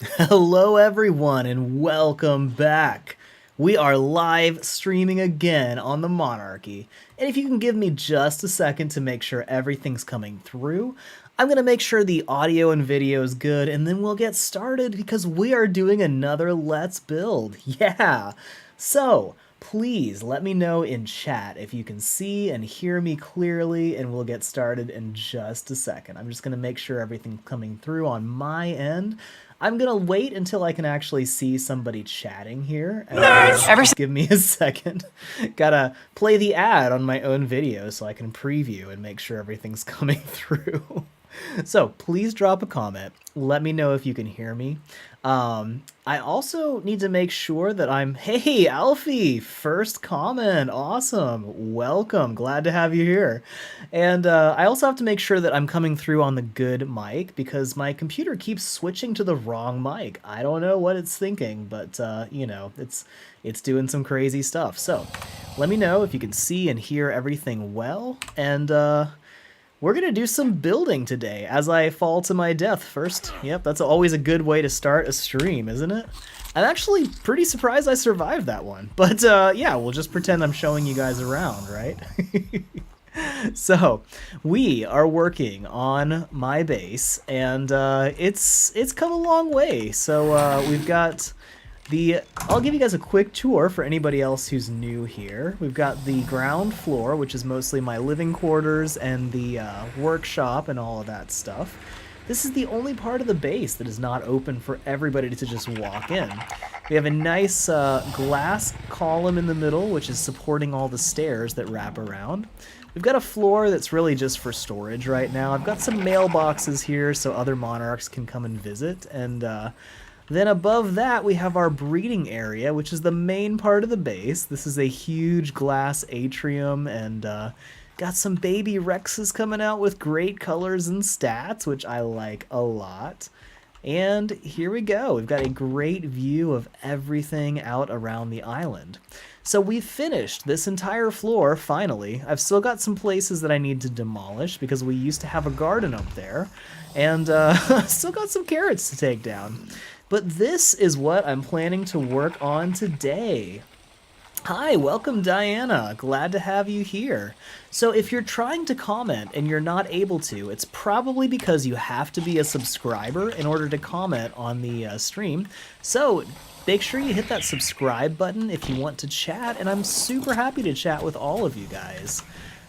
Hello everyone and welcome back. We are live streaming again on the Monarchy. And if you can give me just a second to make sure everything's coming through, I'm going to make sure the audio and video is good and then we'll get started because we are doing another Let's Build. Yeah. So, please let me know in chat if you can see and hear me clearly, and we'll get started in just a second. I'm just going to make sure everything's coming through on my end. I'm going to wait until I can actually see somebody chatting here. Just give me a second. Gotta play the ad on my own video so I can preview and make sure everything's coming through. So please drop a comment. Let me know if you can hear me. I also need to make sure that hey, Alfie, first comment. Awesome. Welcome. Glad to have you here. And I also have to make sure that I'm coming through on the good mic because my computer keeps switching to the wrong mic. I don't know what it's thinking, but it's doing some crazy stuff. So let me know if you can see and hear everything well. And we're going to do some building today as I fall to my death first. Yep, that's always a good way to start a stream, isn't it? I'm actually pretty surprised I survived that one. But yeah, we'll just pretend I'm showing you guys around, right? So, we are working on my base, and it's come a long way. So we've got I'll give you guys a quick tour for anybody else who's new here. We've got the ground floor, which is mostly my living quarters and the workshop and all of that stuff. This is the only part of the base that is not open for everybody to just walk in. We have a nice glass column in the middle, which is supporting all the stairs that wrap around. We've got a floor that's really just for storage right now. I've got some mailboxes here so other monarchs can come and visit, and then above that, we have our breeding area, which is the main part of the base. This is a huge glass atrium, and got some baby Rexes coming out with great colors and stats, which I like a lot. And here we go. We've got a great view of everything out around the island. So we've finished this entire floor, finally. I've still got some places that I need to demolish because we used to have a garden up there. And still got some carrots to take down. But this is what I'm planning to work on today. Hi, welcome Diana. Glad to have you here. So if you're trying to comment and you're not able to, it's probably because you have to be a subscriber in order to comment on the stream. So make sure you hit that subscribe button if you want to chat, and I'm super happy to chat with all of you guys.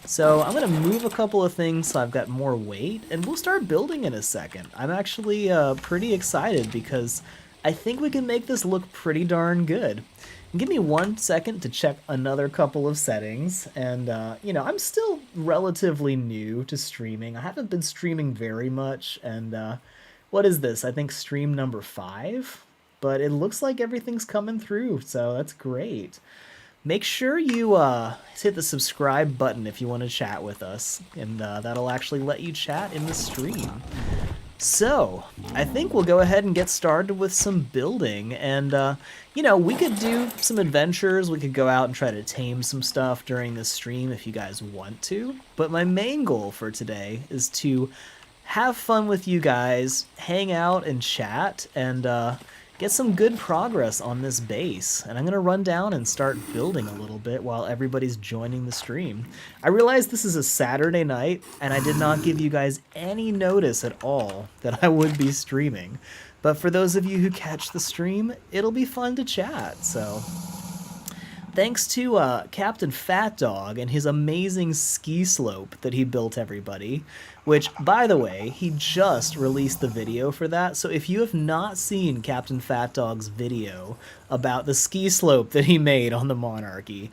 So I'm going to move a couple of things so I've got more weight, and we'll start building in a second. I'm actually pretty excited because I think we can make this look pretty darn good. Give me 1 second to check another couple of settings, and I'm still relatively new to streaming. I haven't been streaming very much, and what is this? I think stream number 5, but it looks like everything's coming through, so that's great. Make sure you hit the subscribe button if you want to chat with us, and that'll actually let you chat in the stream. So, I think we'll go ahead and get started with some building, and we could do some adventures, we could go out and try to tame some stuff during this stream if you guys want to, but my main goal for today is to have fun with you guys, hang out and chat, and get some good progress on this base. And I'm going to run down and start building a little bit while everybody's joining the stream. I realize this is a Saturday night, and I did not give you guys any notice at all that I would be streaming. But for those of you who catch the stream, it'll be fun to chat, so thanks to Captain Fat Dog and his amazing ski slope that he built everybody, which, by the way, he just released the video for that, so if you have not seen Captain Fat Dog's video about the ski slope that he made on the Monarchy,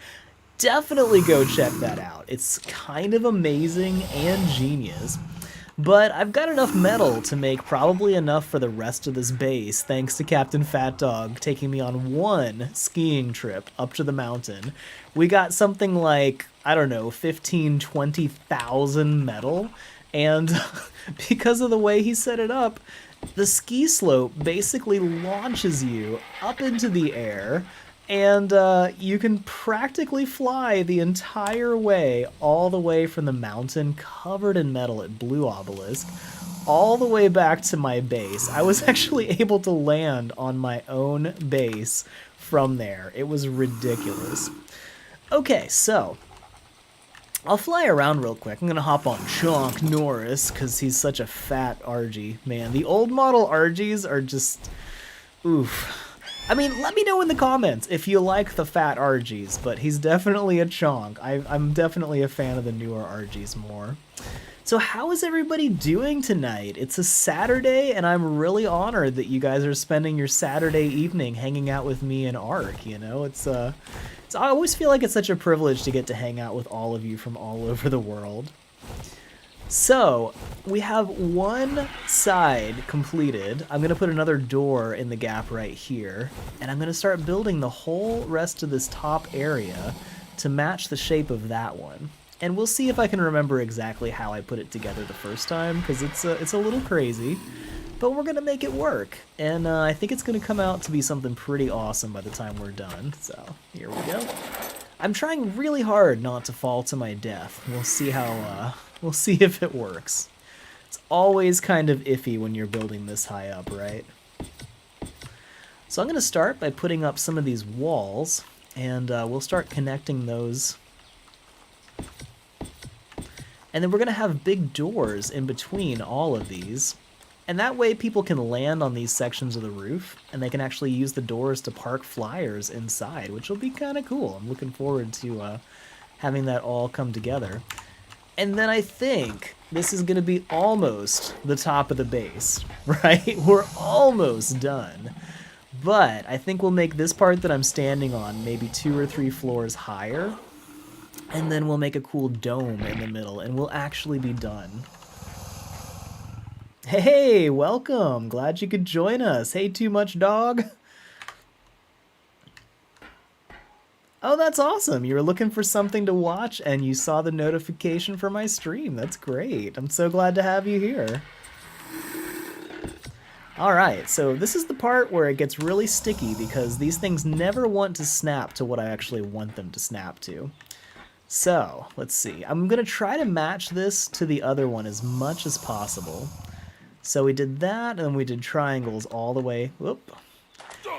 definitely go check that out. It's kind of amazing and genius. But I've got enough metal to make probably enough for the rest of this base, thanks to Captain Fat Dog taking me on one skiing trip up to the mountain. We got something like, I don't know, 15, 20,000 metal, and because of the way he set it up, the ski slope basically launches you up into the air, and you can practically fly the entire way, all the way from the mountain covered in metal at Blue Obelisk, all the way back to my base. I was actually able to land on my own base from there. It was ridiculous. Okay, so I'll fly around real quick. I'm going to hop on Chonk Norris because he's such a fat RG. Man, the old model RGs are just... oof. I mean, let me know in the comments if you like the fat RGs, but he's definitely a chonk. I'm definitely a fan of the newer RGs more. So how is everybody doing tonight? It's a Saturday, and I'm really honored that you guys are spending your Saturday evening hanging out with me in Ark, you know? I always feel like it's such a privilege to get to hang out with all of you from all over the world. So, we have one side completed. I'm going to put another door in the gap right here, and I'm going to start building the whole rest of this top area to match the shape of that one. And we'll see if I can remember exactly how I put it together the first time, because it's a little crazy, but we're going to make it work. And I think it's going to come out to be something pretty awesome by the time we're done. So, here we go. I'm trying really hard not to fall to my death. We'll see how... we'll see if it works. It's always kind of iffy when you're building this high up, right? So I'm going to start by putting up some of these walls, and we'll start connecting those. And then we're going to have big doors in between all of these. And that way people can land on these sections of the roof, and they can actually use the doors to park flyers inside, which will be kind of cool. I'm looking forward to having that all come together. And then I think this is going to be almost the top of the base, right? We're almost done. But I think we'll make this part that I'm standing on maybe 2 or 3 floors higher. And then we'll make a cool dome in the middle, and we'll actually be done. Hey, welcome. Glad you could join us. Hey, Too Much Dog. Oh, that's awesome. You were looking for something to watch and you saw the notification for my stream. That's great. I'm so glad to have you here. Alright, so this is the part where it gets really sticky because these things never want to snap to what I actually want them to snap to. So, let's see. I'm going to try to match this to the other one as much as possible. So we did that, and we did triangles all the way. Whoop.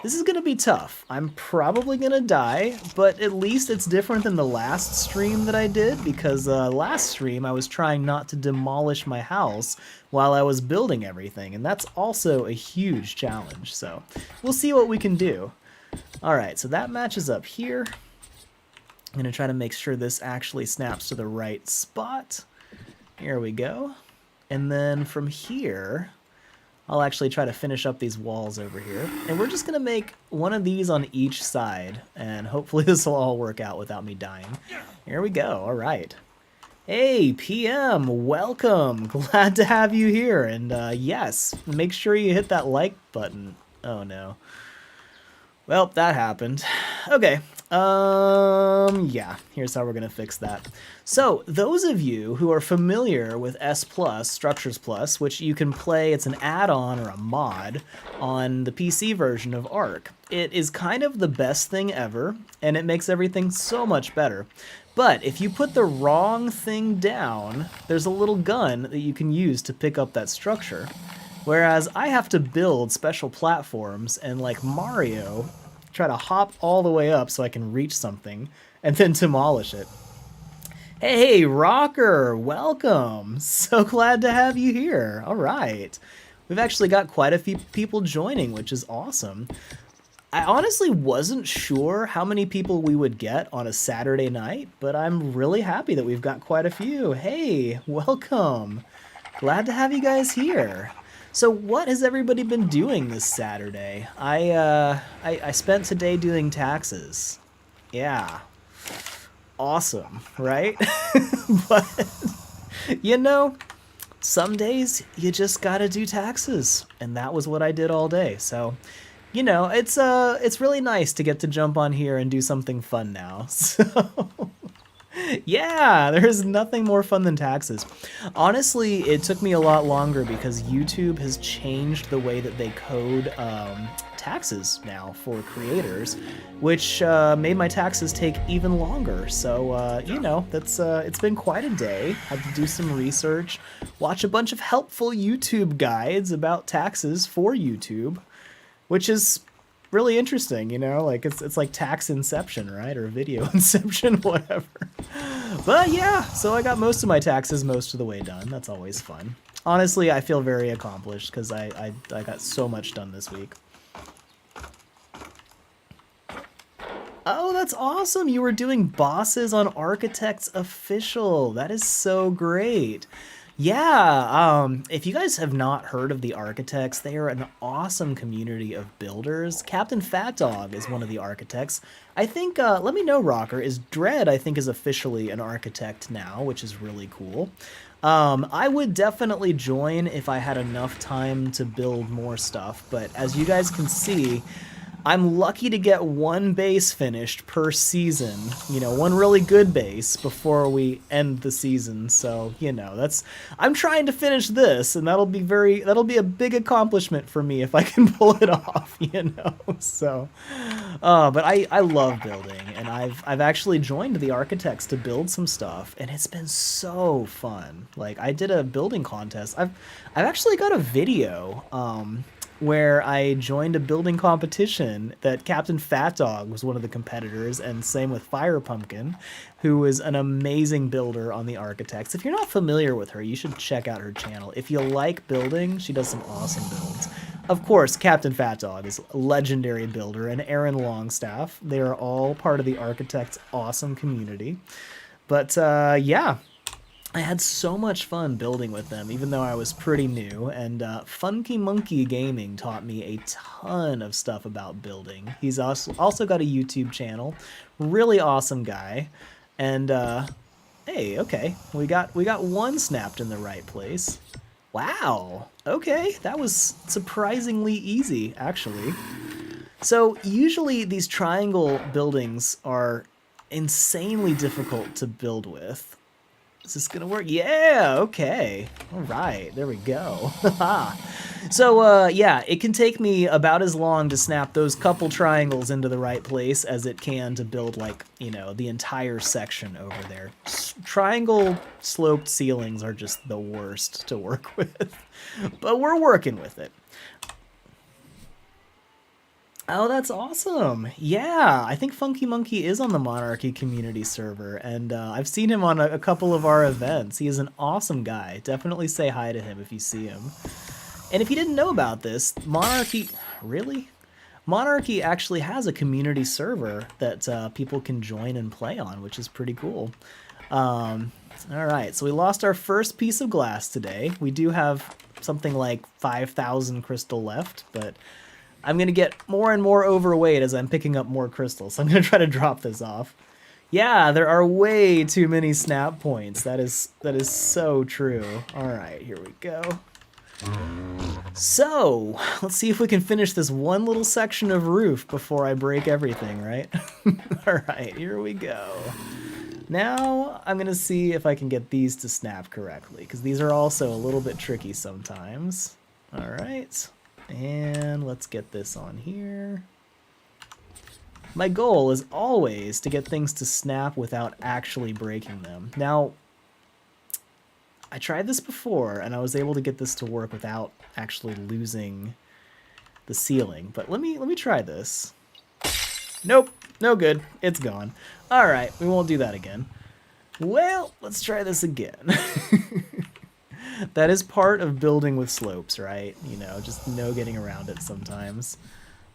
This is going to be tough. I'm probably going to die, but at least it's different than the last stream that I did, because last stream I was trying not to demolish my house while I was building everything, and that's also a huge challenge, so we'll see what we can do. Alright, so that matches up here. I'm going to try to make sure this actually snaps to the right spot. Here we go. And then from here, I'll actually try to finish up these walls over here. And we're just going to make one of these on each side. And hopefully this will all work out without me dying. Here we go. All right. Hey, PM, welcome. Glad to have you here. And yes, make sure you hit that like button. Oh, no. Well, that happened. Okay. Yeah, here's how we're going to fix that. So, those of you who are familiar with S+, Structures Plus, which you can play, it's an add-on or a mod on the PC version of Ark. It is kind of the best thing ever, and it makes everything so much better. But if you put the wrong thing down, there's a little gun that you can use to pick up that structure. Whereas I have to build special platforms, and like Mario, try to hop all the way up so I can reach something, and then demolish it. Hey, Rocker, welcome! So glad to have you here. All right. We've actually got quite a few people joining, which is awesome. I honestly wasn't sure how many people we would get on a Saturday night, but I'm really happy that we've got quite a few. Hey, welcome. Glad to have you guys here. So what has everybody been doing this Saturday? I spent today doing taxes. Yeah. Awesome, right? But, you know, some days you just gotta do taxes. And that was what I did all day. So, you know, it's really nice to get to jump on here and do something fun now. So... yeah, there's nothing more fun than taxes. Honestly, it took me a lot longer because YouTube has changed the way that they code taxes now for creators, which made my taxes take even longer. So, you know, that's it's been quite a day. Had to do some research, watch a bunch of helpful YouTube guides about taxes for YouTube, which is really interesting, you know, like it's like tax inception, right? Or video inception, whatever. But yeah, so I got most of my taxes most of the way done. That's always fun. Honestly, I feel very accomplished because I got so much done this week. Oh, that's awesome. You were doing bosses on Architects Official. That is so great. Yeah, if you guys have not heard of the Architects, they are an awesome community of builders. Captain Fat Dog is one of the architects. I think, let me know, Rocker, is Dread, I think, is officially an architect now, which is really cool. I would definitely join if I had enough time to build more stuff, but as you guys can see, I'm lucky to get one base finished per season, you know, one really good base before we end the season. So, you know, I'm trying to finish this, and that'll be a big accomplishment for me if I can pull it off, you know. So, but I love building, and I've actually joined the architects to build some stuff, and it's been so fun. Like, I did a building contest. I've actually got a video, where I joined a building competition that Captain Fat Dog was one of the competitors, and same with Fire Pumpkin, who is an amazing builder on the Architects. If you're not familiar with her, you should check out her channel. If you like building, she does some awesome builds. Of course, Captain Fat Dog is a legendary builder, and Aaron Longstaff. They are all part of the Architects' awesome community. But yeah, I had so much fun building with them, even though I was pretty new, and Funky Monkey Gaming taught me a ton of stuff about building. He's also got a YouTube channel, really awesome guy, and hey, okay, we got one snapped in the right place. Wow, okay, that was surprisingly easy, actually. So usually these triangle buildings are insanely difficult to build with. Is this gonna work? Yeah, okay. All right, there we go. So, yeah, it can take me about as long to snap those couple triangles into the right place as it can to build, like, you know, the entire section over there. Triangle sloped ceilings are just the worst to work with, but we're working with it. Oh, that's awesome. Yeah, I think Funky Monkey is on the Monarchy community server, and I've seen him on a couple of our events. He is an awesome guy. Definitely say hi to him if you see him. And if you didn't know about this, Monarchy... Really? Monarchy actually has a community server that people can join and play on, which is pretty cool. Alright, so we lost our first piece of glass today. We do have something like 5,000 crystal left, but I'm going to get more and more overweight as I'm picking up more crystals. So I'm going to try to drop this off. Yeah, there are way too many snap points. That is so true. All right, here we go. So, let's see if we can finish this one little section of roof before I break everything, right? All right, here we go. Now, I'm going to see if I can get these to snap correctly, because these are also a little bit tricky sometimes. All right. And let's get this on here. My goal is always to get things to snap without actually breaking them. Now, I tried this before, and I was able to get this to work without actually losing the ceiling. But let me try this. Nope, no good. It's gone. All right, we won't do that again. Well, let's try this again. That is part of building with slopes, right? You know, just no getting around it sometimes.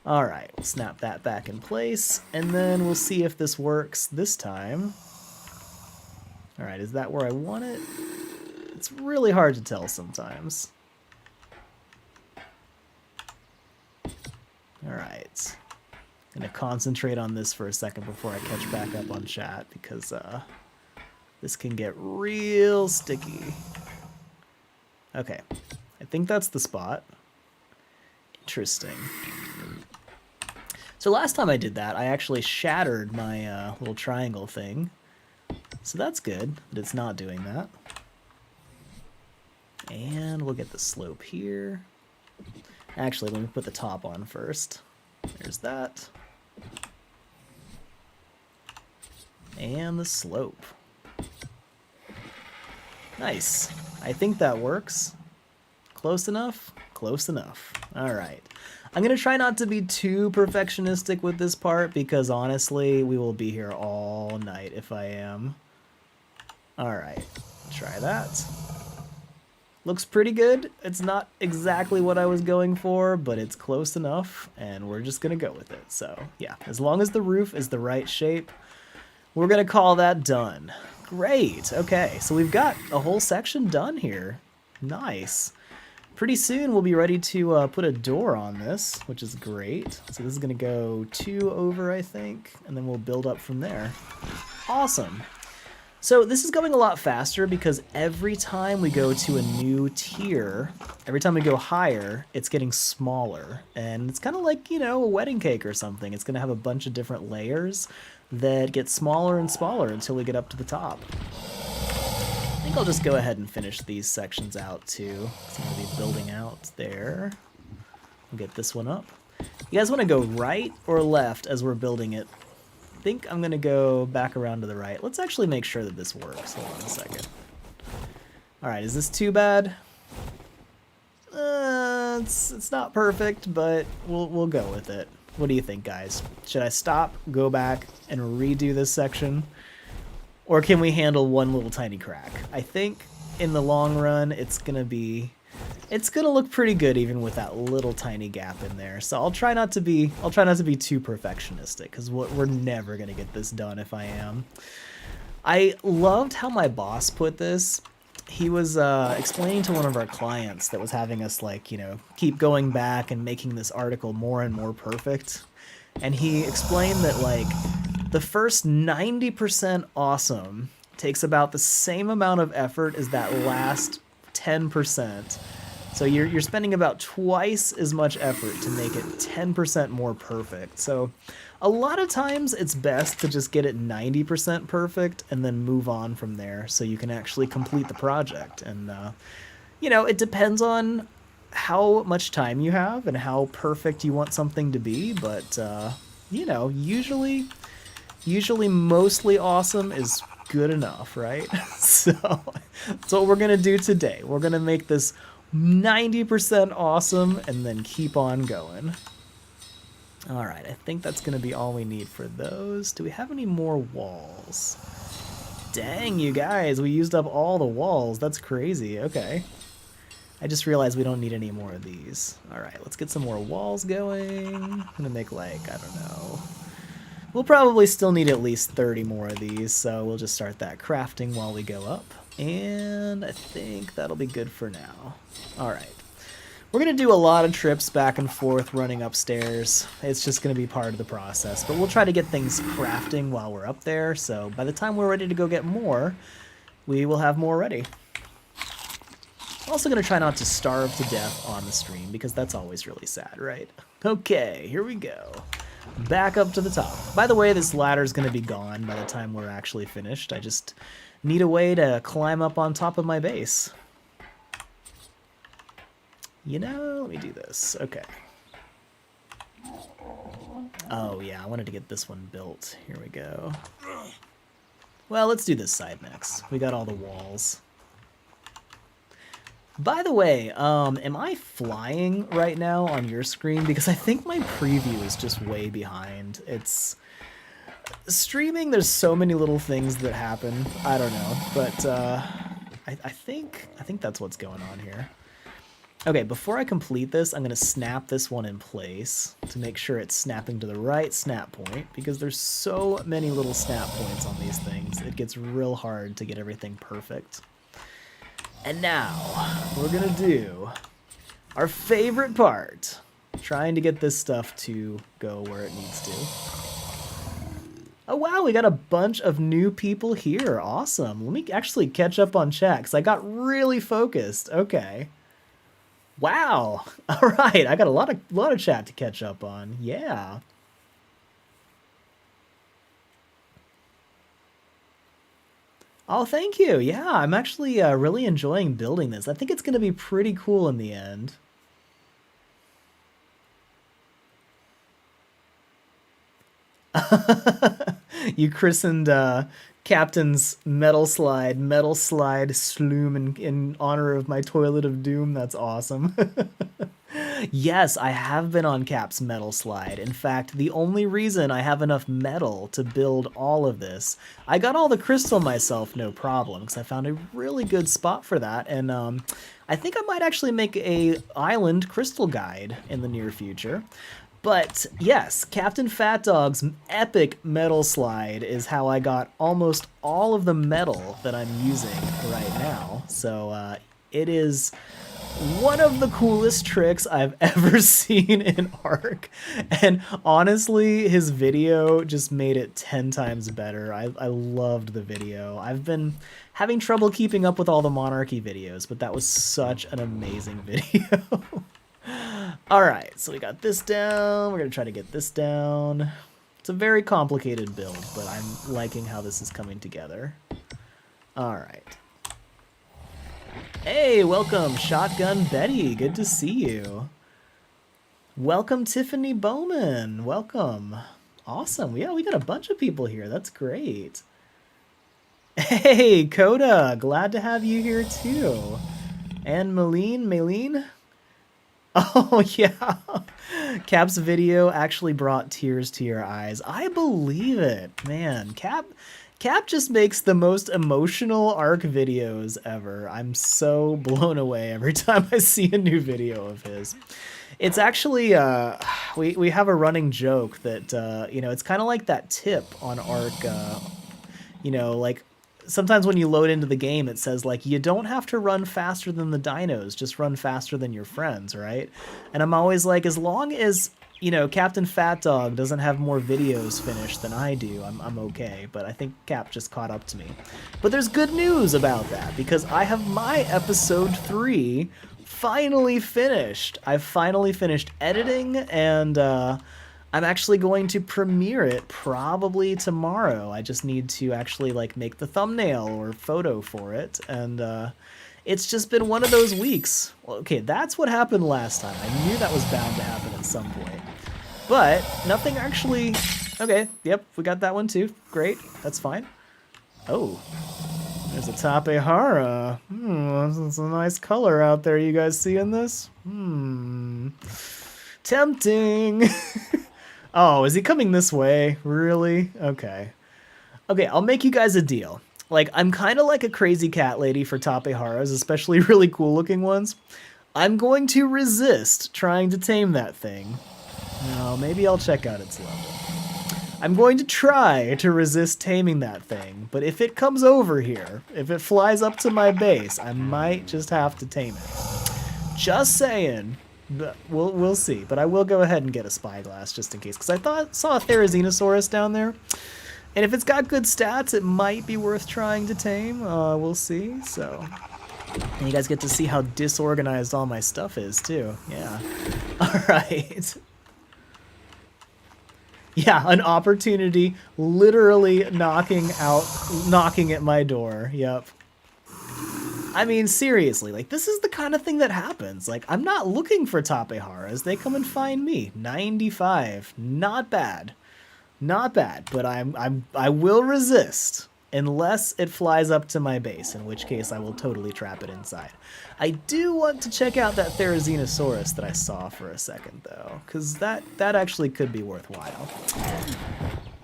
All right, we'll snap that back in place, and then we'll see if this works this time. All right, is that where I want it? It's really hard to tell sometimes. All right. I'm gonna concentrate on this for a second before I catch back up on chat, because this can get real sticky. Okay, I think that's the spot. Interesting. So last time I did that, I actually shattered my little triangle thing. So that's good, but it's not doing that. And we'll get the slope here. Actually, let me put the top on first. There's that. And the slope. Nice. I think that works. Close enough? Close enough. All right. I'm going to try not to be too perfectionistic with this part because honestly, we will be here all night if I am. All right. Try that. Looks pretty good. It's not exactly what I was going for, but it's close enough, and we're just going to go with it. So, yeah, as long as the roof is the right shape, we're going to call that done. Great. Okay, so we've got a whole section done here. Nice. Pretty soon we'll be ready to put a door on this, which is great. So this is going to go 2 over, I think, and then we'll build up from there. Awesome. So this is going a lot faster because every time we go to a new tier, every time we go higher, it's getting smaller. And it's kind of like, you know, a wedding cake or something. It's going to have a bunch of different layers that get smaller and smaller until we get up to the top. I think I'll just go ahead and finish these sections out too. So I'm going to be building out there. We'll get this one up. You guys want to go right or left as we're building it? I think I'm going to go back around to the right. Let's actually make sure that this works. Hold on a second. All right, is this too bad? It's not perfect, but we'll go with it. What do you think, guys? Should I stop, go back, and redo this section? Or can we handle one little tiny crack? I think in the long run, it's gonna look pretty good even with that little tiny gap in there. So I'll try not to be too perfectionistic because we're never gonna get this done if I am. I loved how my boss put this. He was explaining to one of our clients that was having us, like, you know, keep going back and making this article more and more perfect. And he explained that, like, the first 90% awesome takes about the same amount of effort as that last 10%. So you're spending about twice as much effort to make it 10% more perfect. So a lot of times it's best to just get it 90% perfect and then move on from there so you can actually complete the project. And, you know, it depends on how much time you have and how perfect you want something to be. But, you know, usually mostly awesome is good enough, right? So that's what we're going to do today. We're going to make this 90% awesome and then keep on going. All right, I think that's going to be all we need for those. Do we have any more walls? Dang, you guys, we used up all the walls. That's crazy. Okay. I just realized we don't need any more of these. All right, let's get some more walls going. I'm going to make, like, I don't know. We'll probably still need at least 30 more of these, so we'll just start that crafting while we go up. And I think that'll be good for now. All right. We're going to do a lot of trips back and forth running upstairs. It's just going to be part of the process, but we'll try to get things crafting while we're up there, so by the time we're ready to go get more, we will have more ready. I'm also going to try not to starve to death on the stream, because that's always really sad, right? Okay, here we go. Back up to the top. By the way, this ladder is going to be gone by the time we're actually finished. I just need a way to climb up on top of my base. You know, let me do this. Okay. Oh, yeah, I wanted to get this one built. Here we go. Well, let's do this side next. We got all the walls. By the way, am I flying right now on your screen? Because I think my preview is just way behind. It's... Streaming, there's so many little things that happen. I don't know, but I think that's what's going on here. Okay, before I complete this, I'm going to snap this one in place to make sure it's snapping to the right snap point, because there's so many little snap points on these things. It gets real hard to get everything perfect. And now, we're going to do our favorite part, trying to get this stuff to go where it needs to. Oh wow, we got a bunch of new people here. Awesome. Let me actually catch up on chat, because I got really focused. Okay. Wow. All right, I got a lot of chat to catch up on. Yeah. Oh, thank you. Yeah, I'm actually really enjoying building this. I think it's going to be pretty cool in the end. You christened Captain's metal slide Sloom in honor of my toilet of doom. That's awesome. Yes, I have been on Cap's metal slide. In fact, the only reason I have enough metal to build all of this, I got all the crystal myself, no problem, because I found a really good spot for that, and I think I might actually make a island crystal guide in the near future. But yes, Captain Fat Dog's epic metal slide is how I got almost all of the metal that I'm using right now. So it is one of the coolest tricks I've ever seen in Ark. And honestly, his video just made it 10 times better. I loved the video. I've been having trouble keeping up with all the Monarchy videos, but that was such an amazing video. Alright, so we got this down. We're going to try to get this down. It's a very complicated build, but I'm liking how this is coming together. Alright. Hey, welcome, Shotgun Betty. Good to see you. Welcome, Tiffany Bowman. Welcome. Awesome. Yeah, we got a bunch of people here. That's great. Hey, Coda. Glad to have you here, too. And Maylene? Oh, yeah. Cap's video actually brought tears to your eyes. I believe it. Man, Cap just makes the most emotional Ark videos ever. I'm so blown away every time I see a new video of his. It's actually, we have a running joke that, you know, it's kind of like that tip on Ark, you know, like, sometimes when you load into the game, it says, like, you don't have to run faster than the dinos, just run faster than your friends, right? And I'm always like, as long as, you know, Captain Fat Dog doesn't have more videos finished than I do, I'm okay. But I think Cap just caught up to me. But there's good news about that, because I have my episode 3 finally finished. I've finally finished editing, and I'm actually going to premiere it probably tomorrow. I just need to actually, like, make the thumbnail or photo for it, and it's just been one of those weeks. Well, okay, that's what happened last time. I knew that was bound to happen at some point. But nothing actually... Okay, yep, we got that one too. Great, that's fine. Oh, there's a Tapehara. That's a nice color out there. You guys seeing this? Tempting. Oh, is he coming this way? Really? Okay. Okay, I'll make you guys a deal. Like, I'm kind of like a crazy cat lady for Tapeharas, especially really cool looking ones. I'm going to resist trying to tame that thing. No, maybe I'll check out its level. I'm going to try to resist taming that thing, but if it comes over here, if it flies up to my base, I might just have to tame it. Just saying. We'll see, but I will go ahead and get a spyglass just in case, because I saw a Therizinosaurus down there, and if it's got good stats, it might be worth trying to tame. We'll see. So, and you guys get to see how disorganized all my stuff is too. Yeah. All right. Yeah, an opportunity, literally knocking at my door. Yep. I mean, seriously, like, this is the kind of thing that happens. Like, I'm not looking for Tapeharas. They come and find me. 95. Not bad. Not bad, but I will resist unless it flies up to my base, in which case I will totally trap it inside. I do want to check out that Therizinosaurus that I saw for a second, though, because that actually could be worthwhile.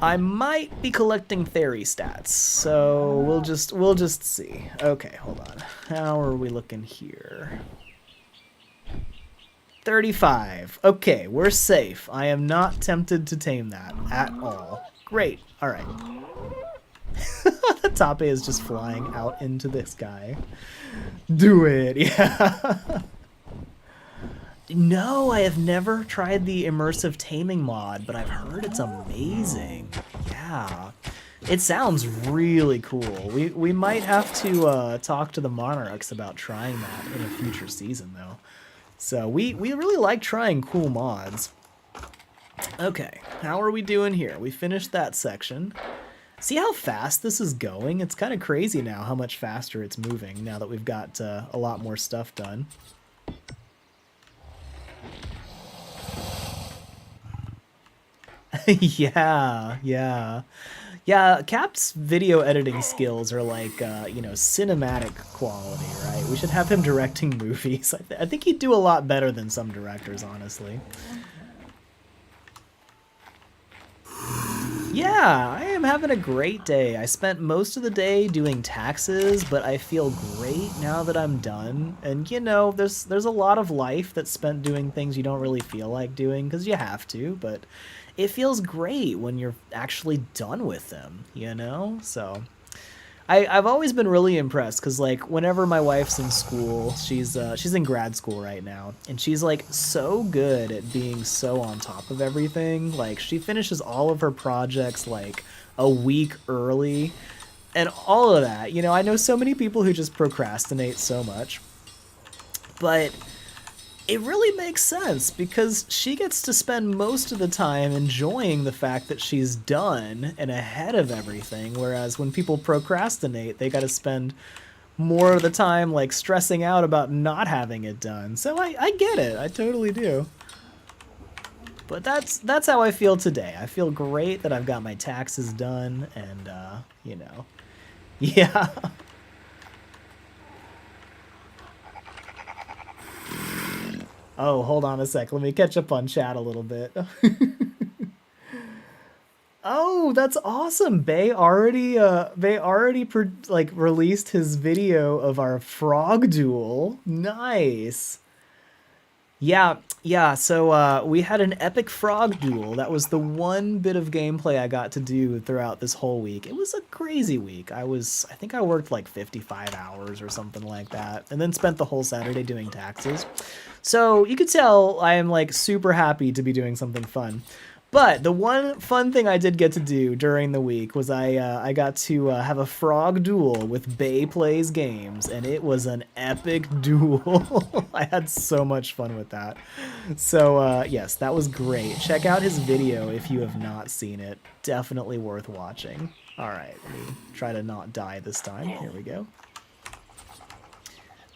I might be collecting Theri stats, so we'll just see. Okay, hold on. How are we looking here? 35. Okay, we're safe. I am not tempted to tame that at all. Great. All right. Tape is just flying out into the sky. Do it. Yeah. No, I have never tried the immersive taming mod, but I've heard it's amazing. Yeah. It sounds really cool. We might have to talk to the Monarchs about trying that in a future season, though. So we really like trying cool mods. Okay, how are we doing here? We finished that section. See how fast this is going? It's kind of crazy now how much faster it's moving now that we've got a lot more stuff done. Yeah, yeah. Yeah, Cap's video editing skills are like, cinematic quality, right? We should have him directing movies. I think he'd do a lot better than some directors, honestly. Yeah, I am having a great day. I spent most of the day doing taxes, but I feel great now that I'm done. And there's a lot of life that's spent doing things you don't really feel like doing because you have to, but it feels great when you're actually done with them. So I've always been really impressed because like whenever my wife's in school, she's in grad school right now, and she's like so good at being so on top of everything. Like she finishes all of her projects like a week early, and all of that. I know so many people who just procrastinate so much, but it really makes sense because she gets to spend most of the time enjoying the fact that she's done and ahead of everything, whereas when people procrastinate, they got to spend more of the time like stressing out about not having it done. So I get it. I totally do. But that's how I feel today. I feel great that I've got my taxes done and yeah. Oh, hold on a sec. Let me catch up on chat a little bit. Oh, that's awesome. Bay already released his video of our frog duel. Nice. Yeah, yeah. So we had an epic frog duel. That was the one bit of gameplay I got to do throughout this whole week. It was a crazy week. I think I worked like 55 hours or something like that, and then spent the whole Saturday doing taxes. So you could tell I am like super happy to be doing something fun. But the one fun thing I did get to do during the week was I got to have a frog duel with Bay Plays Games, and it was an epic duel. I had so much fun with that. So yes, that was great. Check out his video if you have not seen it. Definitely worth watching. All right, let me try to not die this time. Here we go.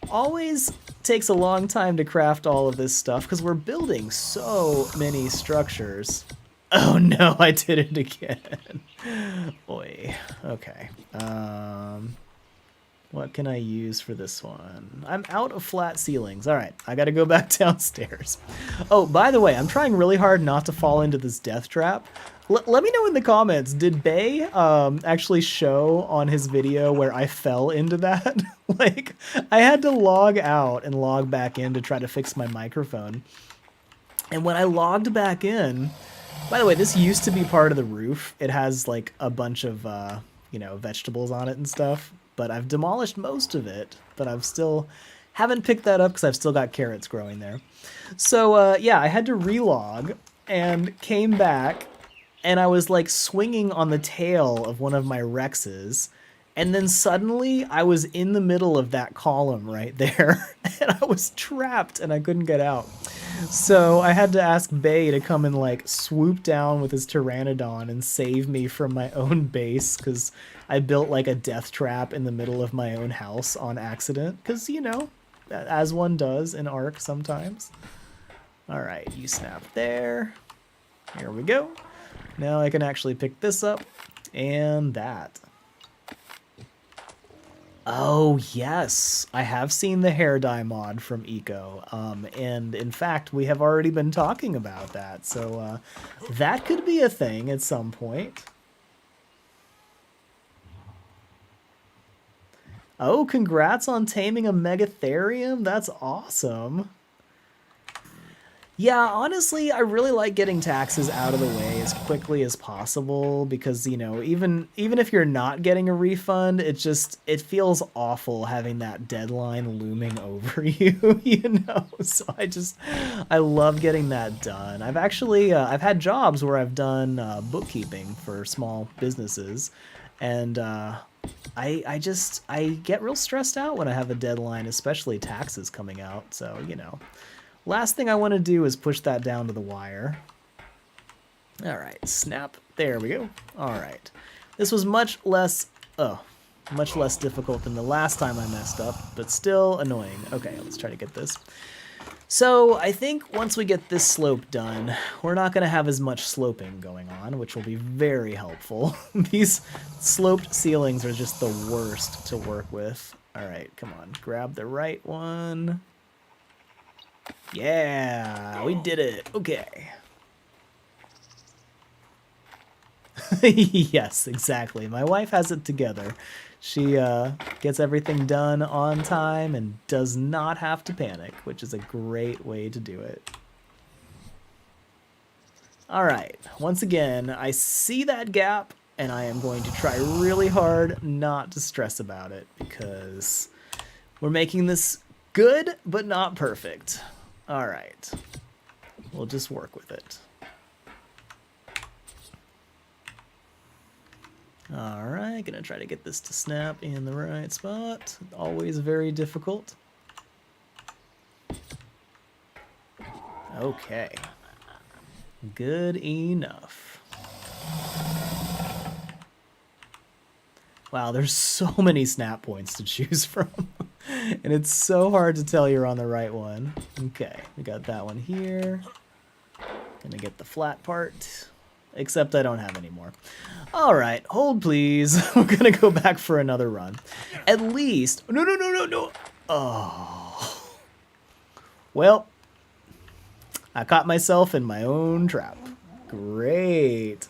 Always takes a long time to craft all of this stuff because we're building so many structures. Oh no, I did it again. Oi. Okay. What can I use for this one? I'm out of flat ceilings. All right, I gotta go back downstairs. Oh, by the way, I'm trying really hard not to fall into this death trap. Let me know in the comments, did Bay actually show on his video where I fell into that? Like, I had to log out and log back in to try to fix my microphone. And when I logged back in, by the way, this used to be part of the roof. It has like a bunch of, vegetables on it and stuff. But I've demolished most of it. But I've still haven't picked that up because I've still got carrots growing there. So, yeah, I had to relog and came back. And I was like swinging on the tail of one of my Rexes. And then suddenly I was in the middle of that column right there. And I was trapped and I couldn't get out. So I had to ask Bay to come and like swoop down with his Pteranodon and save me from my own base because I built like a death trap in the middle of my own house on accident. Because, as one does in Ark sometimes. All right, you snap there. Here we go. Now I can actually pick this up and that. Oh, yes. I have seen the hair dye mod from Eco. And in fact, we have already been talking about that. So that could be a thing at some point. Oh, congrats on taming a Megatherium. That's awesome. Yeah, honestly, I really like getting taxes out of the way as quickly as possible because, even if you're not getting a refund, it feels awful having that deadline looming over you, So I love getting that done. I've had jobs where I've done bookkeeping for small businesses, and I get real stressed out when I have a deadline, especially taxes coming out, so, Last thing I want to do is push that down to the wire. All right, snap. There we go. All right. This was much less difficult than the last time I messed up, but still annoying. Okay, let's try to get this. So I think once we get this slope done, we're not going to have as much sloping going on, which will be very helpful. These sloped ceilings are just the worst to work with. All right, come on, grab the right one. Yeah, we did it. Okay. Yes, exactly. My wife has it together. She gets everything done on time and does not have to panic, which is a great way to do it. All right, once again, I see that gap, and I am going to try really hard not to stress about it, because we're making this good, but not perfect. All right, we'll just work with it. All right, gonna try to get this to snap in the right spot. Always very difficult. Okay. Good enough. Wow, there's so many snap points to choose from. And it's so hard to tell you're on the right one. Okay, we got that one here. Gonna get the flat part. Except I don't have any more. All right, hold please. We're gonna go back for another run. At least, no. Oh. Well, I caught myself in my own trap. Great.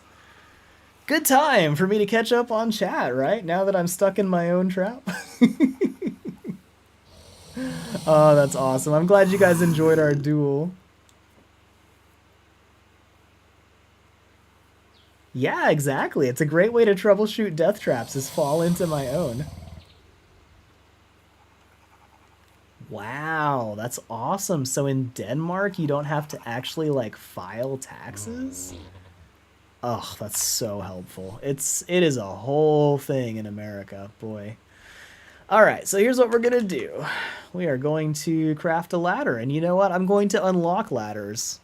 Good time for me to catch up on chat, right? Now that I'm stuck in my own trap. Oh, that's awesome. I'm glad you guys enjoyed our duel. Yeah, exactly. It's a great way to troubleshoot death traps, is fall into my own. Wow, that's awesome. So in Denmark, you don't have to actually like file taxes? Oh, that's so helpful. It is a whole thing in America, boy. All right, so here's what we're gonna do. We are going to craft a ladder, and you know what? I'm going to unlock ladders.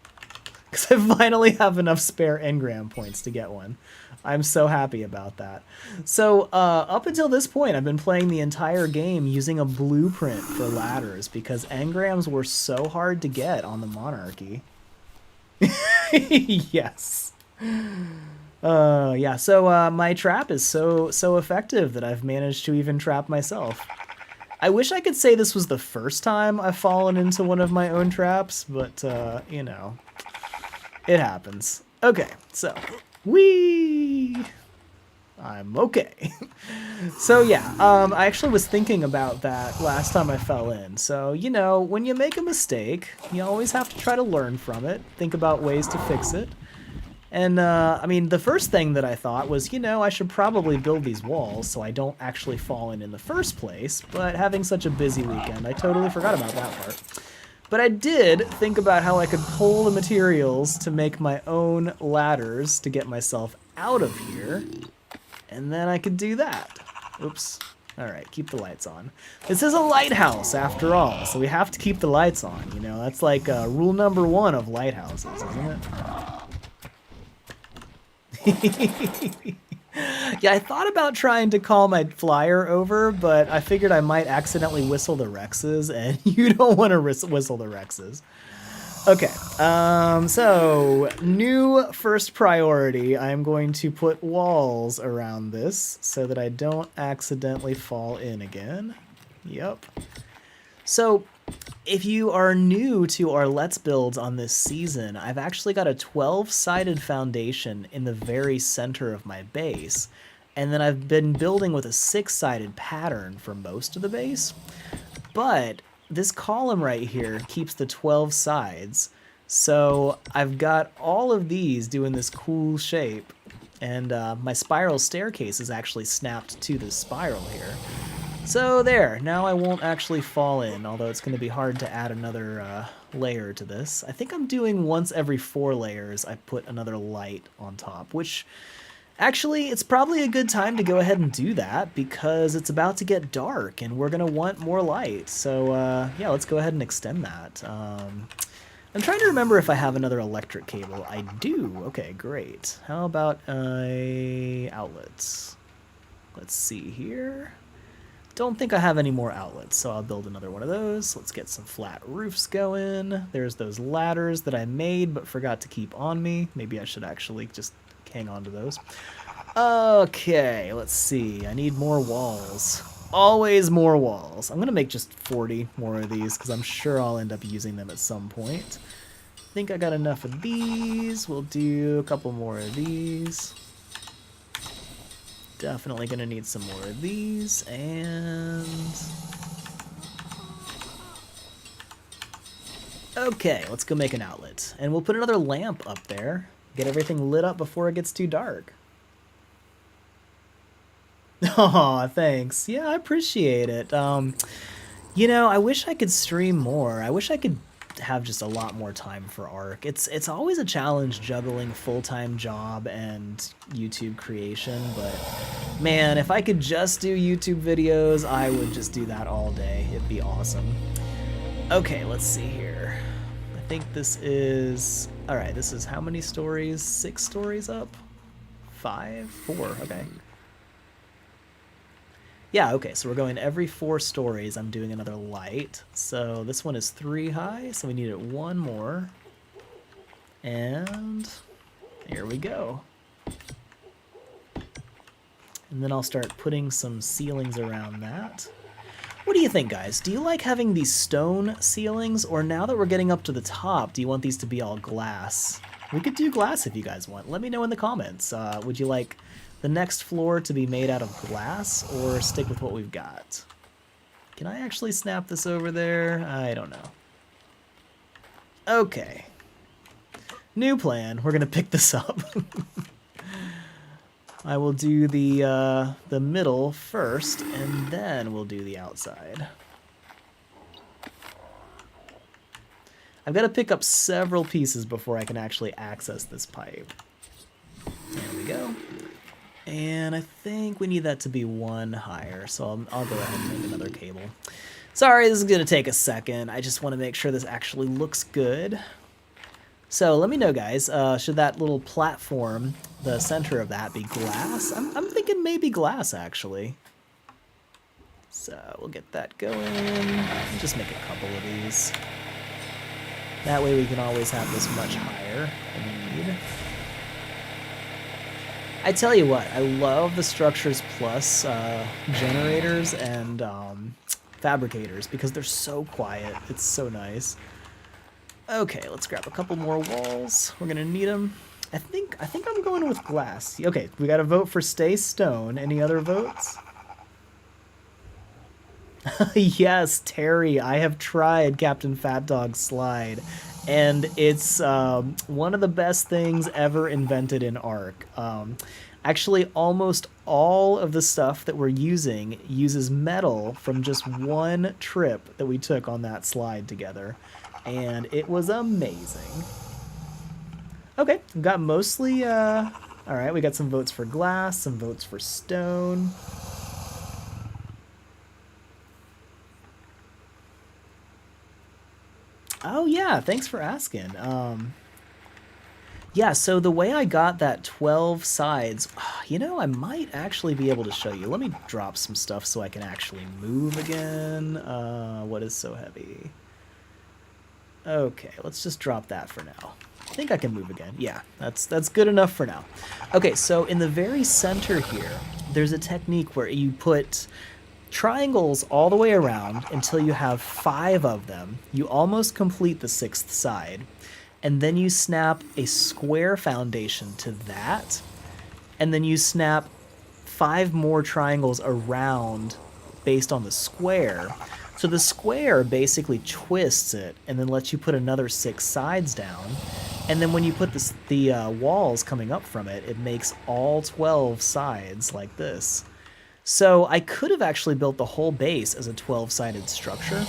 Because I finally have enough spare engram points to get one. I'm so happy about that. So up until this point, I've been playing the entire game using a blueprint for ladders because engrams were so hard to get on the Monarchy. Yes. Yeah, so my trap is so effective that I've managed to even trap myself. I wish I could say this was the first time I've fallen into one of my own traps, but, you know, it happens. Okay, so, whee! I'm okay. So yeah, I actually was thinking about that last time I fell in. So, you know, when you make a mistake, you always have to try to learn from it, think about ways to fix it. And, I mean, the first thing that I thought was, you know, I should probably build these walls so I don't actually fall in the first place, but having such a busy weekend, I totally forgot about that part. But I did think about how I could pull the materials to make my own ladders to get myself out of here, and then I could do that. Oops. All right, keep the lights on. This is a lighthouse, after all, so we have to keep the lights on, you know? That's like rule number 1 of lighthouses, isn't it? Yeah, I thought about trying to call my flyer over, but I figured I might accidentally whistle the Rexes, and you don't want to whistle the Rexes. Okay, so new first priority, I'm going to put walls around this so that I don't accidentally fall in again. Yep. So if you are new to our Let's Builds on this season, I've actually got a 12-sided foundation in the very center of my base, and then I've been building with a 6-sided pattern for most of the base. But this column right here keeps the 12 sides, so I've got all of these doing this cool shape, and my spiral staircase is actually snapped to this spiral here. So there, now I won't actually fall in, although it's going to be hard to add another layer to this. I think I'm doing once every 4 layers I put another light on top, which actually it's probably a good time to go ahead and do that because it's about to get dark and we're going to want more light. So yeah, let's go ahead and extend that. I'm trying to remember if I have another electric cable. I do. Okay, great. How about outlets? Let's see here. don't think I have any more outlets, so I'll build another one of those. Let's get some flat roofs going. There's those ladders that I made but forgot to keep on me. Maybe I should actually just hang on to those. Okay, let's see. I need more walls. Always more walls. I'm going to make just 40 more of these because I'm sure I'll end up using them at some point. I think I got enough of these. We'll do a couple more of these. Definitely going to need some more of these. And... okay, let's go make an outlet. And we'll put another lamp up there. Get everything lit up before it gets too dark. Aw, thanks. Yeah, I appreciate it. You know, I wish I could stream more. I wish I could have just a lot more time for Ark. It's always a challenge juggling full-time job and YouTube creation, but man, if I could just do YouTube videos, I would just do that all day. It'd be awesome. Okay, let's see here. I think this is... alright, this is how many stories? 6 stories up? 5? 4, okay. Yeah, okay, so we're going every 4 stories. I'm doing another light. So this one is 3 high, so we need it 1 more. And here we go. And then I'll start putting some ceilings around that. What do you think, guys? Do you like having these stone ceilings, or now that we're getting up to the top, do you want these to be all glass? We could do glass if you guys want. Let me know in the comments. Would you like the next floor to be made out of glass, or stick with what we've got? Can I actually snap this over there? I don't know. Okay. New plan. We're gonna pick this up. I will do the middle first, and then we'll do the outside. I've got to pick up several pieces before I can actually access this pipe. There we go. And I think we need that to be 1 higher, so I'll go ahead and make another cable. Sorry, this is going to take a second. I just want to make sure this actually looks good. So let me know, guys, should that little platform, the center of that, be glass? I'm thinking maybe glass, actually. So we'll get that going. And just make a couple of these. That way we can always have this much higher than we need. I tell you what, I love the Structures Plus generators and fabricators because they're so quiet. It's so nice. Okay, let's grab a couple more walls. We're gonna need them. I think I'm going with glass. Okay, we got to vote for stay stone. Any other votes? Yes, Terry, I have tried Captain Fat Dog's slide, and it's one of the best things ever invented in Ark. Actually, almost all of the stuff that we're using uses metal from just one trip that we took on that slide together, and it was amazing. Okay, we got mostly, alright, we got some votes for glass, some votes for stone. Oh yeah, thanks for asking. Yeah, so the way I got that 12 sides, you know, I might actually be able to show you. Let me drop some stuff so I can actually move again. What is so heavy? Okay, let's just drop that for now. I think I can move again. Yeah, that's good enough for now. Okay, so in the very center here, there's a technique where you put triangles all the way around until you have 5 of them. You almost complete the 6th side, and then you snap a square foundation to that, and then you snap 5 more triangles around based on the square. So the square basically twists it and then lets you put another 6 sides down. And then when you put the walls coming up from it, it makes all 12 sides like this. So I could have actually built the whole base as a 12-sided structure,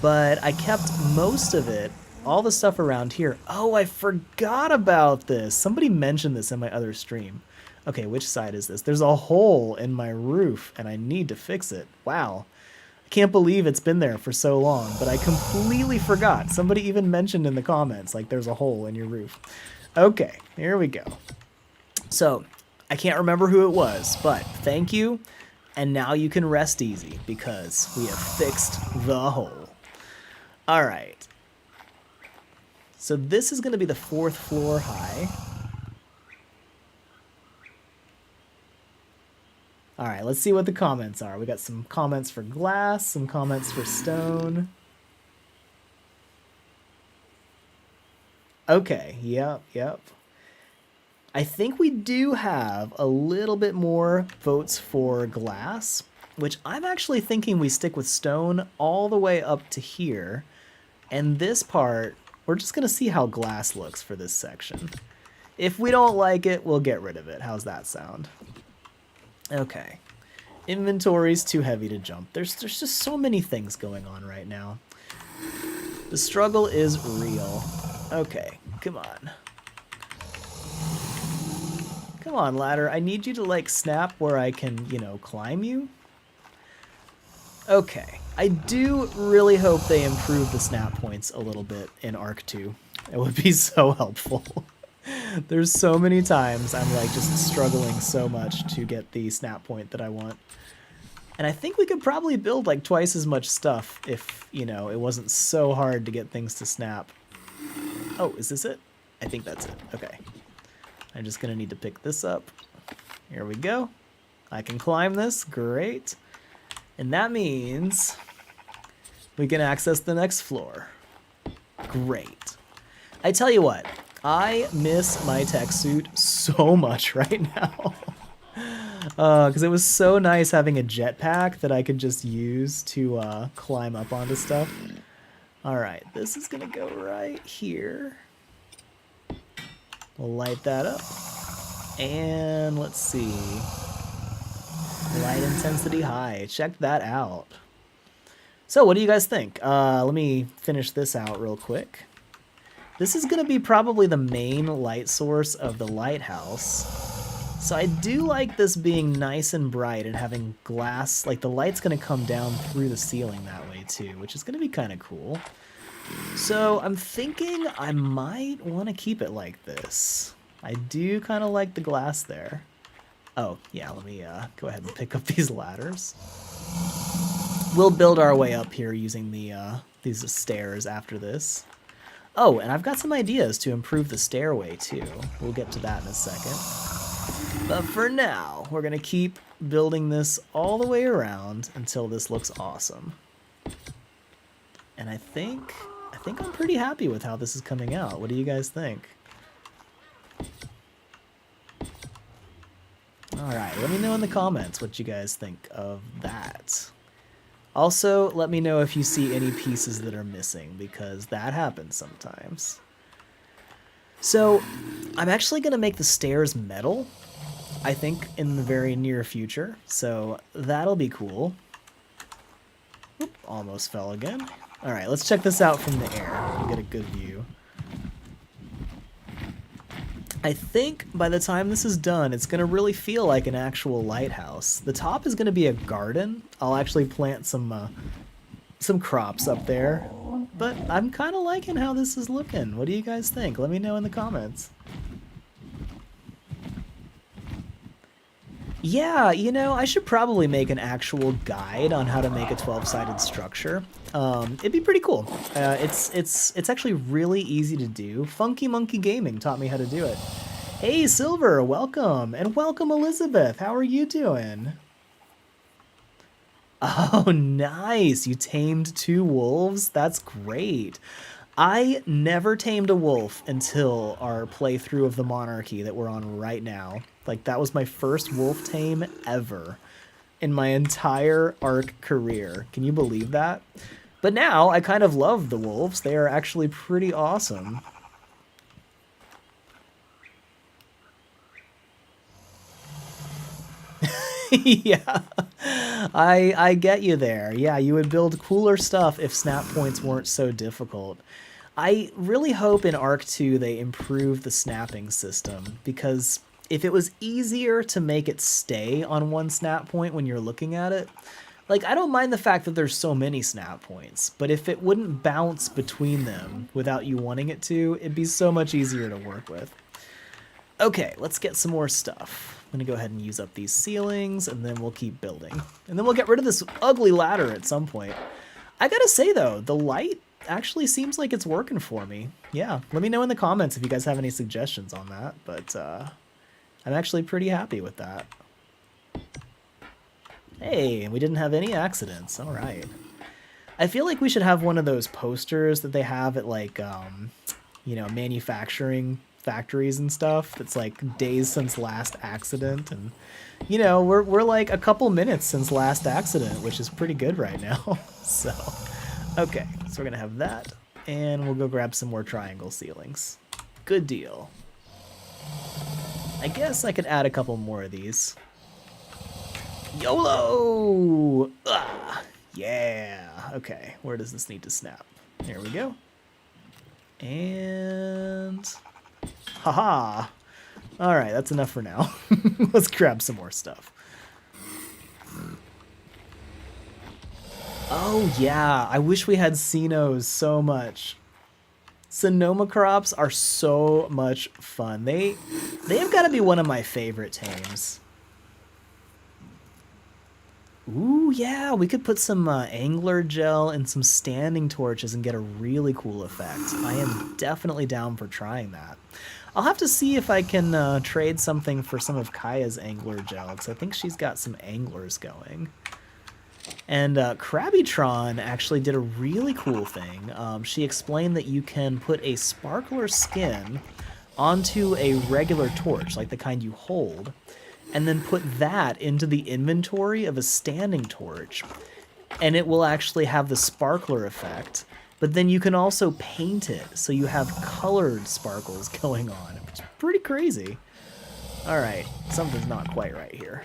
but I kept most of it, all the stuff around here. Oh, I forgot about this. Somebody mentioned this in my other stream. Okay, which side is this? There's a hole in my roof, and I need to fix it. Wow. I can't believe it's been there for so long, but I completely forgot. Somebody even mentioned in the comments, like, there's a hole in your roof. Okay, here we go. So, I can't remember who it was, but thank you. And now you can rest easy because we have fixed the hole. All right. So this is going to be the 4th floor high. All right, let's see what the comments are. We got some comments for glass, some comments for stone. Okay, yep. I think we do have a little bit more votes for glass, which I'm actually thinking we stick with stone all the way up to here. And this part, we're just going to see how glass looks for this section. If we don't like it, we'll get rid of it. How's that sound? Okay. Inventory's too heavy to jump. There's just so many things going on right now. The struggle is real. Okay, come on. Come on, ladder. I need you to, like, snap where I can, you know, climb you. Okay. I do really hope they improve the snap points a little bit in Arc 2. It would be so helpful. There's so many times I'm like just struggling so much to get the snap point that I want. And I think we could probably build like twice as much stuff if, you know, it wasn't so hard to get things to snap. Oh, is this it? I think that's it. Okay. I'm just going to need to pick this up. Here we go. I can climb this. Great. And that means we can access the next floor. Great. I tell you what, I miss my tech suit so much right now. Because it was so nice having a jetpack that I could just use to climb up onto stuff. Alright, this is going to go right here. We'll light that up. And let's see. Light intensity high. Check that out. So what do you guys think? Let me finish this out real quick. This is going to be probably the main light source of the lighthouse. So I do like this being nice and bright and having glass, like the light's going to come down through the ceiling that way too, which is going to be kind of cool. So I'm thinking I might want to keep it like this. I do kind of like the glass there. Oh, yeah, let me go ahead and pick up these ladders. We'll build our way up here using these stairs after this. Oh, and I've got some ideas to improve the stairway too. We'll get to that in a second. But for now, we're going to keep building this all the way around until this looks awesome. And I think I'm pretty happy with how this is coming out. What do you guys think? Alright, let me know in the comments what you guys think of that. Also, let me know if you see any pieces that are missing, because that happens sometimes. So, I'm actually going to make the stairs metal, I think, in the very near future. So, that'll be cool. Oop, almost fell again. Alright, let's check this out from the air. We'll get a good view. I think by the time this is done, it's going to really feel like an actual lighthouse. The top is going to be a garden. I'll actually plant some crops up there. But I'm kind of liking how this is looking. What do you guys think? Let me know in the comments. Yeah, you know, I should probably make an actual guide on how to make a 12-sided structure. It'd be pretty cool. It's actually really easy to do. Funky Monkey Gaming taught me how to do it. Hey, Silver, welcome. And welcome, Elizabeth. How are you doing? Oh, nice. You tamed 2 wolves? That's great. I never tamed a wolf until our playthrough of the Monarchy that we're on right now. Like, that was my first wolf tame ever in my entire Ark career. Can you believe that? But now, I kind of love the wolves. They are actually pretty awesome. Yeah, I get you there. Yeah, you would build cooler stuff if snap points weren't so difficult. I really hope in Ark 2 they improve the snapping system, because if it was easier to make it stay on one snap point when you're looking at it, like, I don't mind the fact that there's so many snap points, but if it wouldn't bounce between them without you wanting it to, it'd be so much easier to work with. Okay, let's get some more stuff. I'm gonna go ahead and use up these ceilings, and then we'll keep building. And then we'll get rid of this ugly ladder at some point. I gotta say, though, the light actually seems like it's working for me. Yeah, let me know in the comments if you guys have any suggestions on that, but I'm actually pretty happy with that. Hey, we didn't have any accidents. All right. I feel like we should have one of those posters that they have at, like, you know, manufacturing factories and stuff that's like days since last accident, and you know, we're like a couple minutes since last accident, which is pretty good right now. So okay, so we're gonna have that, and we'll go grab some more triangle ceilings. Good deal. I guess I could add a couple more of these. YOLO! Ah, yeah. Okay, where does this need to snap? There we go. And haha. All right, that's enough for now. Let's grab some more stuff. Oh yeah, I wish we had Cinos so much. Sonoma crops are so much fun. They have got to be one of my favorite tames. Ooh, yeah, we could put some angler gel and some standing torches and get a really cool effect. I am definitely down for trying that. I'll have to see if I can trade something for some of Kaya's angler gel, because I think she's got some anglers going. And Krabbytron actually did a really cool thing. She explained that you can put a sparkler skin onto a regular torch, like the kind you hold, and then put that into the inventory of a standing torch, and it will actually have the sparkler effect. But then you can also paint it, so you have colored sparkles going on. It's pretty crazy. All right, something's not quite right here.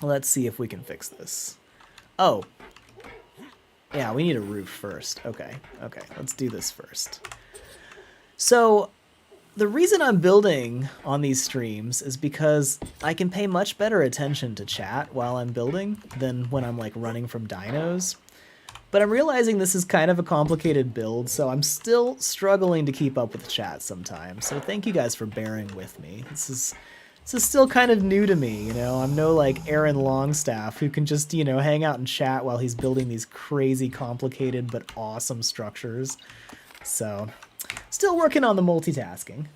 Let's see if we can fix this. Oh. Yeah, we need a roof first. Okay, let's do this first. So, the reason I'm building on these streams is because I can pay much better attention to chat while I'm building than when I'm like running from dinos. But I'm realizing this is kind of a complicated build, so I'm still struggling to keep up with the chat sometimes. So thank you guys for bearing with me. This is still kind of new to me, you know? I'm no like Aaron Longstaff who can just, you know, hang out and chat while he's building these crazy complicated but awesome structures. So, still working on the multitasking.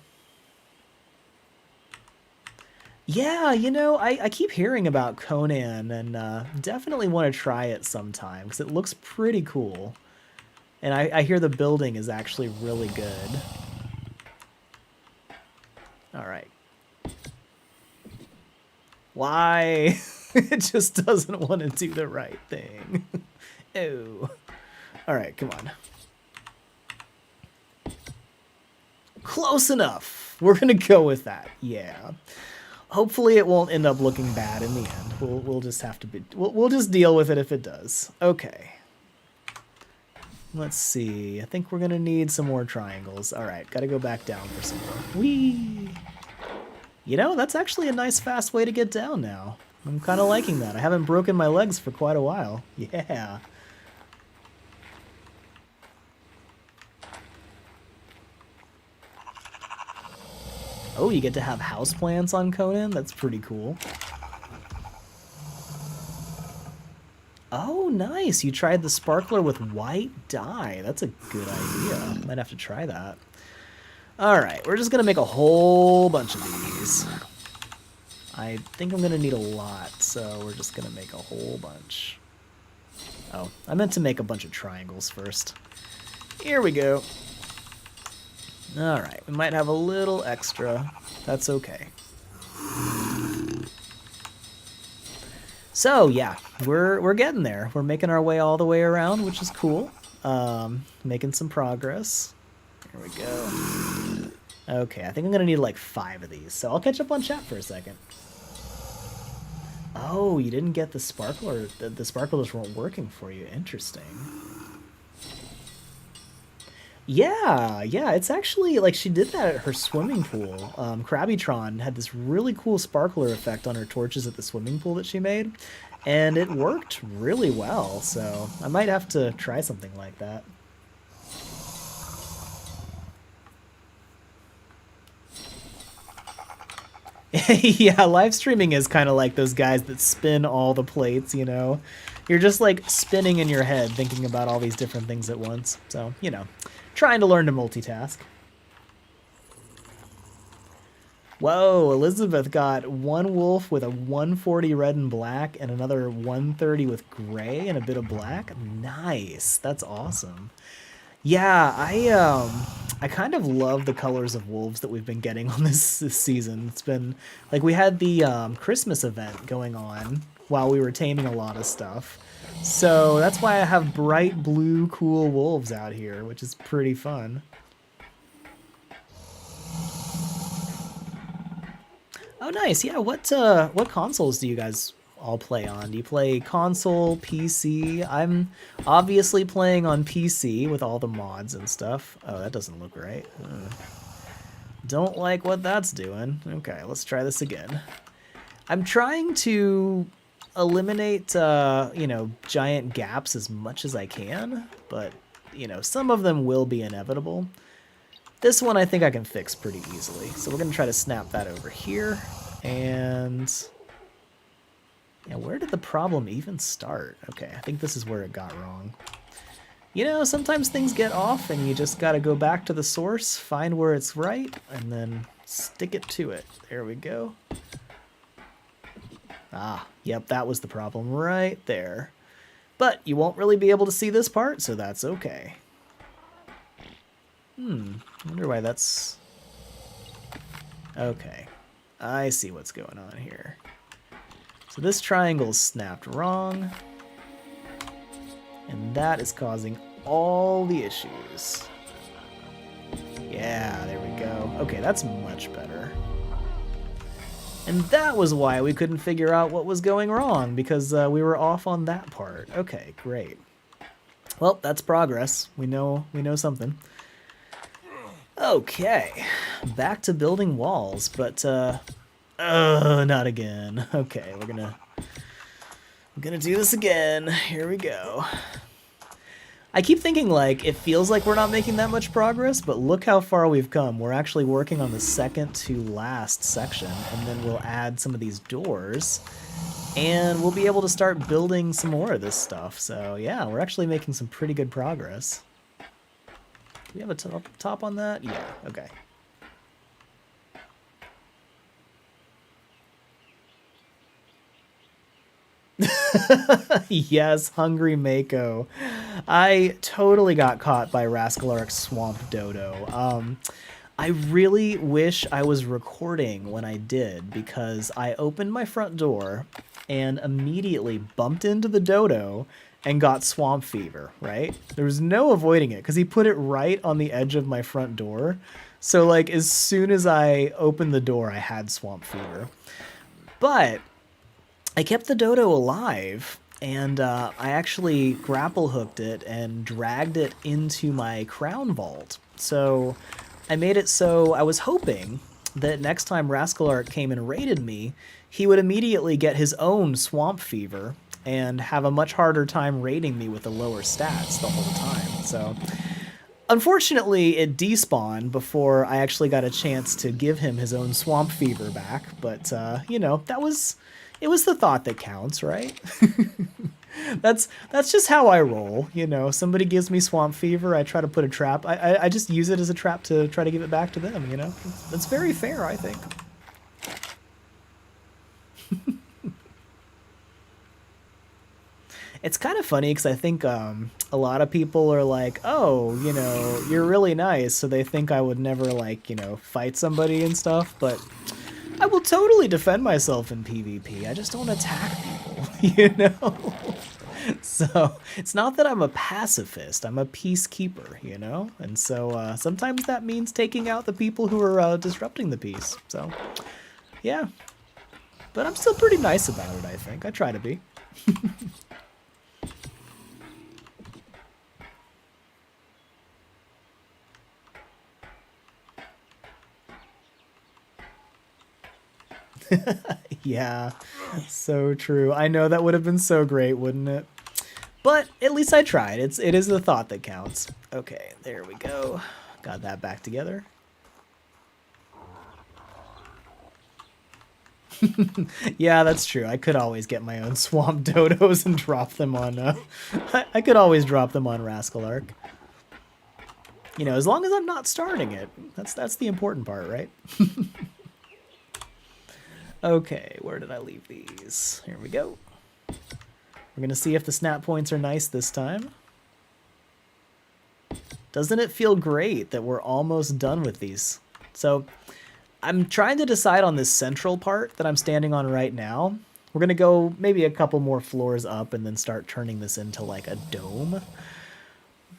Yeah, you know, I keep hearing about Conan, and definitely want to try it sometime, because it looks pretty cool. And I hear the building is actually really good. Alright. Why? It just doesn't want to do the right thing. Oh. Alright, come on. Close enough. We're gonna go with that. Yeah. Hopefully it won't end up looking bad in the end. We'll just have to be. We'll just deal with it if it does. Okay. Let's see. I think we're gonna need some more triangles. All right, gotta go back down for some more. Whee! You know, that's actually a nice fast way to get down now. I'm kind of liking that. I haven't broken my legs for quite a while. Yeah. Oh, you get to have houseplants on Conan? That's pretty cool. Oh, nice. You tried the sparkler with white dye. That's a good idea. Might have to try that. All right, we're just going to make a whole bunch of these. I think I'm going to need a lot, so we're just going to make a whole bunch. Oh, I meant to make a bunch of triangles first. Here we go. Alright, we might have a little extra. That's okay. So, yeah, we're getting there. We're making our way all the way around, which is cool. Making some progress. Here we go. Okay, I think I'm going to need like 5 of these, so I'll catch up on chat for a second. Oh, you didn't get the sparkler. The sparklers weren't working for you. Interesting. Yeah, it's actually, like, she did that at her swimming pool. Krabbytron had this really cool sparkler effect on her torches at the swimming pool that she made, and it worked really well, so I might have to try something like that. Yeah, live streaming is kind of like those guys that spin all the plates, you know? You're just like spinning in your head, thinking about all these different things at once. So, you know, trying to learn to multitask. Whoa, Elizabeth got one wolf with a 140 red and black and another 130 with gray and a bit of black. Nice. That's awesome. Yeah, I kind of love the colors of wolves that we've been getting on this season. It's been like we had the Christmas event going on while we were taming a lot of stuff. So that's why I have bright blue cool wolves out here, which is pretty fun. Oh, nice. Yeah, what consoles do you guys all play on? Do you play console, PC? I'm obviously playing on PC with all the mods and stuff. Oh, that doesn't look right. Don't like what that's doing. Okay, let's try this again. I'm trying to eliminate, you know, giant gaps as much as I can, but, you know, some of them will be inevitable. This one I think I can fix pretty easily. So we're going to try to snap that over here. And yeah, where did the problem even start? Okay, I think this is where it got wrong. You know, sometimes things get off and you just got to go back to the source, find where it's right, and then stick it to it. There we go. Ah, yep, that was the problem right there. But you won't really be able to see this part, so that's okay. I wonder why that's... Okay. I see what's going on here. So this triangle's snapped wrong. And that is causing all the issues. Yeah, there we go. Okay, that's much better. And that was why we couldn't figure out what was going wrong, because we were off on that part. Okay, great. Well, that's progress. We know something. Okay, back to building walls, but not again. Okay, we're gonna do this again. Here we go. I keep thinking, like, it feels like we're not making that much progress, but look how far we've come. We're actually working on the second to last section, and then we'll add some of these doors, and we'll be able to start building some more of this stuff. So yeah, we're actually making some pretty good progress. Do we have a top on that? Yeah, okay. Yes, Hungry Mako. I totally got caught by Rascalark's Swamp Dodo. I really wish I was recording when I did, because I opened my front door and immediately bumped into the dodo and got swamp fever, right? There was no avoiding it because he put it right on the edge of my front door. So like as soon as I opened the door, I had swamp fever. But I kept the dodo alive, and I actually grapple hooked it and dragged it into my crown vault. So I made it so I was hoping that next time Rascalark came and raided me, he would immediately get his own swamp fever and have a much harder time raiding me with the lower stats the whole time. So unfortunately, it despawned before I actually got a chance to give him his own swamp fever back. But, you know, it was the thought that counts, right? That's just how I roll, you know. Somebody gives me swamp fever, I try to put a trap. I just use it as a trap to try to give it back to them, you know. That's very fair, I think. It's kind of funny because I think a lot of people are like, oh, you know, you're really nice, so they think I would never, like, you know, fight somebody and stuff, but I will totally defend myself in PvP. I just don't attack people, you know? So it's not that I'm a pacifist, I'm a peacekeeper, you know? And so sometimes that means taking out the people who are disrupting the peace. So, yeah. But I'm still pretty nice about it, I think. I try to be. Yeah, so true. I know that would have been so great, wouldn't it? But at least I tried. It is the thought that counts. Okay, there we go. Got that back together. Yeah, that's true. I could always get my own swamp dodos and drop them on, I could always drop them on Rascal Ark. You know, as long as I'm not starting it. That's the important part, right? Okay, where did I leave these? Here we go. We're going to see if the snap points are nice this time. Doesn't it feel great that we're almost done with these? So I'm trying to decide on this central part that I'm standing on right now. We're going to go maybe a couple more floors up and then start turning this into like a dome.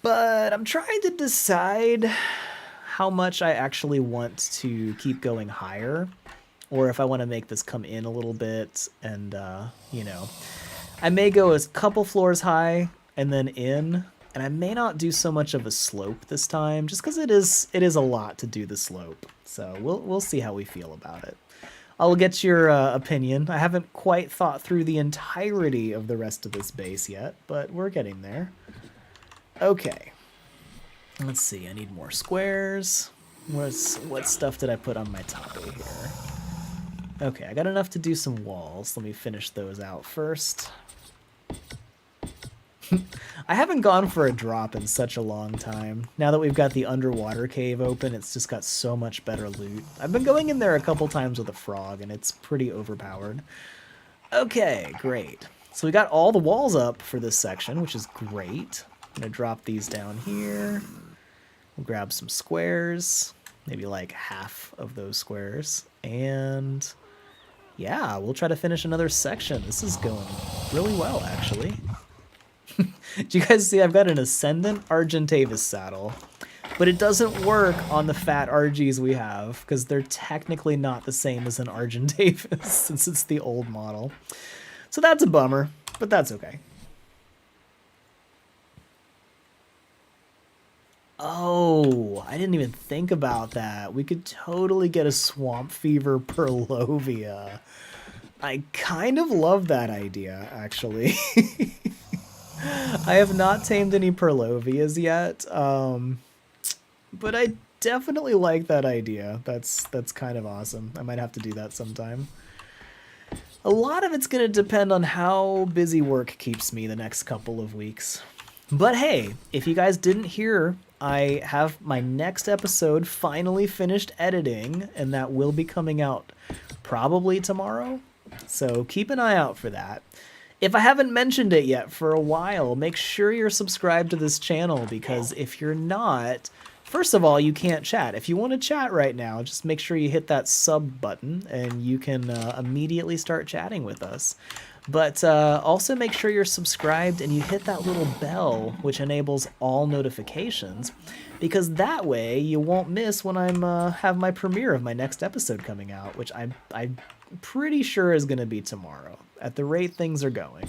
But I'm trying to decide how much I actually want to keep going higher, or if I want to make this come in a little bit and, you know, I may go a couple floors high and then in, and I may not do so much of a slope this time, just because it is a lot to do the slope. So we'll see how we feel about it. I'll get your opinion. I haven't quite thought through the entirety of the rest of this base yet, but we're getting there. Okay. Let's see. I need more squares. What stuff did I put on my topo here? Okay, I got enough to do some walls. Let me finish those out first. I haven't gone for a drop in such a long time. Now that we've got the underwater cave open, it's just got so much better loot. I've been going in there a couple times with a frog, and it's pretty overpowered. Okay, great. So we got all the walls up for this section, which is great. I'm going to drop these down here. We'll grab some squares, maybe like half of those squares. And yeah, we'll try to finish another section. This is going really well, actually. Do you guys see I've got an Ascendant Argentavis saddle, but it doesn't work on the fat RGs we have because they're technically not the same as an Argentavis since it's the old model. So that's a bummer, but that's okay. Oh, I didn't even think about that. We could totally get a Swamp Fever Purlovia. I kind of love that idea, actually. I have not tamed any Purlovias yet, but I definitely like that idea. That's kind of awesome. I might have to do that sometime. A lot of it's going to depend on how busy work keeps me the next couple of weeks. But hey, if you guys didn't hear, I have my next episode finally finished editing, and that will be coming out probably tomorrow. So keep an eye out for that. If I haven't mentioned it yet for a while, make sure you're subscribed to this channel, because if you're not, first of all, you can't chat. If you want to chat right now, just make sure you hit that sub button and you can immediately start chatting with us. But also make sure you're subscribed and you hit that little bell, which enables all notifications, because that way you won't miss when I'm have my premiere of my next episode coming out, which I'm pretty sure is going to be tomorrow, at the rate things are going.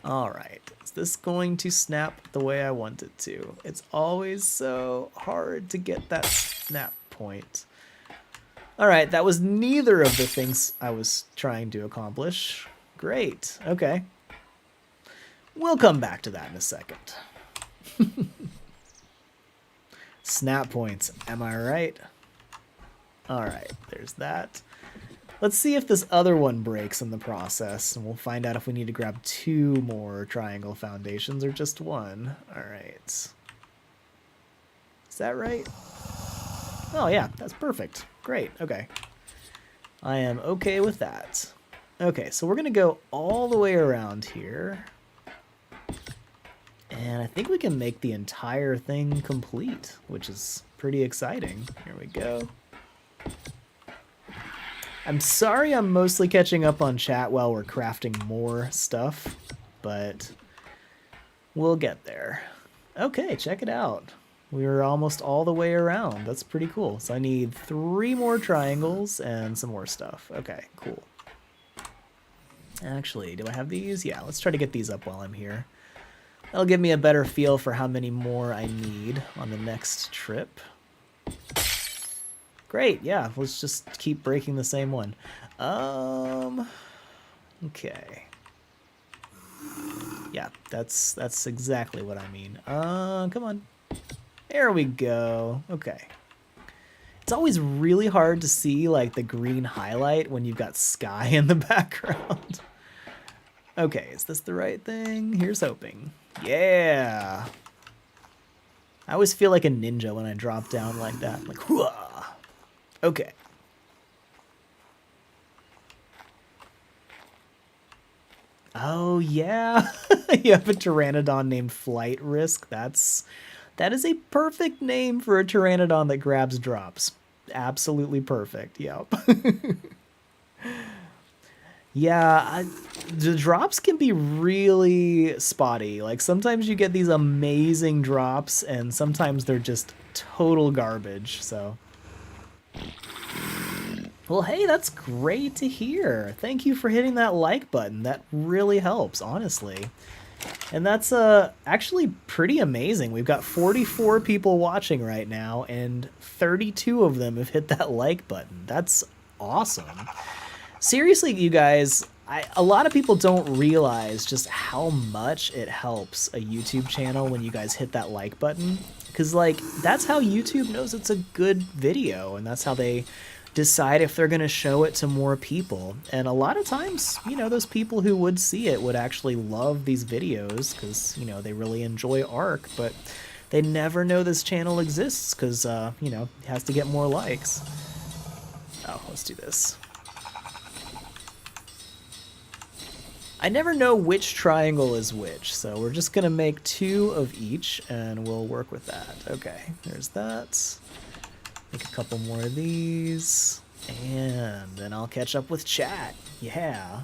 All right, is this going to snap the way I want it to? It's always so hard to get that snap point. All right, that was neither of the things I was trying to accomplish. Great, okay. We'll come back to that in a second. Snap points, am I right? All right, there's that. Let's see if this other one breaks in the process, and we'll find out if we need to grab 2 more triangle foundations or just 1. All right. Is that right? Oh yeah, that's perfect. Great, okay. I am okay with that. Okay, so we're gonna go all the way around here. And I think we can make the entire thing complete, which is pretty exciting. Here we go. I'm sorry I'm mostly catching up on chat while we're crafting more stuff, but we'll get there. Okay, check it out. We're almost all the way around. That's pretty cool. So I need 3 more triangles and some more stuff. Okay, cool. Actually, do I have these? Yeah, let's try to get these up while I'm here. That'll give me a better feel for how many more I need on the next trip. Great, yeah, let's just keep breaking the same one. Okay. Yeah, that's exactly what I mean. Come on. There we go. Okay. It's always really hard to see like the green highlight when you've got sky in the background. Okay, is this the right thing? Here's hoping. Yeah. I always feel like a ninja when I drop down like that. Like, hooah. Okay. Oh, yeah. You have a pteranodon named Flight Risk. That is a perfect name for a pteranodon that grabs drops. Absolutely perfect. Yep. Yeah, the drops can be really spotty. Like sometimes you get these amazing drops and sometimes they're just total garbage. So, well, hey, that's great to hear. Thank you for hitting that like button. That really helps, honestly. And that's actually pretty amazing. We've got 44 people watching right now, and 32 of them have hit that like button. That's awesome. Seriously, you guys, a lot of people don't realize just how much it helps a YouTube channel when you guys hit that like button. Because, like, that's how YouTube knows it's a good video, and that's how they decide if they're going to show it to more people. And a lot of times, you know, those people who would see it would actually love these videos because, you know, they really enjoy Ark, but they never know this channel exists because, you know, it has to get more likes. Oh, let's do this. I never know which triangle is which, so we're just going to make 2 of each, and we'll work with that. Okay, there's that. Make a couple more of these, and then I'll catch up with chat. Yeah.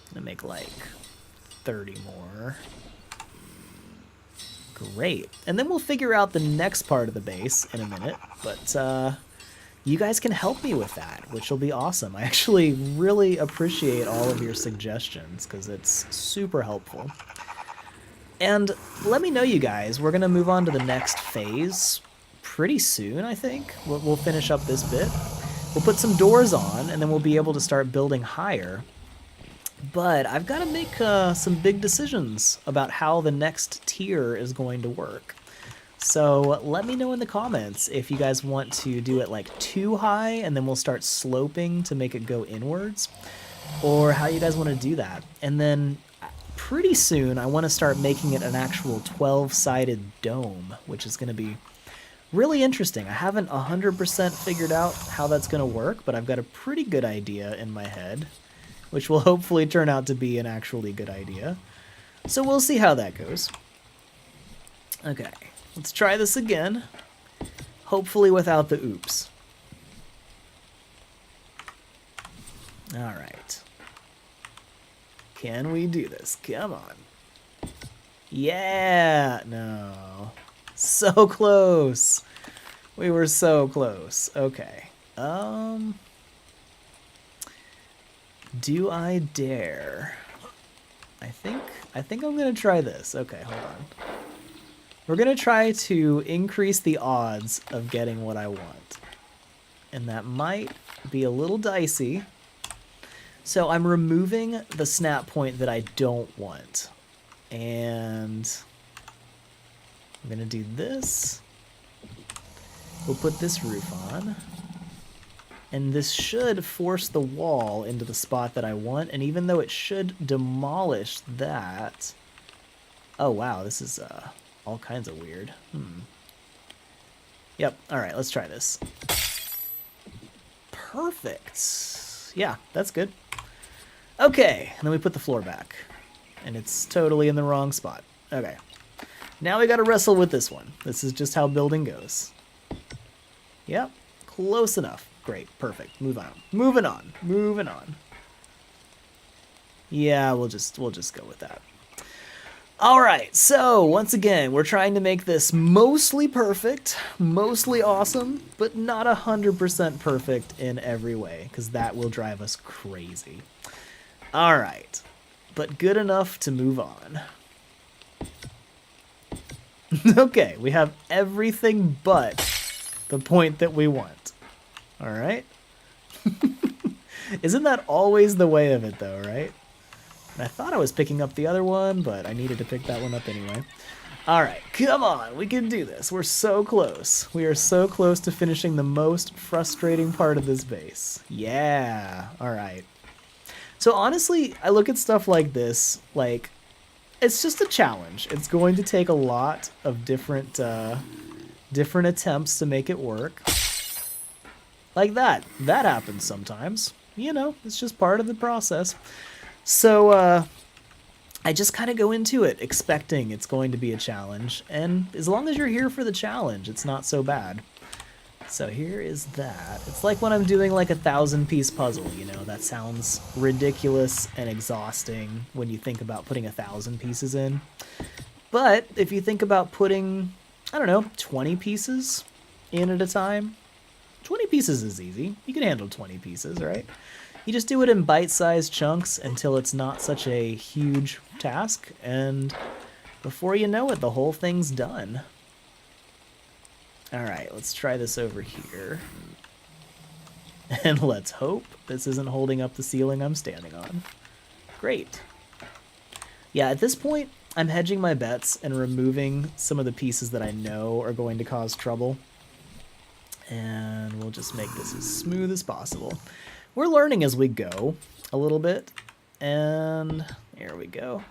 I'm gonna make like 30 more. Great. And then we'll figure out the next part of the base in a minute, but you guys can help me with that, which will be awesome. I actually really appreciate all of your suggestions because it's super helpful. And let me know, you guys, we're going to move on to the next phase pretty soon, I think. We'll finish up this bit. We'll put some doors on, and then we'll be able to start building higher. But I've got to make some big decisions about how the next tier is going to work. So let me know in the comments if you guys want to do it like too high and then we'll start sloping to make it go inwards, or how you guys want to do that. And then pretty soon I want to start making it an actual 12-sided dome, which is going to be really interesting. I haven't 100% figured out how that's going to work, but I've got a pretty good idea in my head, which will hopefully turn out to be an actually good idea. So we'll see how that goes. Okay. Let's try this again, hopefully without the oops. All right. Can we do this? Come on. Yeah, no. So close. We were so close. Okay. Do I dare? I think I'm going to try this. Okay, hold on. We're going to try to increase the odds of getting what I want. And that might be a little dicey. So I'm removing the snap point that I don't want. And I'm going to do this. We'll put this roof on. And this should force the wall into the spot that I want. And even though it should demolish that... Oh, wow, this is... all kinds of weird. Yep. All right, let's try this. Perfect. Yeah, that's good. Okay, and then we put the floor back. And it's totally in the wrong spot. Okay. Now we got to wrestle with this one. This is just how building goes. Yep. Close enough. Great. Perfect. Move on. Moving on. Moving on. Yeah, we'll just go with that. Alright, so once again, we're trying to make this mostly perfect, mostly awesome, but not 100% perfect in every way, because that will drive us crazy. Alright, but good enough to move on. Okay, we have everything but the point that we want. Alright? Isn't that always the way of it, though, right? I thought I was picking up the other one, but I needed to pick that one up anyway. All right, come on, we can do this. We're so close. We are so close to finishing the most frustrating part of this base. Yeah, all right. So honestly, I look at stuff like this, like, it's just a challenge. It's going to take a lot of different attempts to make it work. Like that. That happens sometimes. You know, it's just part of the process. So, I just kind of go into it expecting it's going to be a challenge, and as long as you're here for the challenge, it's not so bad. So here is that. It's like when I'm doing like a 1,000-piece puzzle, you know, that sounds ridiculous and exhausting when you think about putting 1,000 pieces in. But if you think about putting, I don't know, 20 pieces in at a time, 20 pieces is easy. You can handle 20 pieces, right? You just do it in bite-sized chunks until it's not such a huge task, and before you know it, the whole thing's done. Alright, let's try this over here. And let's hope this isn't holding up the ceiling I'm standing on. Great. Yeah, at this point, I'm hedging my bets and removing some of the pieces that I know are going to cause trouble. And we'll just make this as smooth as possible. We're learning as we go a little bit, and there we go.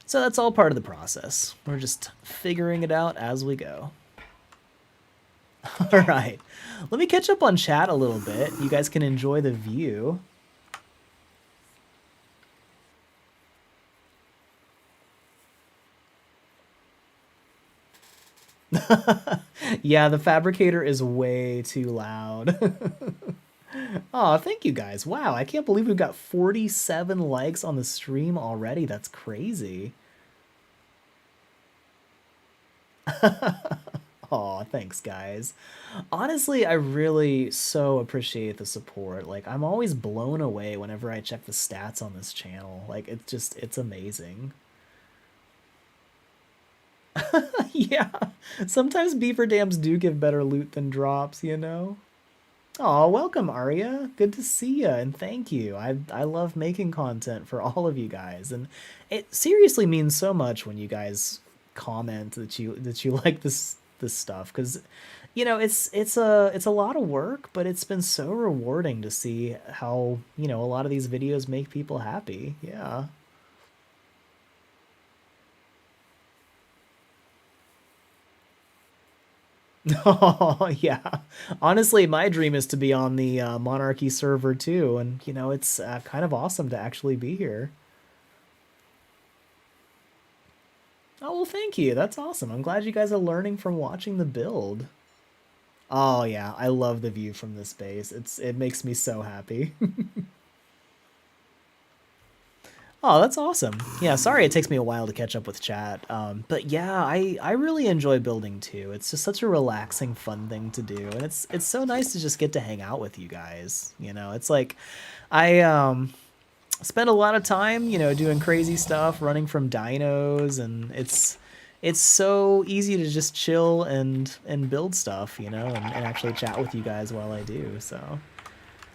So that's all part of the process. We're just figuring it out as we go. All right, let me catch up on chat a little bit. You guys can enjoy the view. Yeah, the fabricator is way too loud. Oh, thank you guys. Wow, I can't believe we've got 47 likes on the stream already. That's crazy. Aw, thanks guys. Honestly, I really so appreciate the support. Like, I'm always blown away whenever I check the stats on this channel. Like, it's amazing. Yeah, sometimes beaver dams do give better loot than drops, you know? Aw, welcome, Arya. Good to see you, and thank you. I love making content for all of you guys, and it seriously means so much when you guys comment that you like this stuff, because you know it's a lot of work, but it's been so rewarding to see how, you know, a lot of these videos make people happy. Yeah. Oh, yeah. Honestly, my dream is to be on the Monarchy server too, and you know, it's kind of awesome to actually be here. Oh, well, thank you. That's awesome. I'm glad you guys are learning from watching the build. Oh, yeah. I love the view from this base. It makes me so happy. Oh, that's awesome. Yeah, sorry it takes me a while to catch up with chat. But yeah, I really enjoy building too. It's just such a relaxing, fun thing to do, and it's so nice to just get to hang out with you guys. You know, it's like I spend a lot of time, you know, doing crazy stuff, running from dinos, and it's so easy to just chill and build stuff, you know, and actually chat with you guys while I do. So.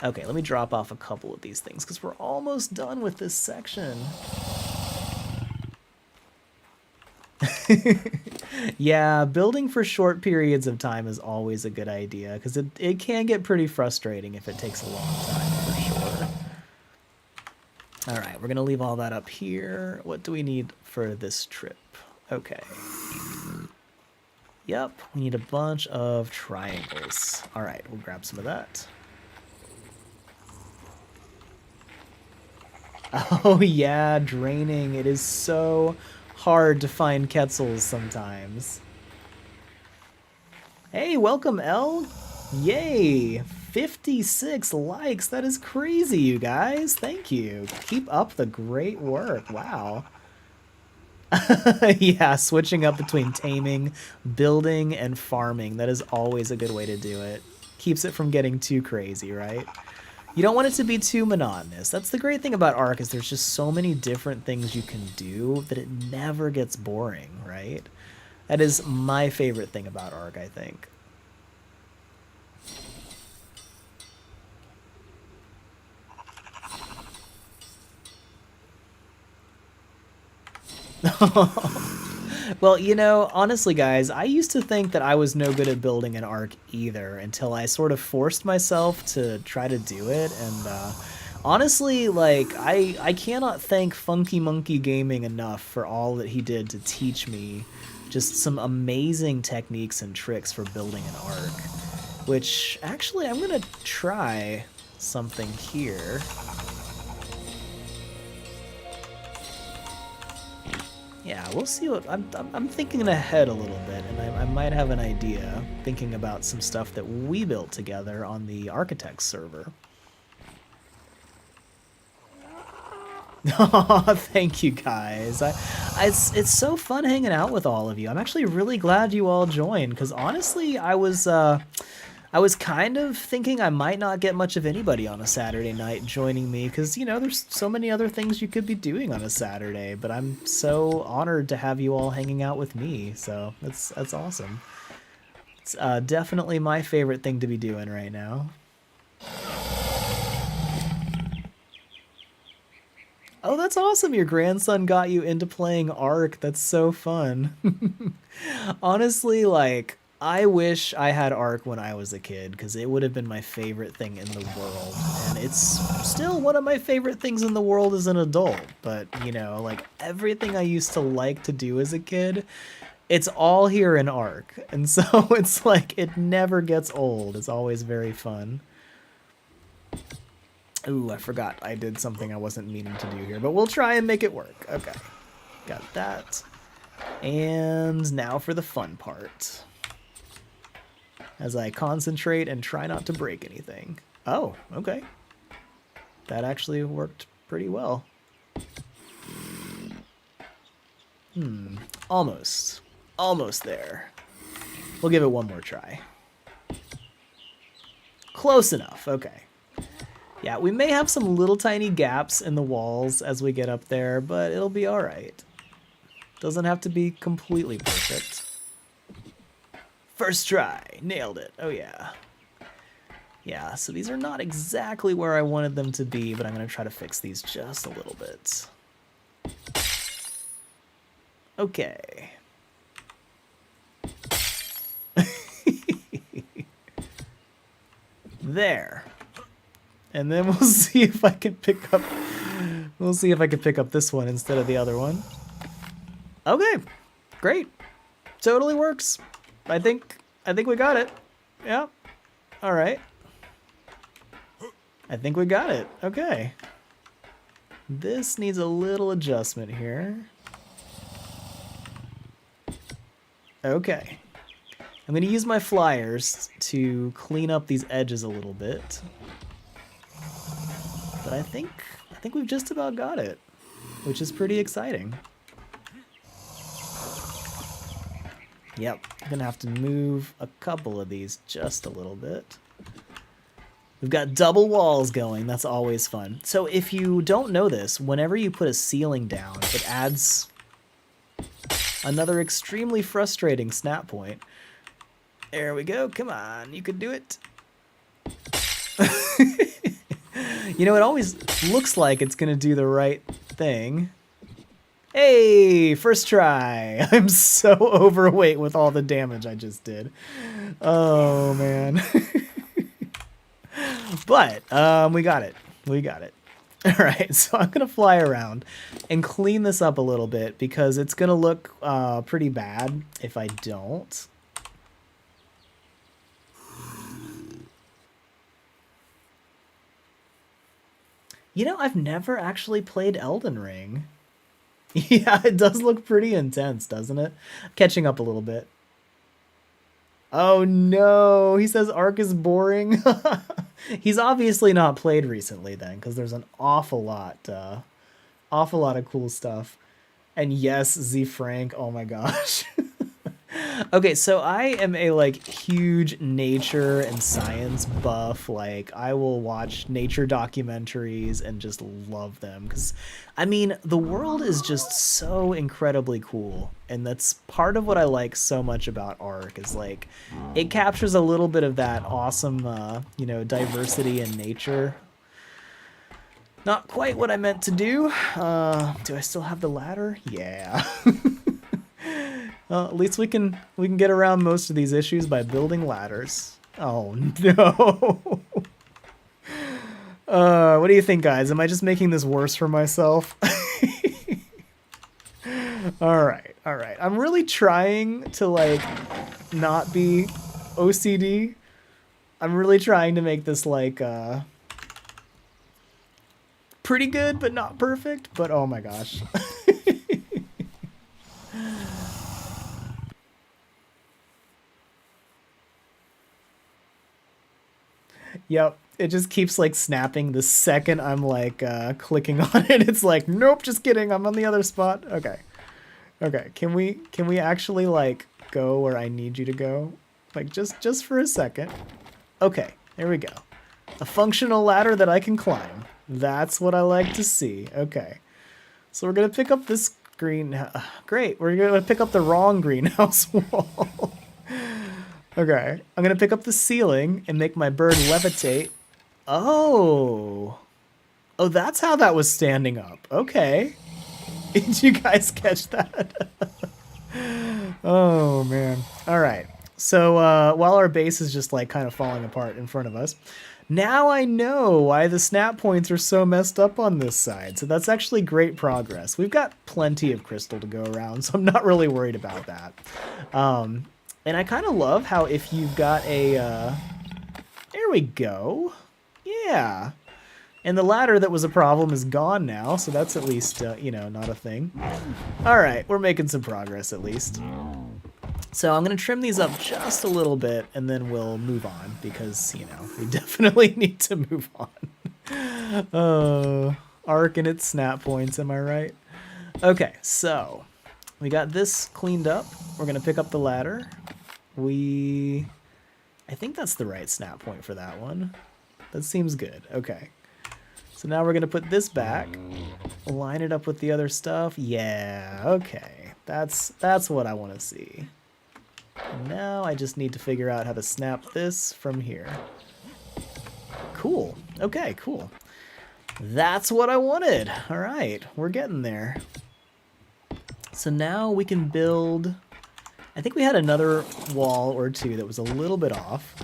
Okay, let me drop off a couple of these things because we're almost done with this section. Yeah, building for short periods of time is always a good idea because it can get pretty frustrating if it takes a long time, for sure. All right, we're going to leave all that up here. What do we need for this trip? Okay. Yep, we need a bunch of triangles. All right, we'll grab some of that. Oh yeah, draining. It is so hard to find Quetzals sometimes. Hey, welcome, Elle. Yay, 56 likes. That is crazy, you guys. Thank you. Keep up the great work. Wow. Yeah, switching up between taming, building, and farming. That is always a good way to do it. Keeps it from getting too crazy, right? You don't want it to be too monotonous. That's the great thing about Ark, is there's just so many different things you can do that it never gets boring, right? That is my favorite thing about Ark, I think. Well, you know, honestly, guys, I used to think that I was no good at building an ark either until I sort of forced myself to try to do it. And honestly, like, I cannot thank Funky Monkey Gaming enough for all that he did to teach me just some amazing techniques and tricks for building an ark. Which, actually, I'm going to try something here. Yeah, we'll see what I'm thinking ahead a little bit, and I might have an idea thinking about some stuff that we built together on the Architects server. Oh, thank you guys. It's so fun hanging out with all of you. I'm actually really glad you all joined because honestly, I was kind of thinking I might not get much of anybody on a Saturday night joining me because, you know, there's so many other things you could be doing on a Saturday, but I'm so honored to have you all hanging out with me, so that's awesome. It's definitely my favorite thing to be doing right now. Oh, that's awesome. Your grandson got you into playing Ark. That's so fun. Honestly, like, I wish I had Ark when I was a kid because it would have been my favorite thing in the world. And it's still one of my favorite things in the world as an adult. But, you know, like everything I used to like to do as a kid, it's all here in Ark. And so it's like it never gets old. It's always very fun. Ooh, I forgot I did something I wasn't meaning to do here, but we'll try and make it work. Okay, got that. And now for the fun part. As I concentrate and try not to break anything. Oh, okay. That actually worked pretty well. Almost. Almost there. We'll give it one more try. Close enough, okay. Yeah, we may have some little tiny gaps in the walls as we get up there, but it'll be alright. Doesn't have to be completely perfect. First try, nailed it, oh yeah. Yeah, so these are not exactly where I wanted them to be, but I'm gonna try to fix these just a little bit. Okay. There. And then we'll see if I can pick up this one instead of the other one. Okay. Great. Totally works. I think we got it. Yeah. All right. I think we got it. Okay. This needs a little adjustment here. Okay. I'm going to use my flyers to clean up these edges a little bit. But I think we've just about got it, which is pretty exciting. Yep, I'm gonna have to move a couple of these just a little bit. We've got double walls going, that's always fun. So if you don't know this, whenever you put a ceiling down, it adds another extremely frustrating snap point. There we go, come on, you can do it. You know, it always looks like it's gonna do the right thing. Hey, first try. I'm so overweight with all the damage I just did. Oh, man. But, we got it. We got it. All right, so I'm gonna fly around and clean this up a little bit because it's gonna look pretty bad if I don't. You know, I've never actually played Elden Ring. Yeah, it does look pretty intense, doesn't it? Catching up a little bit. Oh no, he says Ark is boring. He's obviously not played recently then, because there's an awful lot of cool stuff. And yes, Z Frank, oh my gosh. Okay, so I am a like huge nature and science buff. Like I will watch nature documentaries and just love them because I mean, the world is just so incredibly cool. And that's part of what I like so much about Ark is like it captures a little bit of that awesome you know, diversity in nature. Not quite what I meant to do. Do I still have the ladder? Yeah. At least we can get around most of these issues by building ladders. Oh no. What do you think, guys? Am I just making this worse for myself? All right, all right. I'm really trying to like not be OCD. I'm really trying to make this like pretty good, but not perfect. But oh my gosh. Yep. It just keeps like snapping the second I'm like clicking on it. It's like, nope, just kidding. I'm on the other spot. Okay. Okay. Can we actually like go where I need you to go? Like just for a second. Okay. There we go. A functional ladder that I can climb. That's what I like to see. Okay. So we're going to pick up this green. Great. We're going to pick up the wrong greenhouse wall. Okay. I'm going to pick up the ceiling and make my bird levitate. Oh. Oh, that's how that was standing up. Okay. Did you guys catch that? Oh, man. All right. So while our base is just like kind of falling apart in front of us, now I know why the snap points are so messed up on this side. So that's actually great progress. We've got plenty of crystal to go around, so I'm not really worried about that. And I kind of love how if you've got a... there we go. Yeah. And the ladder that was a problem is gone now, so that's at least, you know, not a thing. All right, we're making some progress at least. So I'm going to trim these up just a little bit, and then we'll move on, because, you know, we definitely need to move on. Arc and its snap points, am I right? Okay, so we got this cleaned up. We're going to pick up the ladder. I think that's the right snap point for that one. That seems good. Okay. So now we're going to put this back, line it up with the other stuff. Yeah, okay. That's what I want to see. And now I just need to figure out how to snap this from here. Cool. Okay, cool. That's what I wanted. All right, we're getting there. So now we can build... I think we had another wall or two that was a little bit off.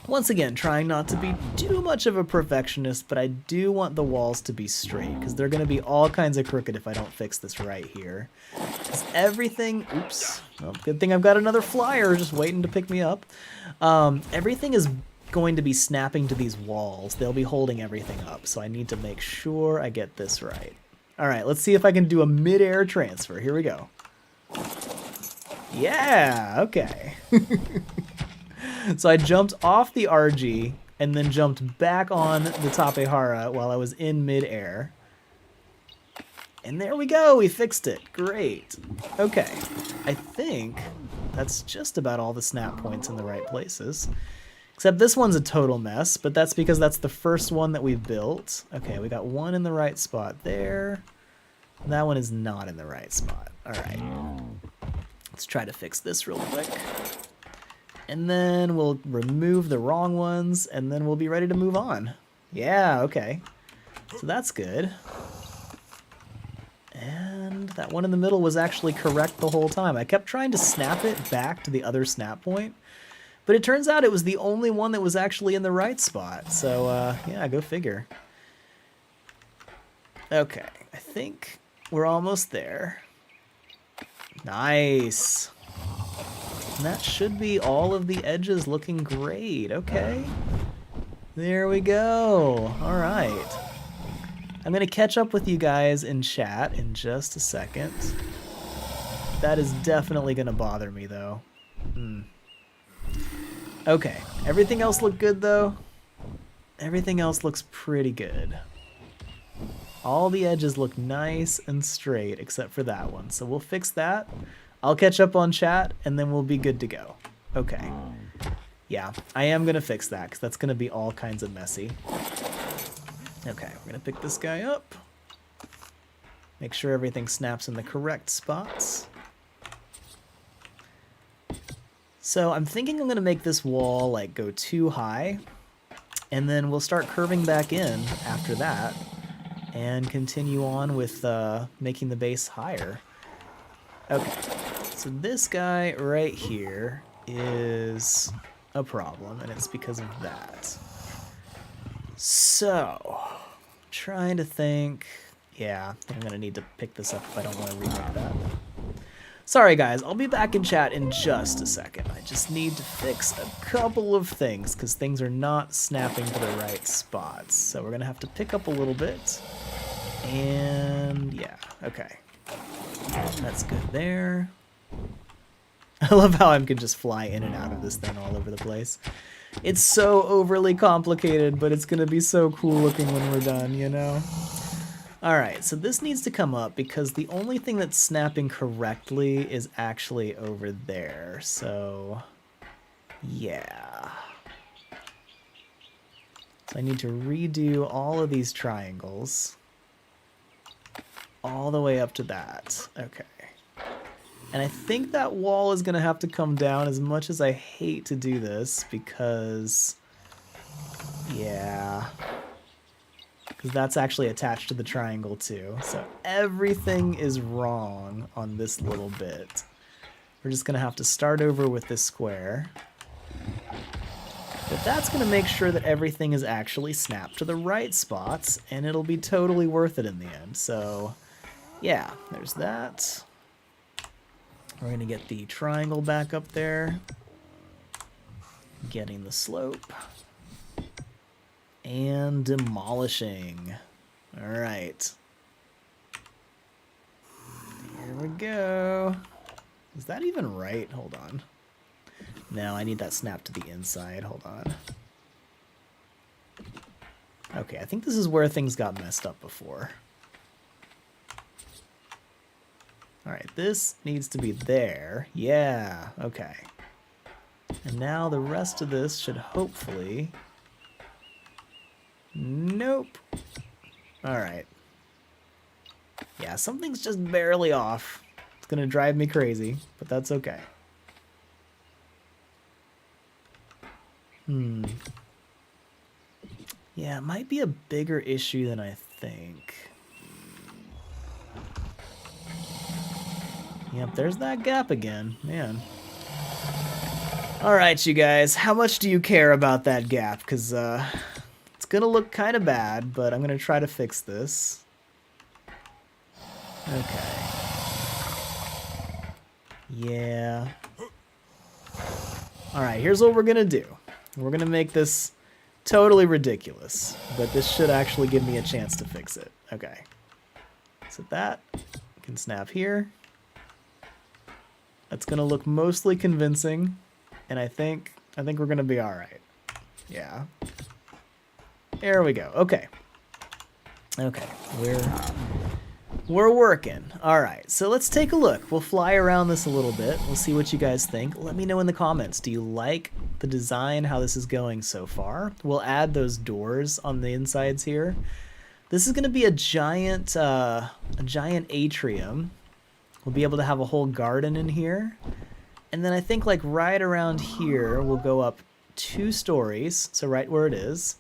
Once again, trying not to be too much of a perfectionist, but I do want the walls to be straight, because they're going to be all kinds of crooked if I don't fix this right here. Because everything... Oops. Well, good thing I've got another flyer just waiting to pick me up. Everything is going to be snapping to these walls. They'll be holding everything up, so I need to make sure I get this right. All right, let's see if I can do a mid-air transfer. Here we go. Yeah, okay. So I jumped off the RG and then jumped back on the Tapehara while I was in mid-air. And there we go, we fixed it. Great. Okay, I think that's just about all the snap points in the right places. Except this one's a total mess, but that's because that's the first one that we built. Okay, we got one in the right spot there. That one is not in the right spot. All right. Let's try to fix this real quick. And then we'll remove the wrong ones, and then we'll be ready to move on. Yeah, okay. So that's good. And that one in the middle was actually correct the whole time. I kept trying to snap it back to the other snap point, but it turns out it was the only one that was actually in the right spot. So, yeah, go figure. Okay, I think we're almost there. Nice. And that should be all of the edges looking great. Okay. There we go. All right. I'm going to catch up with you guys in chat in just a second. That is definitely going to bother me, though. Okay. Everything else looked good, though. Everything else looks pretty good. All the edges look nice and straight, except for that one. So we'll fix that. I'll catch up on chat, and then we'll be good to go. Okay. Yeah, I am going to fix that, because that's going to be all kinds of messy. Okay, we're going to pick this guy up. Make sure everything snaps in the correct spots. So I'm thinking I'm going to make this wall, like, go too high, and then we'll start curving back in after that, and continue on with making the base higher. Okay, so this guy right here is a problem, and it's because of that. So, trying to think. Yeah, I'm gonna need to pick this up if I don't want to remake that. Sorry guys, I'll be back in chat in just a second. I just need to fix a couple of things because things are not snapping to the right spots. So we're gonna have to pick up a little bit. And yeah, okay. That's good there. I love how I can just fly in and out of this thing all over the place. It's so overly complicated, but it's gonna be so cool looking when we're done, you know? Alright, so this needs to come up because the only thing that's snapping correctly is actually over there, so yeah. So I need to redo all of these triangles all the way up to that. Okay. And I think that wall is going to have to come down, as much as I hate to do this, because yeah. Because that's actually attached to the triangle too. So everything is wrong on this little bit. We're just going to have to start over with this square. But that's going to make sure that everything is actually snapped to the right spots, and it'll be totally worth it in the end. So yeah, there's that. We're going to get the triangle back up there. Getting the slope. And demolishing. Alright. Here we go. Is that even right? Hold on. No, I need that snap to the inside. Hold on. Okay, I think this is where things got messed up before. Alright, this needs to be there. Yeah, okay. And now the rest of this should hopefully... Nope. Alright. Yeah, something's just barely off. It's gonna drive me crazy, but that's okay. Yeah, it might be a bigger issue than I think. Yep, there's that gap again. Man. Alright, you guys. How much do you care about that gap? Because, it's gonna look kind of bad, but I'm gonna try to fix this. Okay. Yeah. Alright, here's what we're gonna do. We're gonna make this totally ridiculous, but this should actually give me a chance to fix it. Okay. So that can snap here. That's gonna look mostly convincing, and I think we're gonna be alright. Yeah. There we go. Okay. Okay. We're working. Alright, so let's take a look. We'll fly around this a little bit. We'll see what you guys think. Let me know in the comments. Do you like the design, how this is going so far? We'll add those doors on the insides here. This is going to be a giant atrium. We'll be able to have a whole garden in here. And then I think like right around here, we'll go up 2 stories. So right where it is.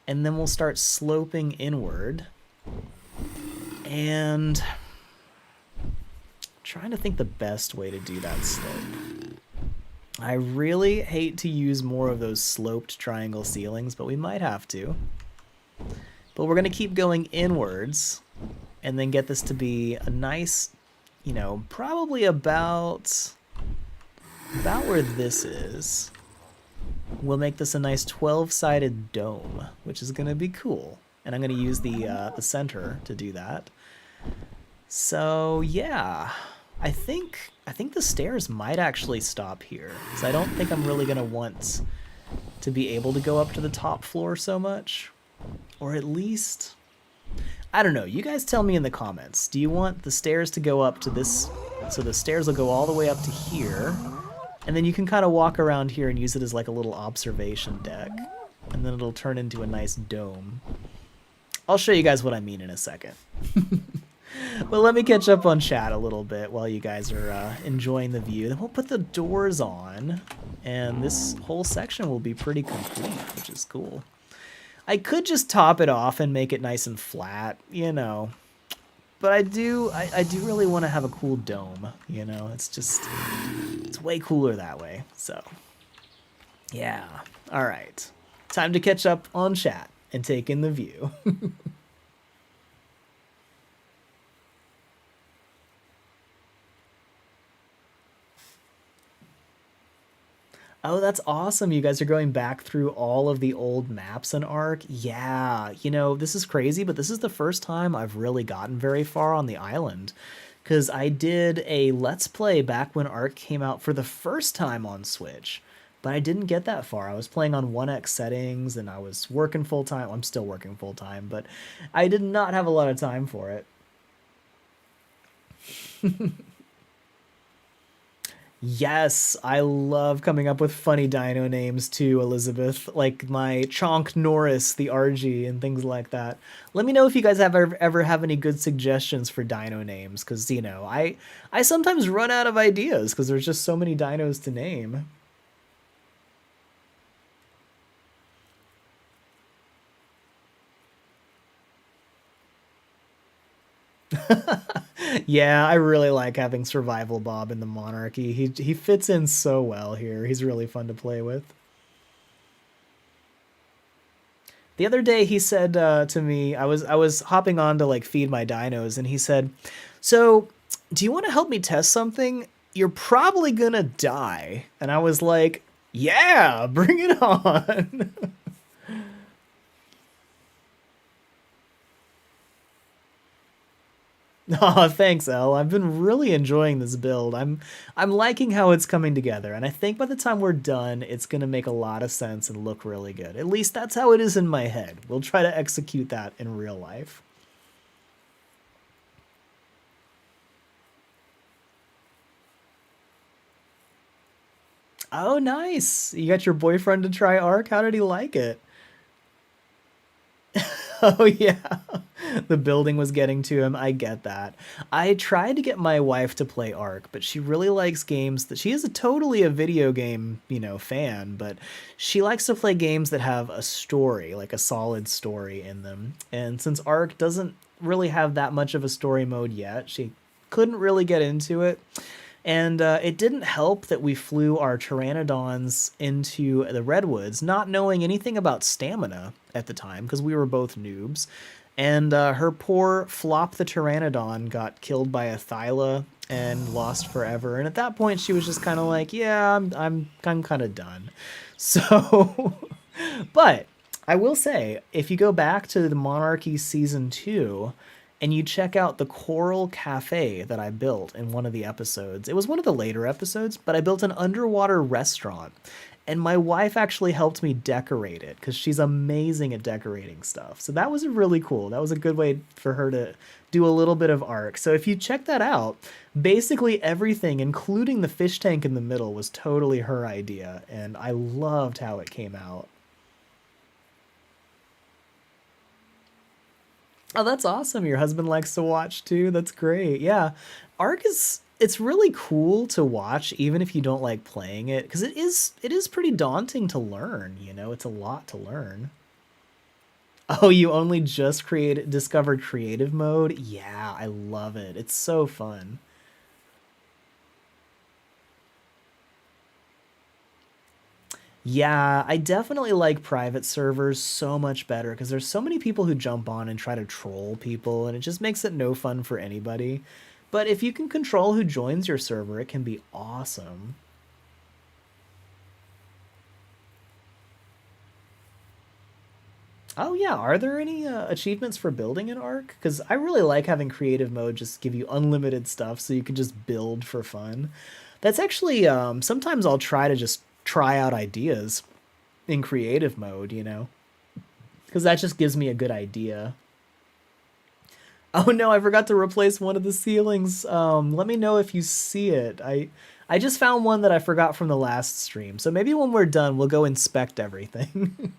And then we'll start sloping inward. And I'm trying to think the best way to do that slope. I really hate to use more of those sloped triangle ceilings, but we might have to. But we're going to keep going inwards and then get this to be a nice, you know, probably about where this is. We'll make this a nice 12-sided dome, which is going to be cool. And I'm going to use the center to do that. So yeah, I think the stairs might actually stop here, because I don't think I'm really going to want to be able to go up to the top floor so much. Or at least, I don't know, you guys tell me in the comments. Do you want the stairs to go up to this, so the stairs will go all the way up to here, and then you can kind of walk around here and use it as like a little observation deck, and then it'll turn into a nice dome. I'll show you guys what I mean in a second. Well, let me catch up on chat a little bit while you guys are enjoying the view. Then we'll put the doors on, and this whole section will be pretty complete, which is cool. I could just top it off and make it nice and flat, you know, but I do really want to have a cool dome, you know? It's way cooler that way. So, yeah. All right. Time to catch up on chat and take in the view. Oh, that's awesome. You guys are going back through all of the old maps in Ark. Yeah, you know, this is crazy, but this is the first time I've really gotten very far on the island. Because I did a Let's Play back when Ark came out for the first time on Switch, but I didn't get that far. I was playing on 1x settings and I was working full time. I'm still working full time, but I did not have a lot of time for it. Yes, I love coming up with funny dino names too, Elizabeth. Like my Chonk Norris, the RG, and things like that. Let me know if you guys ever have any good suggestions for dino names, because you know I sometimes run out of ideas because there's just so many dinos to name. Yeah, I really like having Survival Bob in the Monarchy. He fits in so well here. He's really fun to play with. The other day he said to me, I was hopping on to like feed my dinos, and he said, "So, do you want to help me test something? You're probably gonna die." And I was like, "Yeah, bring it on." Oh, thanks, Elle. I've been really enjoying this build. I'm liking how it's coming together, and I think by the time we're done, it's gonna make a lot of sense and look really good. At least that's how it is in my head. We'll try to execute that in real life. Oh, nice. You got your boyfriend to try Ark? How did he like it? Oh yeah. The building was getting to him. I get that. I tried to get my wife to play Ark, but she really likes games that she is a video game, you know, fan, but she likes to play games that have a story, like a solid story in them. And since Ark doesn't really have that much of a story mode yet, she couldn't really get into it. And it didn't help that we flew our pteranodons into the redwoods, not knowing anything about stamina at the time, because we were both noobs. And her poor Flop the pteranodon got killed by a Thyla and lost forever. And at that point, she was just kind of like, "Yeah, I'm kind of done." So, but I will say, if you go back to the Monarchy season 2, and you check out the coral cafe that I built in one of the episodes. It was one of the later episodes, but I built an underwater restaurant. And my wife actually helped me decorate it because she's amazing at decorating stuff. So that was really cool. That was a good way for her to do a little bit of Ark. So if you check that out, basically everything, including the fish tank in the middle, was totally her idea. And I loved how it came out. Oh, that's awesome. Your husband likes to watch too. That's great. Yeah. Ark is it's really cool to watch even if you don't like playing it because it is pretty daunting to learn, you know. It's a lot to learn. Oh, you only just created discovered creative mode? Yeah, I love it. It's so fun. Yeah, I definitely like private servers so much better because there's so many people who jump on and try to troll people, and it just makes it no fun for anybody. But if you can control who joins your server, it can be awesome. Oh yeah, are there any achievements for building an Ark? Because I really like having creative mode just give you unlimited stuff so you can just build for fun. That's actually sometimes I'll try to just try out ideas in creative mode, you know, because that just gives me a good idea. Oh no, I forgot to replace one of the ceilings. Let me know if you see it. I just found one that I forgot from the last stream. So maybe when we're done, we'll go inspect everything.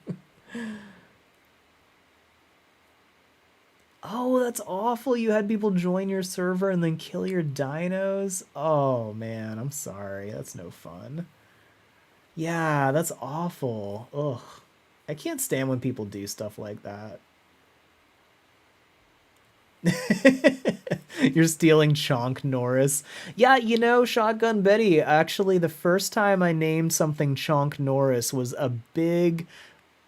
Oh, that's awful. You had people join your server and then kill your dinos. Oh man, I'm sorry. That's no fun. Yeah, that's awful. Ugh. I can't stand when people do stuff like that. You're stealing Chonk Norris. Yeah, you know, Shotgun Betty, actually, the first time I named something Chonk Norris was a big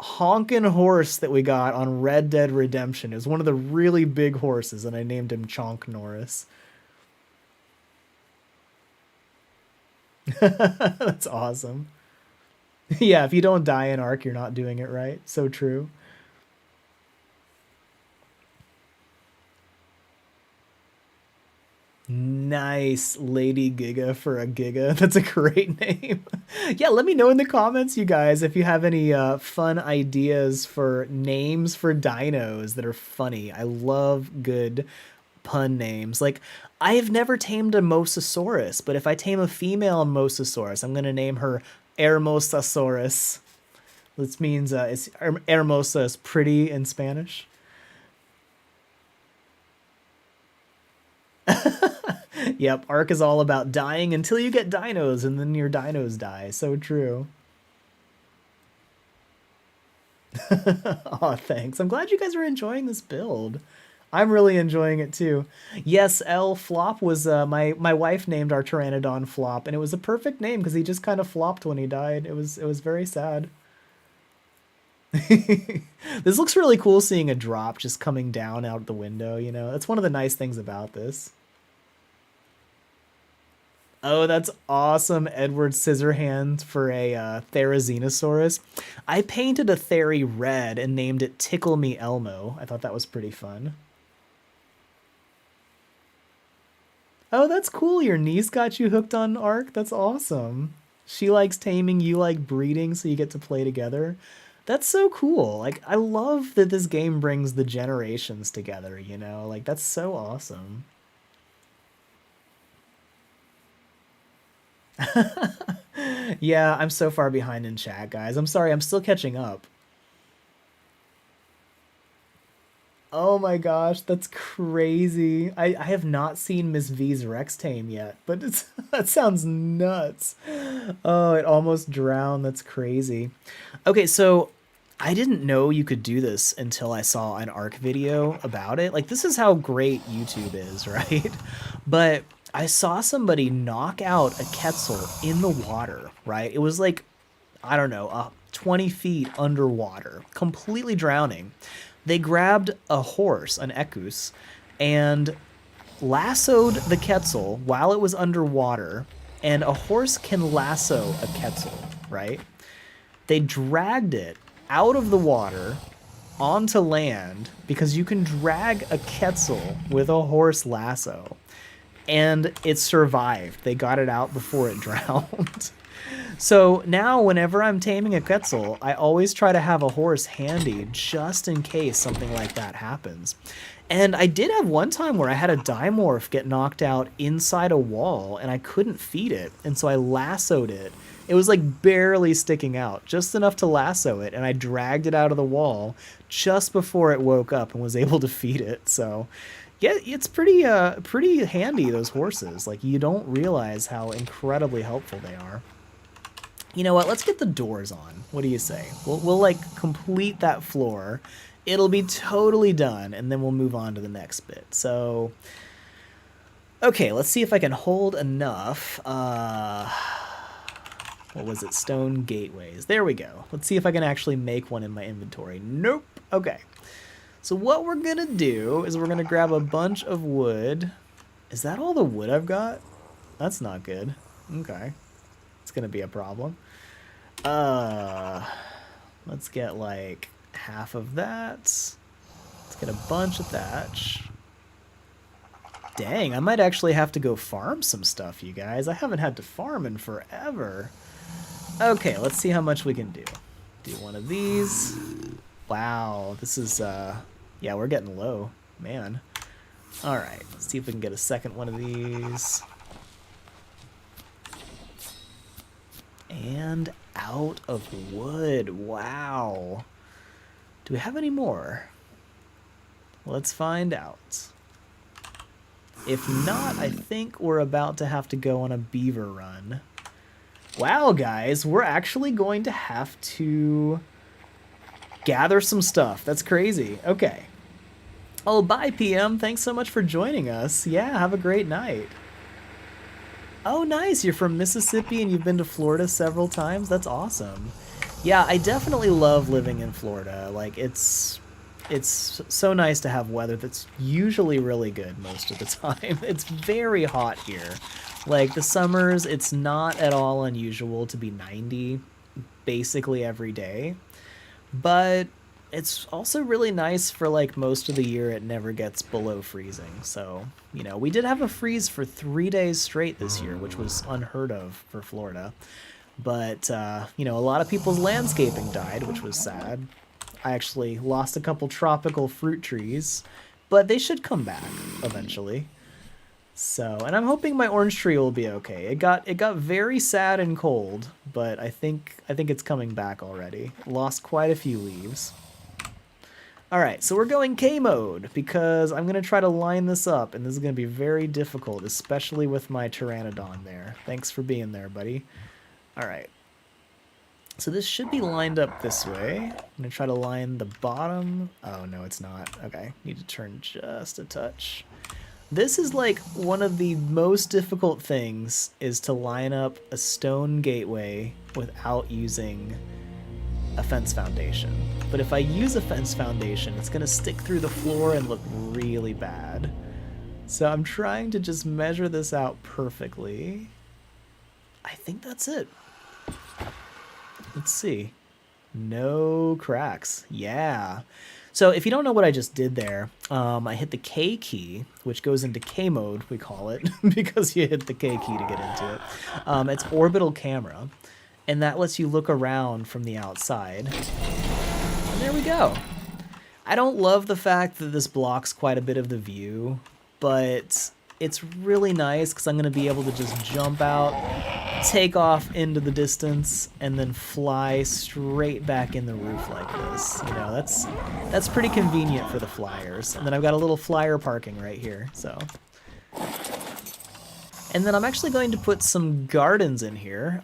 honkin' horse that we got on Red Dead Redemption. It was one of the really big horses, and I named him Chonk Norris. That's awesome. Yeah, if you don't die in Ark, you're not doing it right. So true. Nice, Lady Giga for a Giga. That's a great name. Yeah, let me know in the comments, you guys, if you have any fun ideas for names for dinos that are funny. I love good pun names. Like, I have never tamed a Mosasaurus, but if I tame a female Mosasaurus, I'm gonna name her Hermosasaurus. This means Hermosa is pretty in Spanish. Yep, Ark is all about dying until you get dinos, and then your dinos die. So true. Oh, thanks. I'm glad you guys are enjoying this build. I'm really enjoying it too. Yes, L Flop was my wife named our Pteranodon Flop, and it was a perfect name because he just kind of flopped when he died. It was very sad. This looks really cool seeing a drop just coming down out the window, you know. That's one of the nice things about this. Oh, that's awesome, Edward Scissorhands for a Therizinosaurus. I painted a Theri red and named it Tickle Me Elmo. I thought that was pretty fun. Oh, that's cool. Your niece got you hooked on Ark. That's awesome. She likes taming, you like breeding, so you get to play together. That's so cool. Like, I love that this game brings the generations together, you know? Like, that's so awesome. Yeah, I'm so far behind in chat, guys. I'm sorry, I'm still catching up. Oh my gosh, that's crazy. I have not seen Miss V's Rex Tame yet, but it's that sounds nuts. Oh, it almost drowned. That's crazy. Okay, so I didn't know you could do this until I saw an ARC video about it. Like, this is how great YouTube is, right? But I saw somebody knock out a Quetzal in the water, right? It was like, I don't know, 20 feet underwater, completely drowning. They grabbed a horse, an Equus, and lassoed the Quetzal while it was underwater. And a horse can lasso a Quetzal, right? They dragged it out of the water onto land because you can drag a Quetzal with a horse lasso. And it survived. They got it out before it drowned. So now whenever I'm taming a Quetzal, I always try to have a horse handy just in case something like that happens. And I did have one time where I had a dimorph get knocked out inside a wall and I couldn't feed it. And so I lassoed it. It was like barely sticking out, just enough to lasso it. And I dragged it out of the wall just before it woke up and was able to feed it. So yeah, it's pretty handy, those horses. Like, you don't realize how incredibly helpful they are. You know what? Let's get the doors on. What do you say? We'll like complete that floor. It'll be totally done, and then we'll move on to the next bit. So, okay, let's see if I can hold enough. What was it? Stone gateways. There we go. Let's see if I can actually make one in my inventory. Nope. Okay. So what we're gonna do is we're gonna grab a bunch of wood. Is that all the wood I've got? That's not good. Okay. It's gonna be a problem. Let's get like half of that. Let's get a bunch of thatch. Dang, I might actually have to go farm some stuff, you guys. I haven't had to farm in forever. Okay, let's see how much we can do. Do one of these. Wow, this is, yeah, we're getting low, man. All right, let's see if we can get a second one of these. And out of wood. Wow. Do we have any more? Let's find out. If not, I think we're about to have to go on a beaver run. Wow, guys, we're actually going to have to gather some stuff. That's crazy. Okay. Oh, bye, PM. Thanks so much for joining us. Yeah, have a great night. Oh, nice. You're from Mississippi and you've been to Florida several times. That's awesome. Yeah, I definitely love living in Florida. Like it's so nice to have weather that's usually really good most of the time. It's very hot here. Like the summers, it's not at all unusual to be 90 basically every day. But it's also really nice for like most of the year it never gets below freezing. So, we did have a freeze for 3 days straight this year, which was unheard of for Florida. But, a lot of people's landscaping died, which was sad. I actually lost a couple tropical fruit trees, but they should come back eventually. So, and I'm hoping my orange tree will be okay. It got very sad and cold, but I think it's coming back already. Lost quite a few leaves. All right, so we're going K mode because I'm going to try to line this up, and this is going to be very difficult, especially with my Pteranodon there. Thanks for being there, buddy. All right. So this should be lined up this way. I'm going to try to line the bottom. Oh, no, it's not. Okay, need to turn just a touch. This is like one of the most difficult things is to line up a stone gateway without using a fence foundation. But if I use a fence foundation, it's going to stick through the floor and look really bad. So I'm trying to just measure this out perfectly. I think that's it. Let's see. No cracks. Yeah. So if you don't know what I just did there, I hit the K key, which goes into K mode, we call it, because you hit the K key to get into it. It's orbital camera, and that lets you look around from the outside. And there we go. I don't love the fact that this blocks quite a bit of the view, but it's really nice because I'm going to be able to just jump out, take off into the distance, and then fly straight back in the roof like this. That's pretty convenient for the flyers. And then I've got a little flyer parking right here, so. And then I'm actually going to put some gardens in here.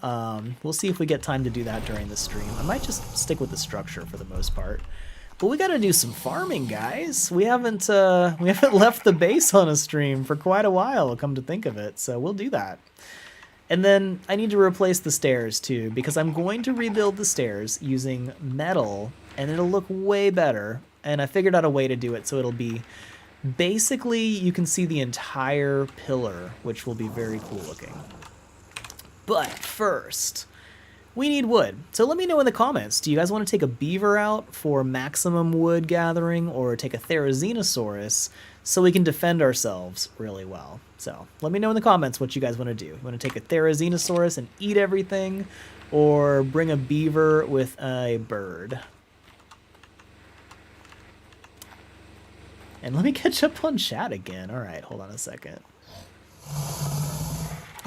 We'll see if we get time to do that during the stream. I might just stick with the structure for the most part. But we gotta do some farming, guys. We haven't left the base on a stream for quite a while, come to think of it, so we'll do that. And then I need to replace the stairs too, because I'm going to rebuild the stairs using metal, and it'll look way better. And I figured out a way to do it so it'll be basically you can see the entire pillar, which will be very cool looking. But first, we need wood. So let me know in the comments, do you guys want to take a beaver out for maximum wood gathering or take a Therizinosaurus so we can defend ourselves really well? So let me know in the comments what you guys want to do. You want to take a Therizinosaurus and eat everything, or bring a beaver with a bird? And let me catch up on chat again. All right, hold on a second.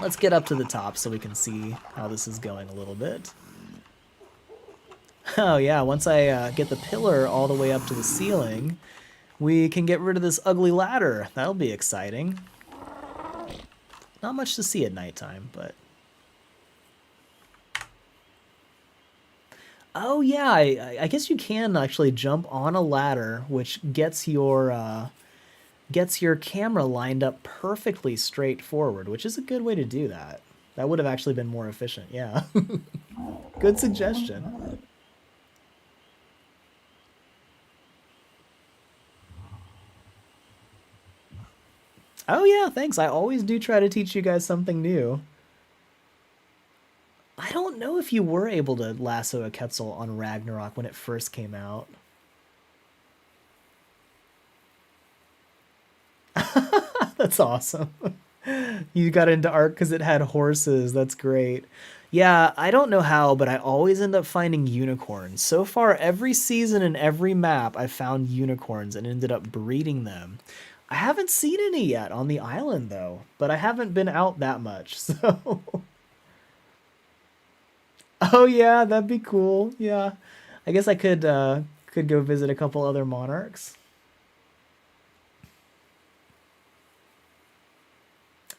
Let's get up to the top so we can see how this is going a little bit. Oh yeah, once I get the pillar all the way up to the ceiling, we can get rid of this ugly ladder. That'll be exciting. Not much to see at nighttime, but... Oh yeah, I guess you can actually jump on a ladder, which gets your camera lined up perfectly straight forward, which is a good way to do that. That would have actually been more efficient, yeah. Good suggestion. Oh yeah, thanks. I always do try to teach you guys something new. I don't know if you were able to lasso a Quetzal on Ragnarok when it first came out. That's awesome. You got into Ark because it had horses. That's great. Yeah, I don't know how, but I always end up finding unicorns. So far, every season and every map, I've found unicorns and ended up breeding them. I haven't seen any yet on the island, though, but I haven't been out that much, so... Oh yeah, that'd be cool. Yeah, I guess I could go visit a couple other monarchs.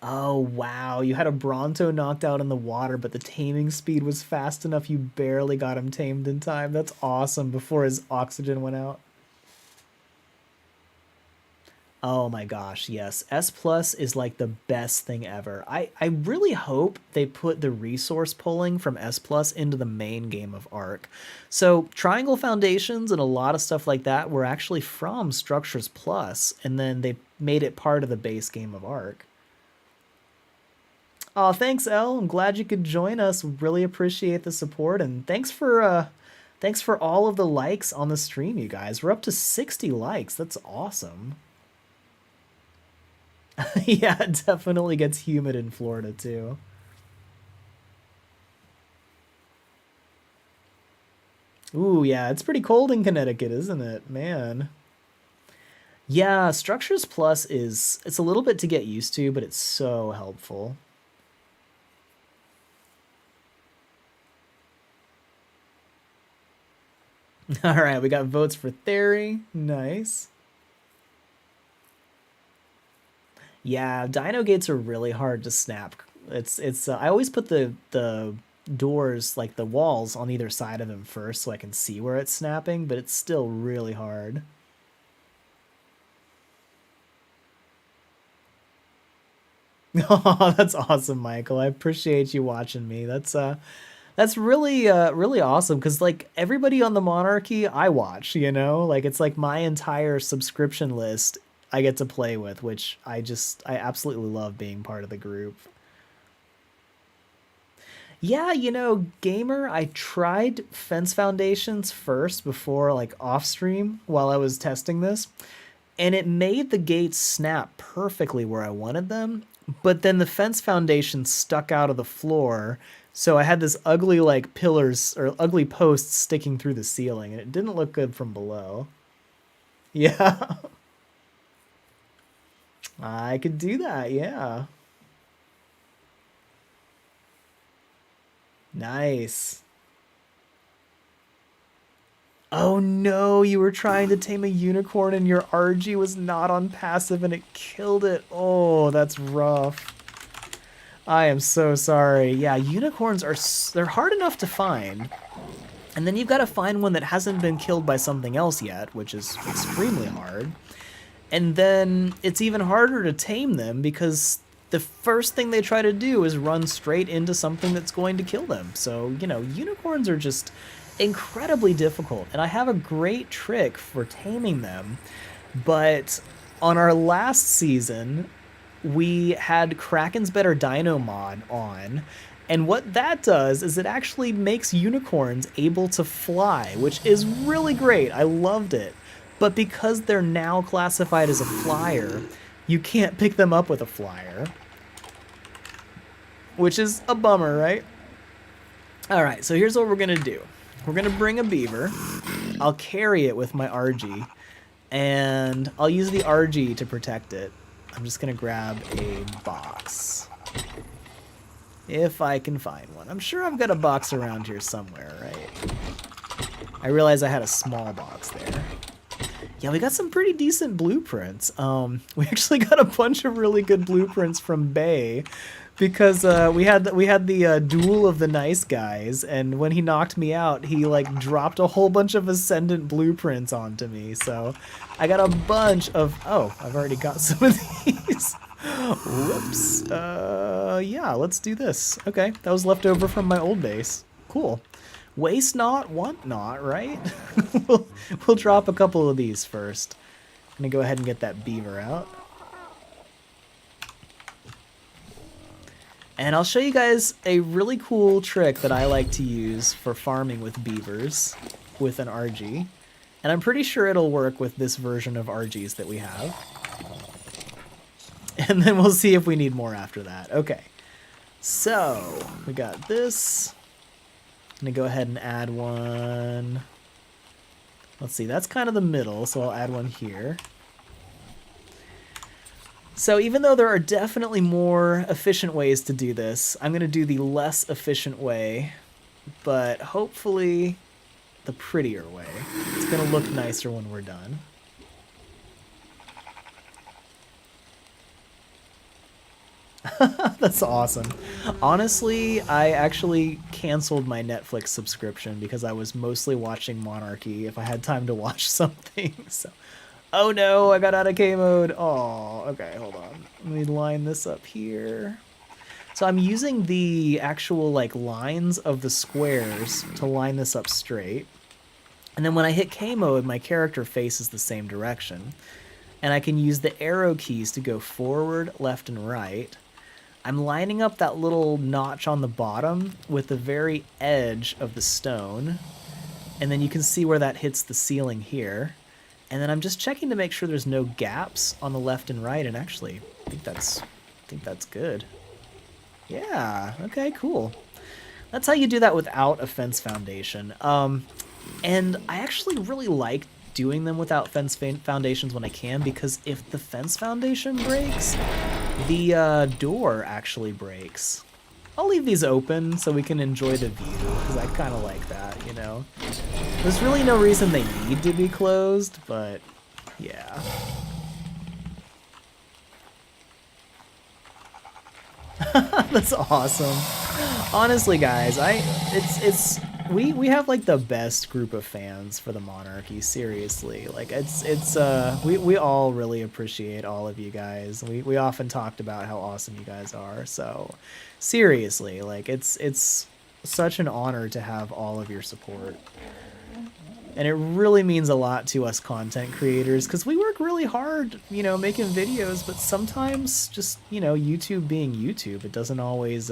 Oh wow, you had a Bronto knocked out in the water, but the taming speed was fast enough you barely got him tamed in time. That's awesome, before his oxygen went out. Oh my gosh, yes. S Plus is like the best thing ever. I really hope they put the resource pulling from S Plus into the main game of Arc. So Triangle Foundations and a lot of stuff like that were actually from Structures Plus, and then they made it part of the base game of Arc. Oh, thanks, Elle. I'm glad you could join us. Really appreciate the support, and thanks for all of the likes on the stream, you guys. We're up to 60 likes. That's awesome. Yeah, it definitely gets humid in Florida too. Ooh, yeah, it's pretty cold in Connecticut, isn't it? Man. Yeah, Structures Plus is it's a little bit to get used to, but it's so helpful. All right, we got votes for Theory. Nice. Yeah, Dino gates are really hard to snap. It's I always put the doors, like the walls, on either side of him first so I can see where it's snapping, but it's still really hard. Oh, that's awesome, Michael. I appreciate you watching me. That's really really awesome because like everybody on the Monarchy I watch, you know? Like it's like my entire subscription list I get to play with, which I absolutely love being part of the group. Yeah, you know, gamer, I tried Fence Foundations first before like off stream while I was testing this, and it made the gates snap perfectly where I wanted them, but then the Fence Foundation stuck out of the floor, so I had this ugly like pillars or ugly posts sticking through the ceiling, and it didn't look good from below. Yeah, I could do that, yeah. Nice. Oh no, you were trying to tame a unicorn and your RG was not on passive and it killed it. Oh, that's rough. I am so sorry. Yeah, unicorns they're hard enough to find. And then you've got to find one that hasn't been killed by something else yet, which is extremely hard. And then it's even harder to tame them because the first thing they try to do is run straight into something that's going to kill them. So, you know, unicorns are just incredibly difficult. And I have a great trick for taming them. But on our last season, we had Kraken's Better Dino mod on. And what that does is it actually makes unicorns able to fly, which is really great. I loved it. But because they're now classified as a flyer, you can't pick them up with a flyer. Which is a bummer, right? Alright, so here's what we're gonna do. We're gonna bring a beaver. I'll carry it with my RG. And I'll use the RG to protect it. I'm just gonna grab a box. If I can find one. I'm sure I've got a box around here somewhere, right? I realized I had a small box there. Yeah, we got some pretty decent blueprints. We actually got a bunch of really good blueprints from Bay because we had the duel of the nice guys, and when he knocked me out, he like dropped a whole bunch of ascendant blueprints onto me. So I got a bunch of I've already got some of these. Whoops. Yeah, let's do this. Okay, that was left over from my old base. Cool. Waste not, want not, right? we'll drop a couple of these first. I'm gonna go ahead and get that beaver out. And I'll show you guys a really cool trick that I like to use for farming with beavers with an RG. And I'm pretty sure it'll work with this version of RGs that we have. And then we'll see if we need more after that. Okay. So, we got this. I'm gonna go ahead and add one. Let's see, that's kind of the middle, so I'll add one here. So even though there are definitely more efficient ways to do this, I'm gonna do the less efficient way, but hopefully the prettier way. It's gonna look nicer when we're done. That's awesome. Honestly, I actually canceled my Netflix subscription because I was mostly watching Monarchy if I had time to watch something. So Oh no, I got out of K mode. Oh, okay, hold on. Let me line this up here. So I'm using the actual like lines of the squares to line this up straight. And then when I hit K mode, my character faces the same direction. And I can use the arrow keys to go forward, left, and right. I'm lining up that little notch on the bottom with the very edge of the stone. And then you can see where that hits the ceiling here. And then I'm just checking to make sure there's no gaps on the left and right. And actually, I think that's good. Yeah, okay, cool. That's how you do that without a fence foundation. And I actually really like doing them without fence foundations when I can, because if the fence foundation breaks, the door actually breaks. I'll leave these open so we can enjoy the view, because I kind of like that, you know? There's really no reason they need to be closed, but yeah. That's awesome. Honestly, guys, we have like the best group of fans for the Monarchy, seriously. Like we all really appreciate all of you guys. We often talked about how awesome you guys are. So seriously, like it's such an honor to have all of your support. And it really means a lot to us content creators, because we work really hard, you know, making videos, but sometimes just, you know, YouTube being YouTube, it doesn't always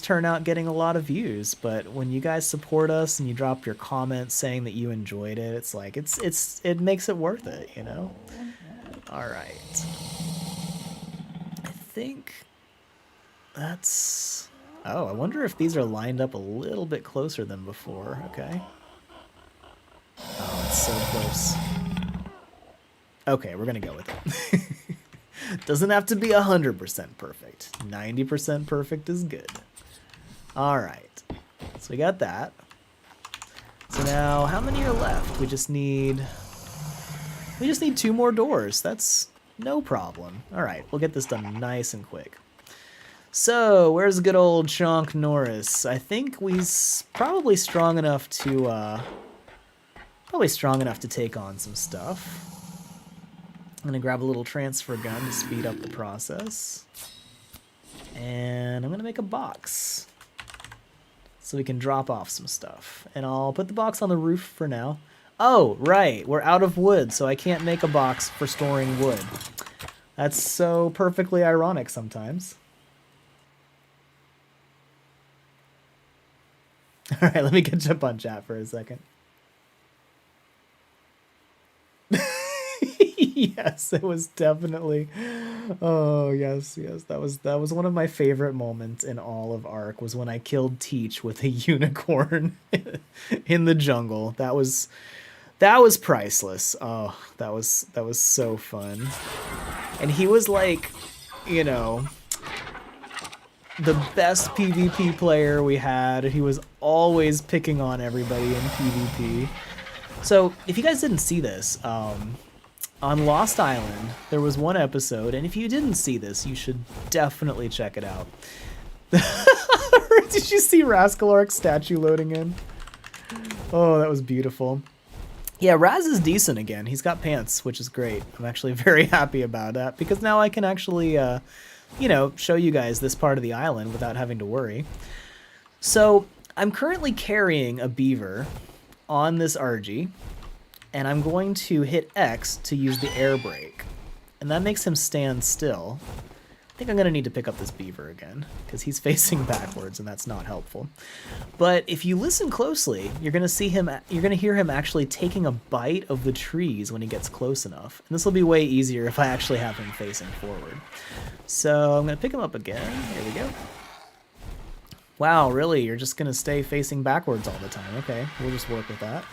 turn out getting a lot of views. But when you guys support us and you drop your comments saying that you enjoyed it, it's like it makes it worth it, you know? All right. I think that's... Oh, I wonder if these are lined up a little bit closer than before. Okay. Oh, it's so close. Okay, we're gonna go with it. Doesn't have to be 100% perfect. 90% perfect is good. Alright. So we got that. So now, how many are left? We just need 2 more doors. That's no problem. Alright, we'll get this done nice and quick. So, where's good old Chonk Norris? I think he's probably strong enough to take on some stuff. I'm gonna grab a little transfer gun to speed up the process. And I'm gonna make a box so we can drop off some stuff. And I'll put the box on the roof for now. Oh, right, we're out of wood, so I can't make a box for storing wood. That's so perfectly ironic sometimes. Alright, let me catch up on chat for a second. Yes, it was definitely. Oh yes, that was one of my favorite moments in all of Ark, was when I killed Teach with a unicorn in the jungle. That was priceless. Oh, that was so fun. And he was like, you know, the best PvP player we had. He was always picking on everybody in PvP. So if you guys didn't see this, on Lost Island, there was one episode, and if you didn't see this, you should definitely check it out. Did you see Rascalark's statue loading in? Oh, that was beautiful. Yeah, Raz is decent again. He's got pants, which is great. I'm actually very happy about that, because now I can actually, you know, show you guys this part of the island without having to worry. So, I'm currently carrying a beaver on this RG, and I'm going to hit X to use the air brake, and that makes him stand still. I think I'm going to need to pick up this beaver again, because he's facing backwards, and that's not helpful. But if you listen closely, you're going to hear him actually taking a bite of the trees when he gets close enough. And this will be way easier if I actually have him facing forward. So I'm going to pick him up again. Here we go. Wow, really? You're just going to stay facing backwards all the time. Okay, we'll just work with that.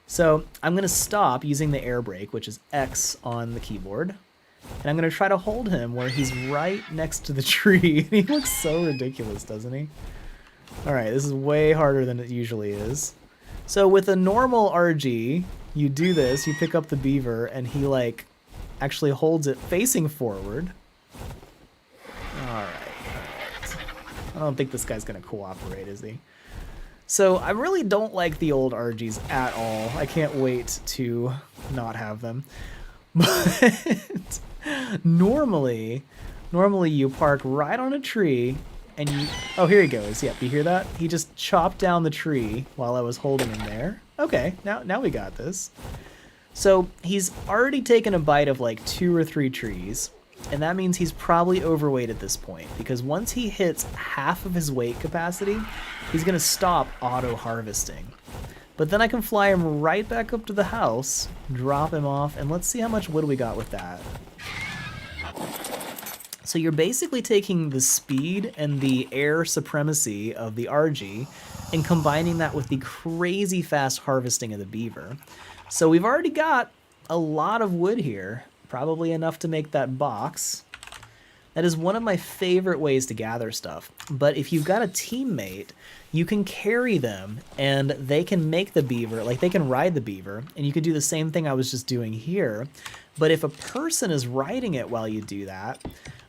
So I'm going to stop using the air brake, which is X on the keyboard. And I'm going to try to hold him where he's right next to the tree. He looks so ridiculous, doesn't he? Alright, this is way harder than it usually is. So with a normal RG, you do this, you pick up the beaver, and he, like, actually holds it facing forward. Alright. I don't think this guy's going to cooperate, is he? So I really don't like the old RGs at all. I can't wait to not have them. But normally you park right on a tree and you... Oh, here he goes. Yep, you hear that? He just chopped down the tree while I was holding him there. Okay, now we got this. So he's already taken a bite of like 2 or 3 trees, and that means he's probably overweight at this point, because once he hits half of his weight capacity, he's gonna stop auto-harvesting. But then I can fly him right back up to the house, drop him off, and let's see how much wood we got with that. So you're basically taking the speed and the air supremacy of the RG and combining that with the crazy fast harvesting of the beaver. So we've already got a lot of wood here, probably enough to make that box. That is one of my favorite ways to gather stuff. But if you've got a teammate, you can carry them and they can make the beaver, like they can ride the beaver, and you can do the same thing I was just doing here. But if a person is riding it while you do that,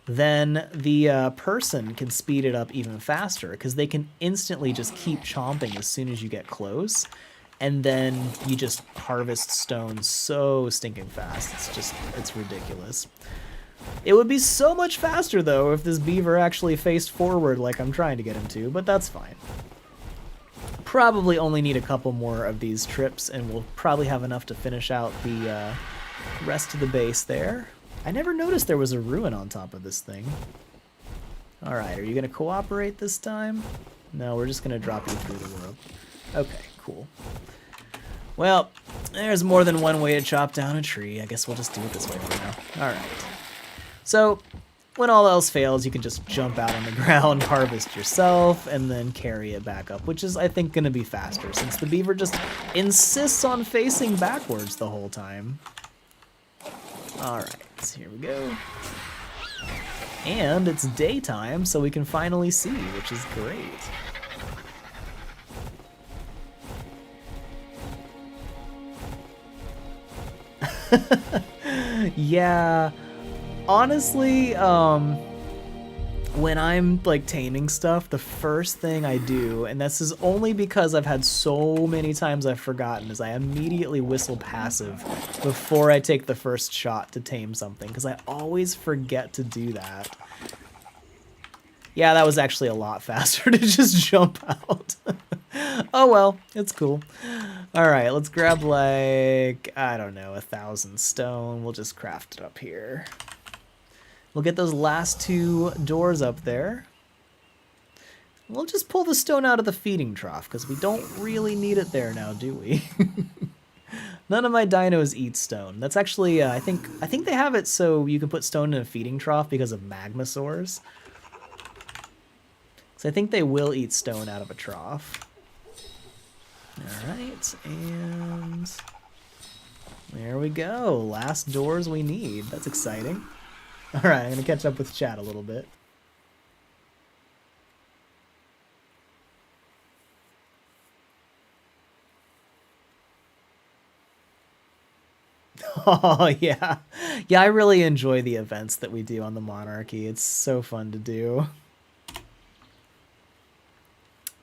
then the person can speed it up even faster, because they can instantly just keep chomping as soon as you get close. And then you just harvest stone so stinking fast. It's ridiculous. It would be so much faster, though, if this beaver actually faced forward like I'm trying to get him to, but that's fine. Probably only need a couple more of these trips, and we'll probably have enough to finish out the rest of the base there. I never noticed there was a ruin on top of this thing. Alright, are you going to cooperate this time? No, we're just going to drop you through the world. Okay, cool. Well, there's more than one way to chop down a tree. I guess we'll just do it this way for now. Alright. So, when all else fails, you can just jump out on the ground, harvest yourself, and then carry it back up, which is, I think, going to be faster, since the beaver just insists on facing backwards the whole time. Alright, so here we go. And it's daytime, so we can finally see, which is great. Yeah, honestly, when I'm like taming stuff, the first thing I do, and this is only because I've had so many times I've forgotten, is I immediately whistle passive before I take the first shot to tame something, because I always forget to do that. Yeah, that was actually a lot faster to just jump out. Oh well, it's cool. Alright, let's grab like, I don't know, 1,000 stone. We'll just craft it up here. We'll get those last 2 doors up there. We'll just pull the stone out of the feeding trough, because we don't really need it there now, do we? None of my dinos eat stone. That's actually, I think they have it so you can put stone in a feeding trough because of magmasaurs. So I think they will eat stone out of a trough. Alright, and there we go. Last doors we need. That's exciting. Alright, I'm going to catch up with chat a little bit. Oh, yeah. Yeah, I really enjoy the events that we do on the Monarchy. It's so fun to do.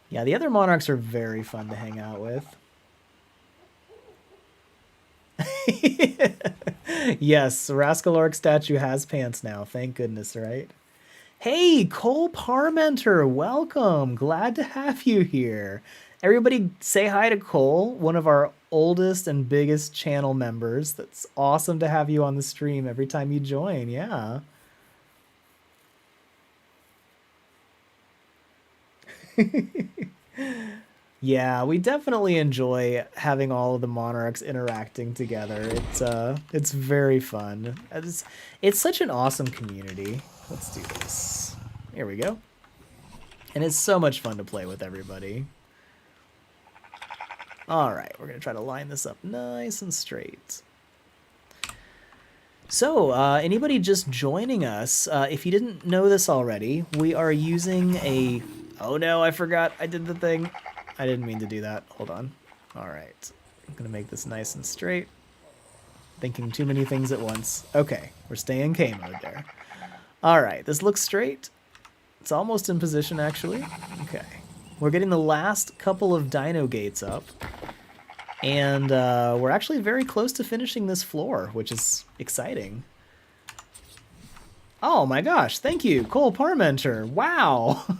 Yeah, the other monarchs are very fun to hang out with. Yes, Rascalorc statue has pants now. Thank goodness, right? Hey, Cole Parmenter, welcome. Glad to have you here. Everybody say hi to Cole, one of our oldest and biggest channel members. That's awesome to have you on the stream every time you join. Yeah. Yeah, we definitely enjoy having all of the monarchs interacting together. It's very fun. It's such an awesome community. Let's do this. Here we go. And it's so much fun to play with everybody. All right, we're gonna try to line this up nice and straight. So, anybody just joining us, if you didn't know this already, we are using a... Oh no, I forgot I did the thing. I didn't mean to do that. Hold on. All right. I'm going to make this nice and straight. Thinking too many things at once. Okay, we're staying K mode there. All right, this looks straight. It's almost in position, actually. Okay. We're getting the last couple of dino gates up. And we're actually very close to finishing this floor, which is exciting. Oh my gosh, thank you, Cole Parmenter. Wow.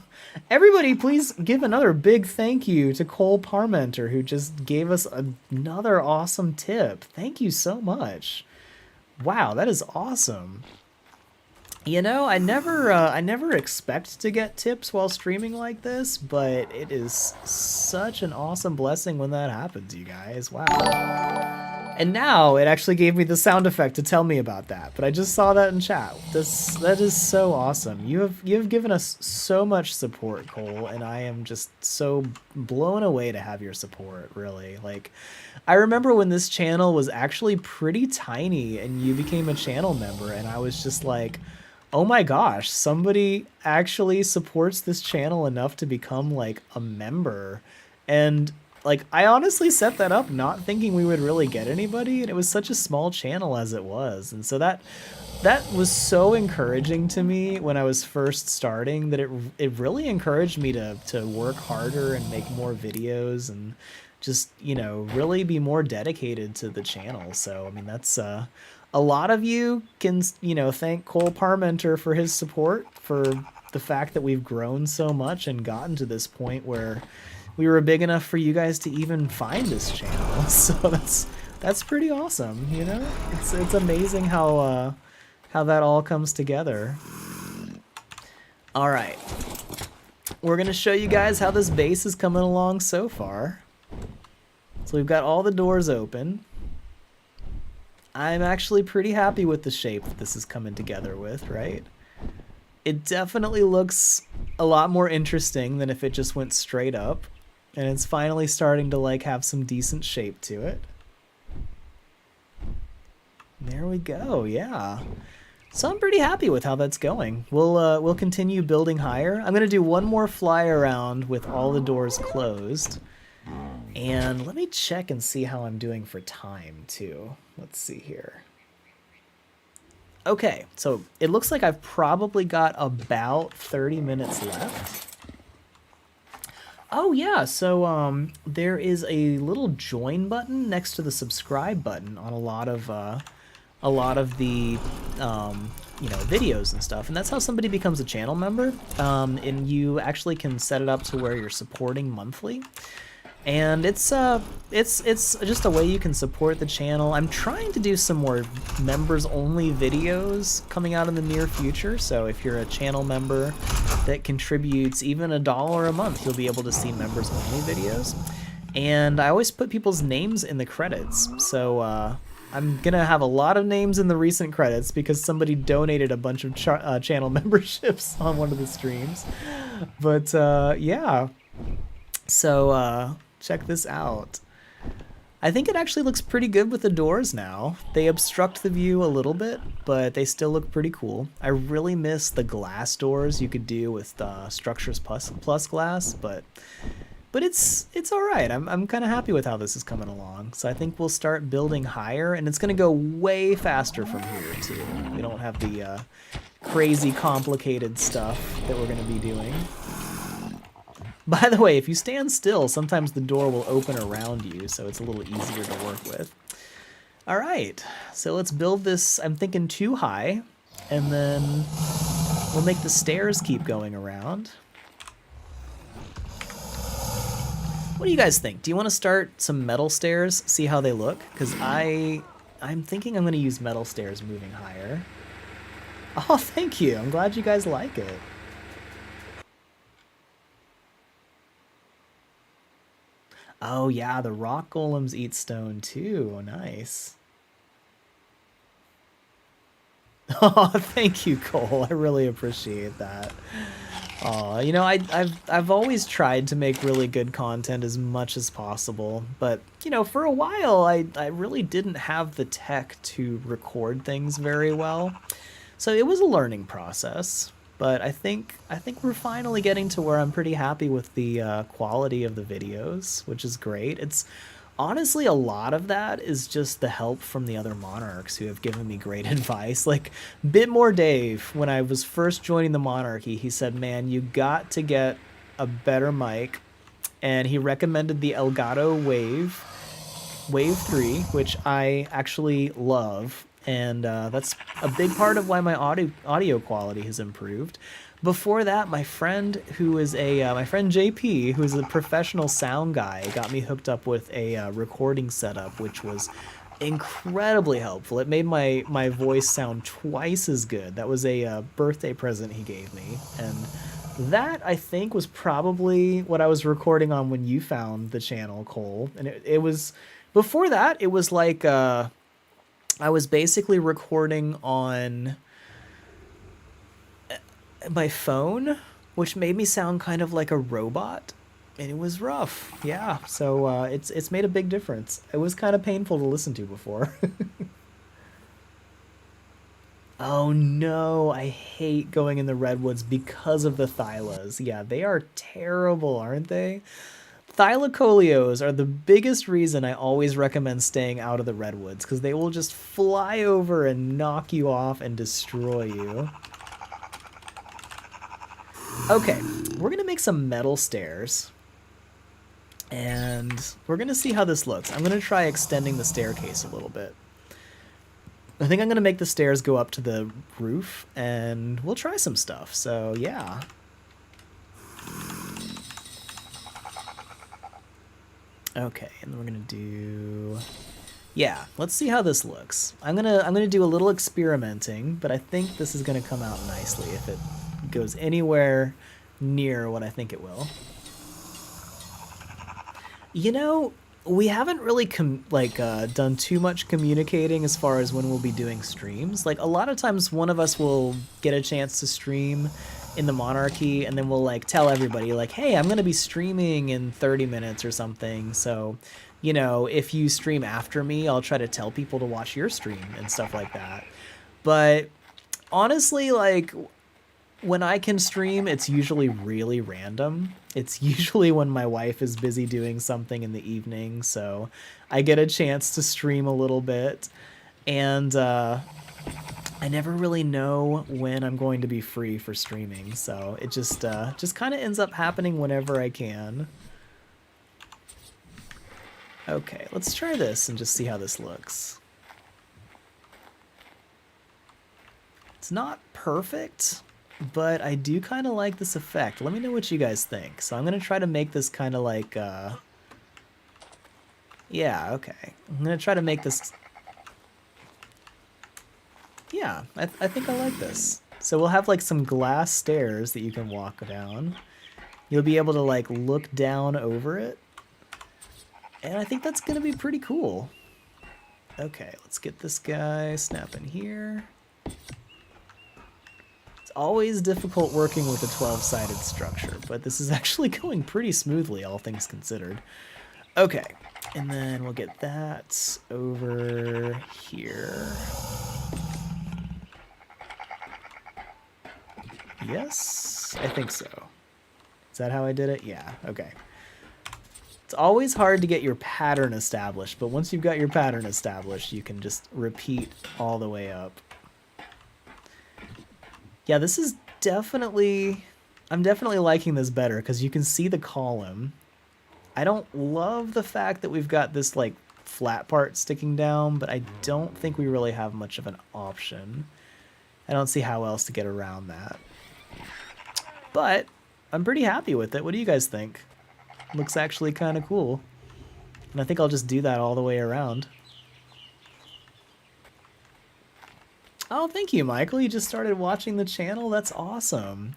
Everybody, please give another big thank you to Cole Parmenter, who just gave us another awesome tip. Thank you so much. Wow, that is awesome. You know, I never expect to get tips while streaming like this, but it is such an awesome blessing when that happens, you guys. Wow. And now it actually gave me the sound effect to tell me about that, but I just saw that in chat. That is so awesome. You have given us so much support, Cole, and I am just so blown away to have your support, really. Like, I remember when this channel was actually pretty tiny and you became a channel member, and I was just like, oh my gosh, somebody actually supports this channel enough to become like a member. And like, I honestly set that up not thinking we would really get anybody, and it was such a small channel as it was. And so that was so encouraging to me when I was first starting, that it really encouraged me to work harder and make more videos and just, you know, really be more dedicated to the channel. So I mean, that's a lot of you can, you know, thank Cole Parmenter for his support, for the fact that we've grown so much and gotten to this point where we were big enough for you guys to even find this channel. So that's pretty awesome, you know? It's amazing how that all comes together. All right. We're going to show you guys how this base is coming along so far. So we've got all the doors open. I'm actually pretty happy with the shape that this is coming together with, right? It definitely looks a lot more interesting than if it just went straight up. And it's finally starting to like have some decent shape to it. There we go, yeah. So I'm pretty happy with how that's going. We'll continue building higher. I'm gonna do one more fly around with all the doors closed. And let me check and see how I'm doing for time too. Let's see here. Okay, so it looks like I've probably got about 30 minutes left. Oh yeah, so there is a little join button next to the subscribe button on a lot of the you know, videos and stuff, and that's how somebody becomes a channel member. And you actually can set it up to where you're supporting monthly. And it's just a way you can support the channel. I'm trying to do some more members-only videos coming out in the near future. So if you're a channel member that contributes even $1 a month, you'll be able to see members-only videos. And I always put people's names in the credits. So I'm gonna have a lot of names in the recent credits because somebody donated a bunch of channel memberships on one of the streams. But yeah, so check this out. I think it actually looks pretty good with the doors now. They obstruct the view a little bit, but they still look pretty cool. I really miss the glass doors you could do with Structures Plus glass, but it's all right. I'm kind of happy with how this is coming along. So I think we'll start building higher, and it's going to go way faster from here too. We don't have the crazy complicated stuff that we're going to be doing. By the way, if you stand still, sometimes the door will open around you, so it's a little easier to work with. All right, so let's build this, I'm thinking 2 high, and then we'll make the stairs keep going around. What do you guys think? Do you want to start some metal stairs, see how they look? Because I'm thinking I'm going to use metal stairs moving higher. Oh, thank you. I'm glad you guys like it. Oh yeah, the rock golems eat stone too. Oh, nice. Oh, thank you, Cole. I really appreciate that. Oh, you know, I've always tried to make really good content as much as possible, but you know, for a while I really didn't have the tech to record things very well. So it was a learning process. But I think we're finally getting to where I'm pretty happy with the quality of the videos, which is great. It's honestly, a lot of that is just the help from the other Monarchs who have given me great advice. Like Bitmore Dave, when I was first joining the Monarchy, he said, man, you got to get a better mic and he recommended the Elgato Wave 3, which I actually love, and that's a big part of why my audio quality has improved. Before that, my friend my friend JP, who is a professional sound guy, got me hooked up with a recording setup, which was incredibly helpful. It made my voice sound twice as good. That was a birthday present he gave me, and that I think was probably what I was recording on when you found the channel, Cole. And it was before that. It was like I was basically recording on my phone, which made me sound kind of like a robot, and it was rough. Yeah, so it's made a big difference. It was kind of painful to listen to before. Oh no, I hate going in the redwoods because of the thylas. Yeah, they are terrible, aren't they? Thylacoleos are the biggest reason I always recommend staying out of the redwoods, because they will just fly over and knock you off and destroy you. Okay, we're gonna make some metal stairs, and we're gonna see how this looks. I'm gonna try extending the staircase a little bit. I think I'm gonna make the stairs go up to the roof, and we'll try some stuff, so yeah. Okay, and then we're gonna do... Yeah, let's see how this looks. I'm gonna do a little experimenting, but I think this is gonna come out nicely if it goes anywhere near what I think it will. You know, we haven't really done too much communicating as far as when we'll be doing streams. Like, a lot of times one of us will get a chance to stream in the Monarchy, and then we'll like tell everybody like, hey, I'm gonna be streaming in 30 minutes or something, so you know, if you stream after me, I'll try to tell people to watch your stream and stuff like that. But honestly, like, when I can stream, it's usually really random. It's usually when my wife is busy doing something in the evening, so I get a chance to stream a little bit, and I never really know when I'm going to be free for streaming, so it just kind of ends up happening whenever I can. Okay, let's try this and just see how this looks. It's not perfect, but I do kind of like this effect. Let me know what you guys think. So I'm going to try to make this kind of like, yeah, okay. I'm going to try to make this... Yeah, I think I like this. So we'll have like some glass stairs that you can walk down. You'll be able to like look down over it. And I think that's going to be pretty cool. Okay, let's get this guy snapping here. It's always difficult working with a 12-sided structure, but this is actually going pretty smoothly, all things considered. Okay, and then we'll get that over here. Yes, I think so. Is that how I did it? Yeah, okay. It's always hard to get your pattern established, but once you've got your pattern established, you can just repeat all the way up. Yeah, this is definitely... I'm definitely liking this better, because you can see the column. I don't love the fact that we've got this, like, flat part sticking down, but I don't think we really have much of an option. I don't see how else to get around that. But I'm pretty happy with it. What do you guys think? Looks actually kind of cool. And I think I'll just do that all the way around. Oh, thank you, Michael. You just started watching the channel? That's awesome.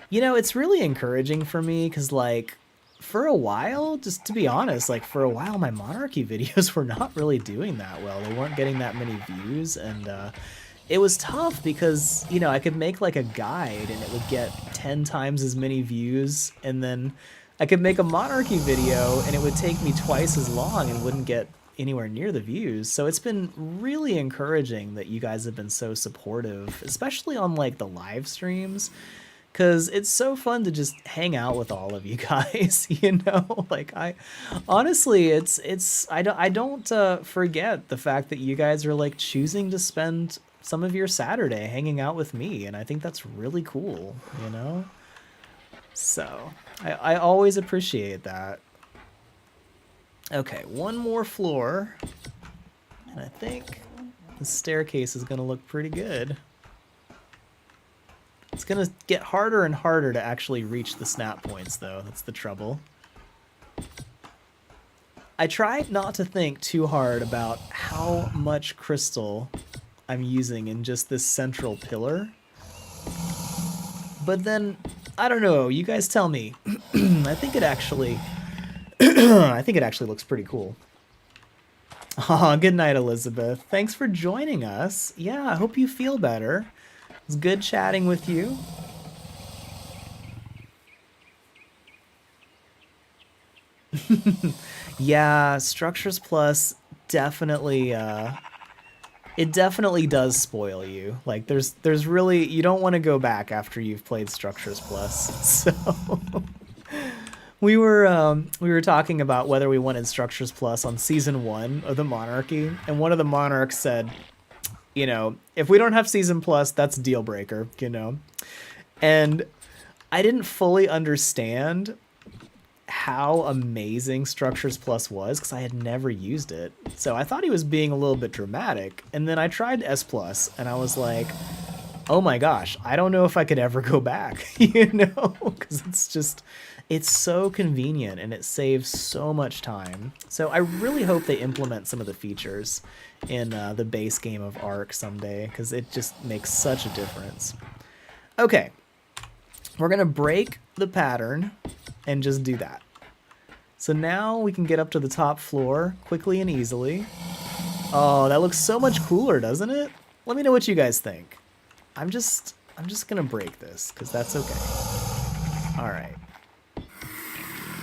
You know, it's really encouraging for me because, like, for a while, just to be honest, like, for a while, my Monarchy videos were not really doing that well. They weren't getting that many views, and it was tough because, you know, I could make, like, a guide, and it would get 10 times as many views, and then I could make a Monarchy video and it would take me twice as long and wouldn't get anywhere near the views. So it's been really encouraging that you guys have been so supportive, especially on like the live streams, because it's so fun to just hang out with all of you guys, you know? Like, I honestly, I don't forget the fact that you guys are like choosing to spend some of your Saturday hanging out with me, and I think that's really cool, you know? So I always appreciate that. Okay, one more floor. And I think the staircase is going to look pretty good. It's going to get harder and harder to actually reach the snap points, though. That's the trouble. I try not to think too hard about how much crystal I'm using in just this central pillar. But then, I don't know, you guys tell me. I think it actually looks pretty cool. Aw, good night, Elizabeth. Thanks for joining us. Yeah, I hope you feel better. It was good chatting with you. Yeah, Structures Plus definitely it definitely does spoil you. Like there's really, you don't want to go back after you've played Structures Plus. So we were talking about whether we wanted Structures Plus on season 1 of the Monarchy, and one of the monarchs said, you know, if we don't have season plus, that's a deal breaker, you know. And I didn't fully understand how amazing Structures Plus was because I had never used it. So I thought he was being a little bit dramatic. And then I tried S Plus and I was like, oh my gosh, I don't know if I could ever go back, you know, because it's so convenient and it saves so much time. So I really hope they implement some of the features in the base game of Ark someday because it just makes such a difference. Okay, we're going to break the pattern and just do that. So now we can get up to the top floor quickly and easily. Oh, that looks so much cooler, doesn't it? Let me know what you guys think. I'm just gonna break this because that's okay. All right.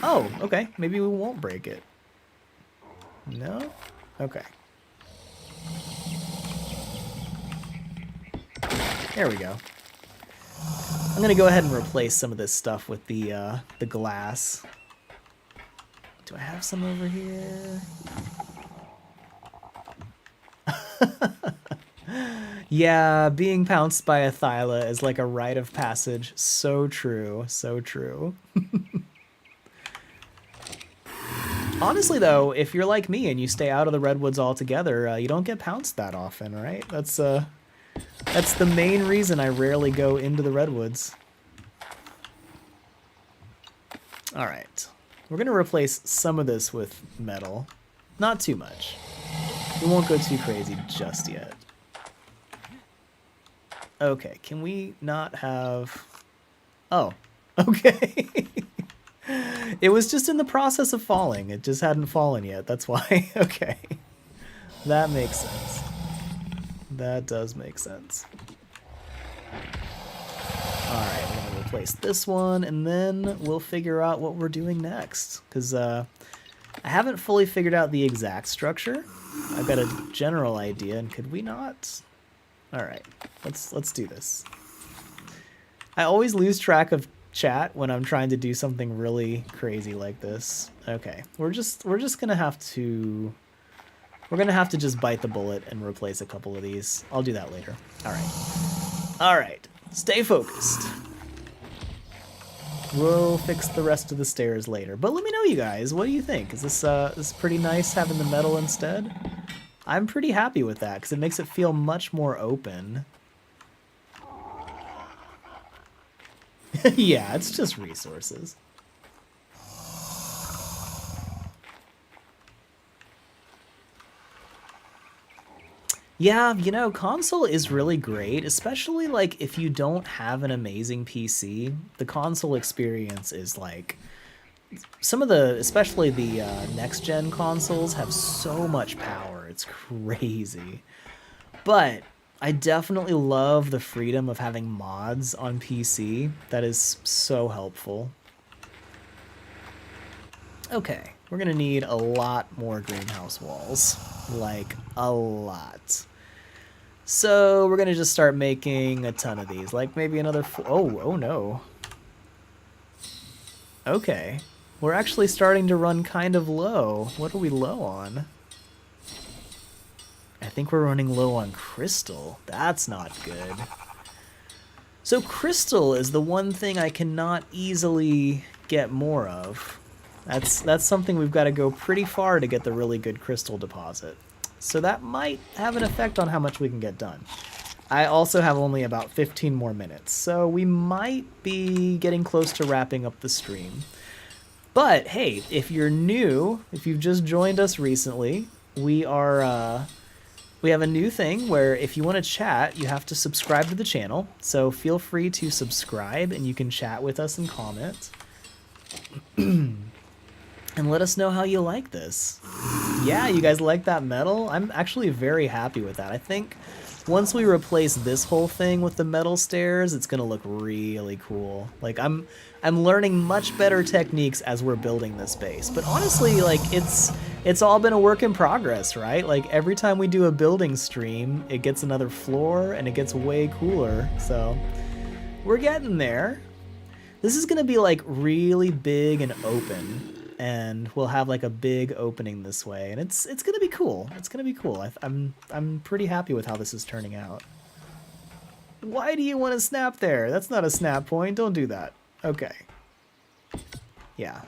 Oh, okay. Maybe we won't break it. No? Okay. There we go. I'm gonna go ahead and replace some of this stuff with the glass. Do I have some over here? Yeah, being pounced by a Thyla is like a rite of passage. So true, so true. Honestly, though, if you're like me and you stay out of the redwoods altogether, you don't get pounced that often, right? That's the main reason I rarely go into the redwoods. All right, we're gonna replace some of this with metal. Not too much. We won't go too crazy just yet. Okay, can we not have... Oh, okay. It was just in the process of falling. It just hadn't fallen yet. That's why. Okay. That makes sense. That does make sense. Alright, we're going to replace this one, and then we'll figure out what we're doing next. Because I haven't fully figured out the exact structure. I've got a general idea, and could we not... Alright, let's do this. I always lose track of chat when I'm trying to do something really crazy like this. Okay, we're just gonna have to just bite the bullet and replace a couple of these. I'll do that later. All right, stay focused. We'll fix the rest of the stairs later. But let me know, you guys, what do you think? Is this pretty nice having the metal instead? I'm pretty happy with that because it makes it feel much more open. Yeah, it's just resources. Yeah, you know, console is really great, especially like if you don't have an amazing PC. The console experience is like some of the, especially the next gen consoles have so much power. It's crazy. But I definitely love the freedom of having mods on PC. That is so helpful. Okay, we're gonna need a lot more greenhouse walls. Like, a lot. So we're gonna just start making a ton of these. Like maybe another oh no. Okay. We're actually starting to run kind of low. What are we low on? I think we're running low on crystal. That's not good. So crystal is the one thing I cannot easily get more of. That's something we've got to go pretty far to get the really good crystal deposit. So that might have an effect on how much we can get done. I also have only about 15 more minutes, so we might be getting close to wrapping up the stream. But hey, if you're new, if you've just joined us recently, we have a new thing where if you want to chat, you have to subscribe to the channel. So feel free to subscribe and you can chat with us and comment. And let us know how you like this. Yeah, you guys like that metal? I'm actually very happy with that. I think once we replace this whole thing with the metal stairs, it's gonna look really cool. Like I'm learning much better techniques as we're building this base. But honestly, like it's all been a work in progress, right? Like every time we do a building stream, it gets another floor and it gets way cooler. So we're getting there. This is gonna be like really big and open. And we'll have like a big opening this way, and it's gonna be cool. It's gonna be cool. I'm pretty happy with how this is turning out. Why do you want to snap there? That's not a snap point. Don't do that. Okay. Yeah,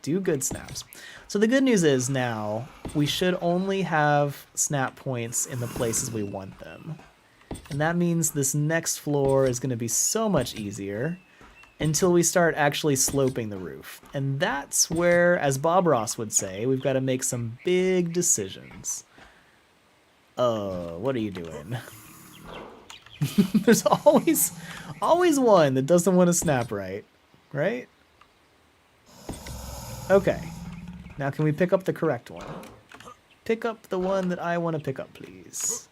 do good snaps. So the good news is now we should only have snap points in the places we want them, and that means this next floor is gonna be so much easier until we start actually sloping the roof. And that's where, as Bob Ross would say, we've got to make some big decisions. What are you doing? There's always one that doesn't want to snap right? Okay. Now can we pick up the correct one? Pick up the one that I want to pick up, please.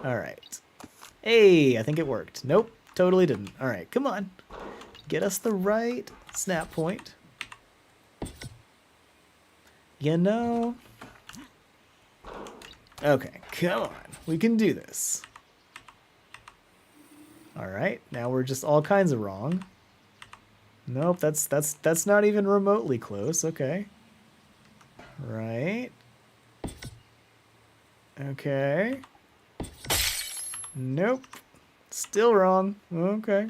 Alright. Hey, I think it worked. Nope, totally didn't. Alright, come on. Get us the right snap point. You know. Okay, come on. We can do this. Alright, now we're just all kinds of wrong. Nope, that's not even remotely close. Okay. Right. Okay. Nope. Still wrong. Okay.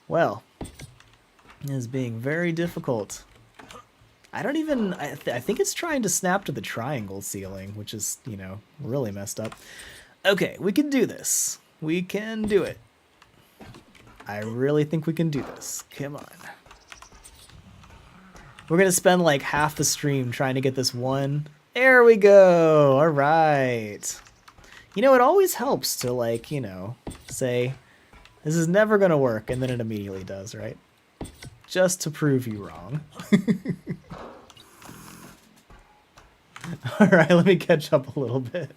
Well, it is being very difficult. I think it's trying to snap to the triangle ceiling, which is, you know, really messed up. Okay, we can do this. We can do it. I really think we can do this. Come on. We're going to spend like half the stream trying to get this one. There we go. All right. You know, it always helps to, like, you know, say, this is never going to work, and then it immediately does, right? Just to prove you wrong. All right, let me catch up a little bit.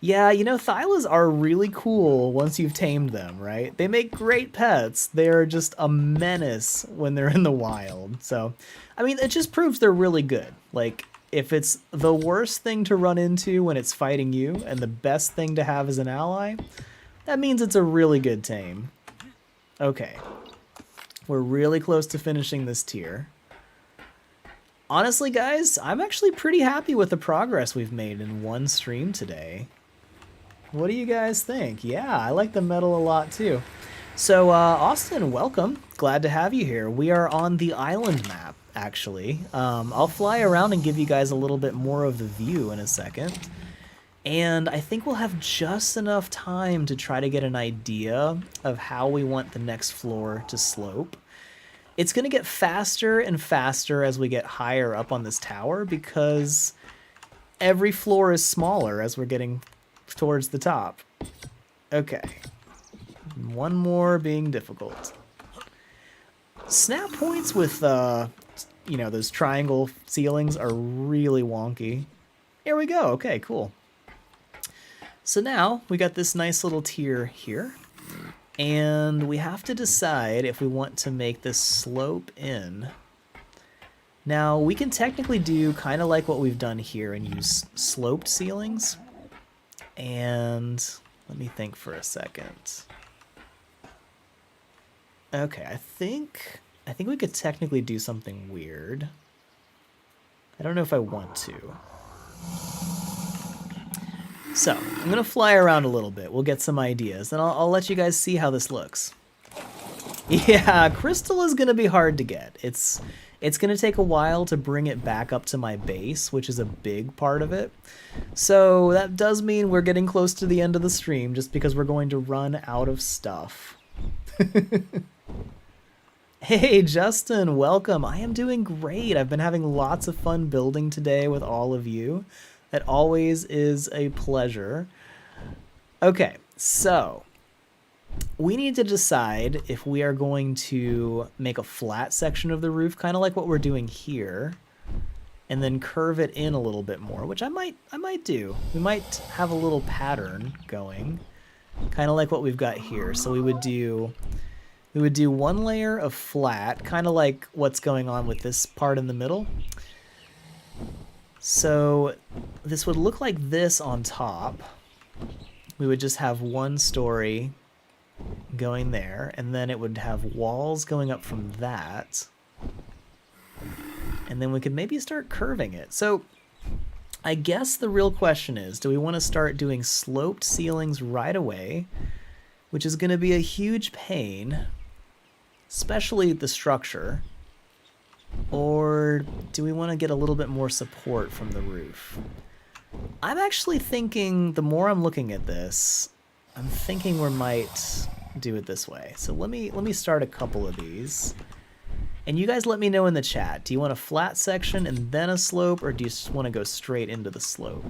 Yeah, you know, Thylas are really cool once you've tamed them, right? They make great pets. They're just a menace when they're in the wild. So, I mean, it just proves they're really good. Like, if it's the worst thing to run into when it's fighting you and the best thing to have as an ally, that means it's a really good tame. Okay. We're really close to finishing this tier. Honestly, guys, I'm actually pretty happy with the progress we've made in one stream today. What do you guys think? Yeah, I like the metal a lot too. So, Austin, welcome. Glad to have you here. We are on the island map, actually. I'll fly around and give you guys a little bit more of the view in a second. And I think we'll have just enough time to try to get an idea of how we want the next floor to slope. It's going to get faster and faster as we get higher up on this tower because every floor is smaller as we're getting towards the top. Okay. One more being difficult. Snap points with, you know, those triangle ceilings are really wonky. Here we go. Okay, cool. So now we got this nice little tier here. And we have to decide if we want to make this slope in. Now, we can technically do kind of like what we've done here and use sloped ceilings. And let me think for a second. Okay, I think we could technically do something weird. I don't know if I want to. So I'm going to fly around a little bit. We'll get some ideas, and I'll let you guys see how this looks. Yeah, crystal is going to be hard to get. It's going to take a while to bring it back up to my base, which is a big part of it. So that does mean we're getting close to the end of the stream just because we're going to run out of stuff. Hey, Justin, welcome. I am doing great. I've been having lots of fun building today with all of you. That always is a pleasure. Okay, so we need to decide if we are going to make a flat section of the roof, kind of like what we're doing here, and then curve it in a little bit more, which I might do. We might have a little pattern going, kind of like what we've got here. So we would do one layer of flat, kind of like what's going on with this part in the middle. So this would look like this on top. We would just have one story going there, and then it would have walls going up from that. And then we could maybe start curving it. So I guess the real question is, do we want to start doing sloped ceilings right away, which is going to be a huge pain, especially the structure, or do we want to get a little bit more support from the roof? I'm actually thinking, the more I'm looking at this, I'm thinking we might do it this way. So let me start a couple of these. And you guys let me know in the chat. Do you want a flat section and then a slope, or do you just want to go straight into the slope?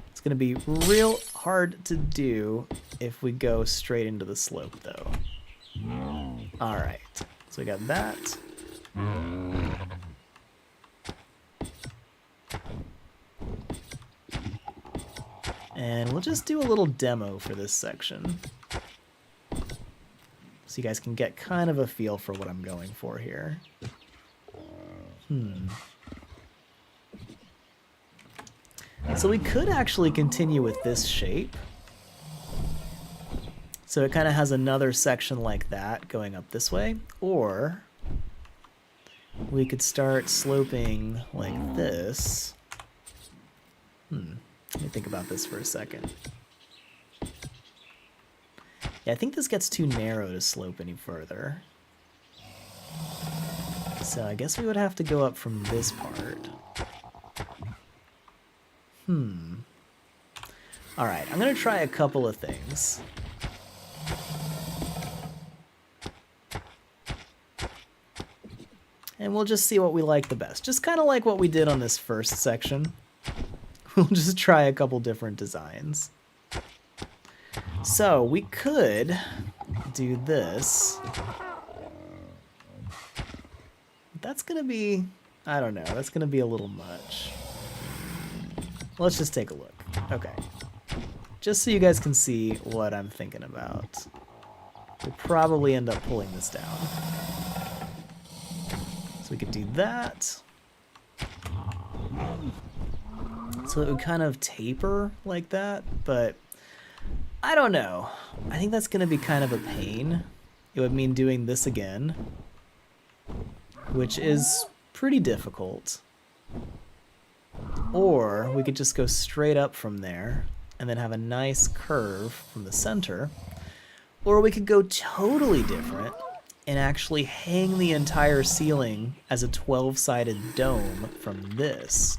It's going to be real hard to do if we go straight into the slope, though. All right. So we got that. And we'll just do a little demo for this section, so you guys can get kind of a feel for what I'm going for here. So we could actually continue with this shape. So it kind of has another section like that going up this way, or we could start sloping like this. Let me think about this for a second. Yeah, I think this gets too narrow to slope any further. So I guess we would have to go up from this part. All right, I'm gonna try a couple of things. And we'll just see what we like the best. Just kind of like what we did on this first section. We'll just try a couple different designs. So we could do this. That's gonna be, I don't know, that's gonna be a little much. Let's just take a look. Okay. Just so you guys can see what I'm thinking about. We'll probably end up pulling this down. So we could do that. So it would kind of taper like that, but I don't know. I think that's going to be kind of a pain. It would mean doing this again, which is pretty difficult. Or we could just go straight up from there and then have a nice curve from the center. Or we could go totally different and actually hang the entire ceiling as a 12-sided dome from this,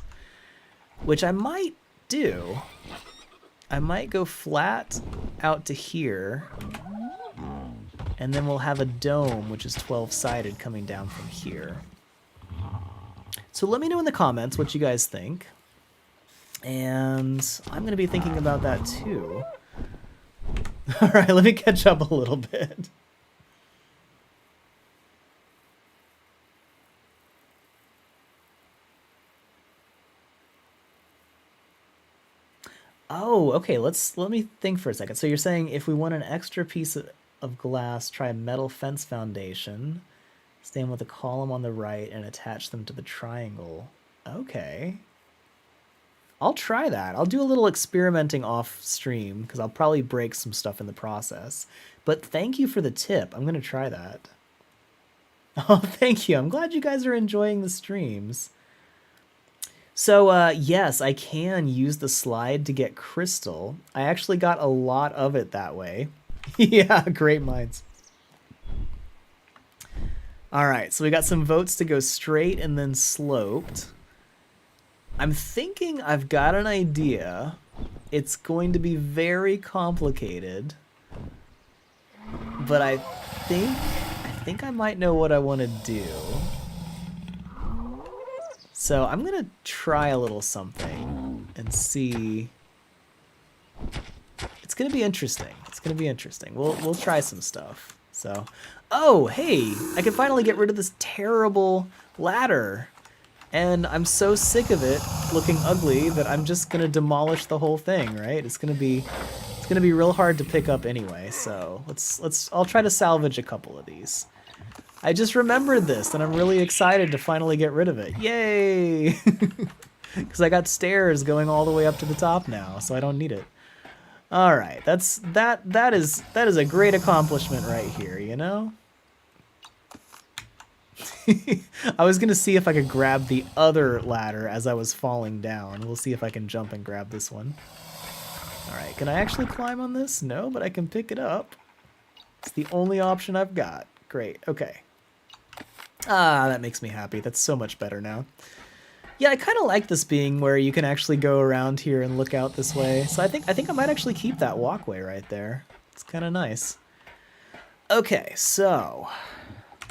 which I might do. I might go flat out to here, and then we'll have a dome which is 12-sided coming down from here. So let me know in the comments what you guys think, and I'm going to be thinking about that too. All right, let me catch up a little bit. Oh, okay, let me think for a second. So you're saying if we want an extra piece of glass, try a metal fence foundation, stand with a column on the right, and attach them to the triangle. Okay. I'll try that. I'll do a little experimenting off stream, because I'll probably break some stuff in the process. But thank you for the tip. I'm going to try that. Oh, thank you. I'm glad you guys are enjoying the streams. So, yes, I can use the slide to get crystal. I actually got a lot of it that way. Yeah, great minds. All right, so we got some votes to go straight and then sloped. I'm thinking I've got an idea. It's going to be very complicated, but I think I might know what I want to do. So I'm gonna try a little something and see. It's gonna be interesting. It's gonna be interesting. We'll try some stuff. So, oh hey, I can finally get rid of this terrible ladder, and I'm so sick of it looking ugly that I'm just gonna demolish the whole thing. Right? It's gonna be real hard to pick up anyway. So I'll try to salvage a couple of these. I just remembered this, and I'm really excited to finally get rid of it. Yay! Because I got stairs going all the way up to the top now, so I don't need it. All right, that is a great accomplishment right here, you know? I was gonna see if I could grab the other ladder as I was falling down. We'll see if I can jump and grab this one. All right, can I actually climb on this? No, but I can pick it up. It's the only option I've got. Great, okay. Ah, that makes me happy. That's so much better now. Yeah, I kind of like this being where you can actually go around here and look out this way. So I think I might actually keep that walkway right there. It's kind of nice. Okay, so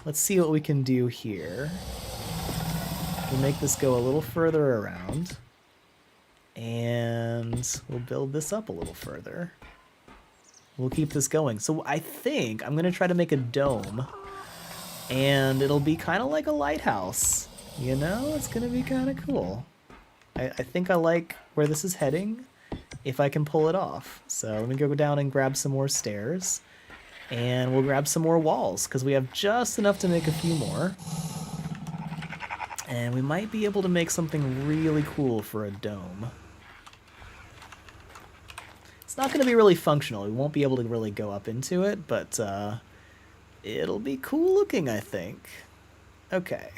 let's see what we can do here. We'll make this go a little further around. And we'll build this up a little further. We'll keep this going. So I think I'm going to try to make a dome. And it'll be kind of like a lighthouse. You know, it's going to be kind of cool. I think I like where this is heading, if I can pull it off. So let me go down and grab some more stairs. And we'll grab some more walls, because we have just enough to make a few more. And we might be able to make something really cool for a dome. It's not going to be really functional. We won't be able to really go up into it, but it'll be cool looking, I think. Okay.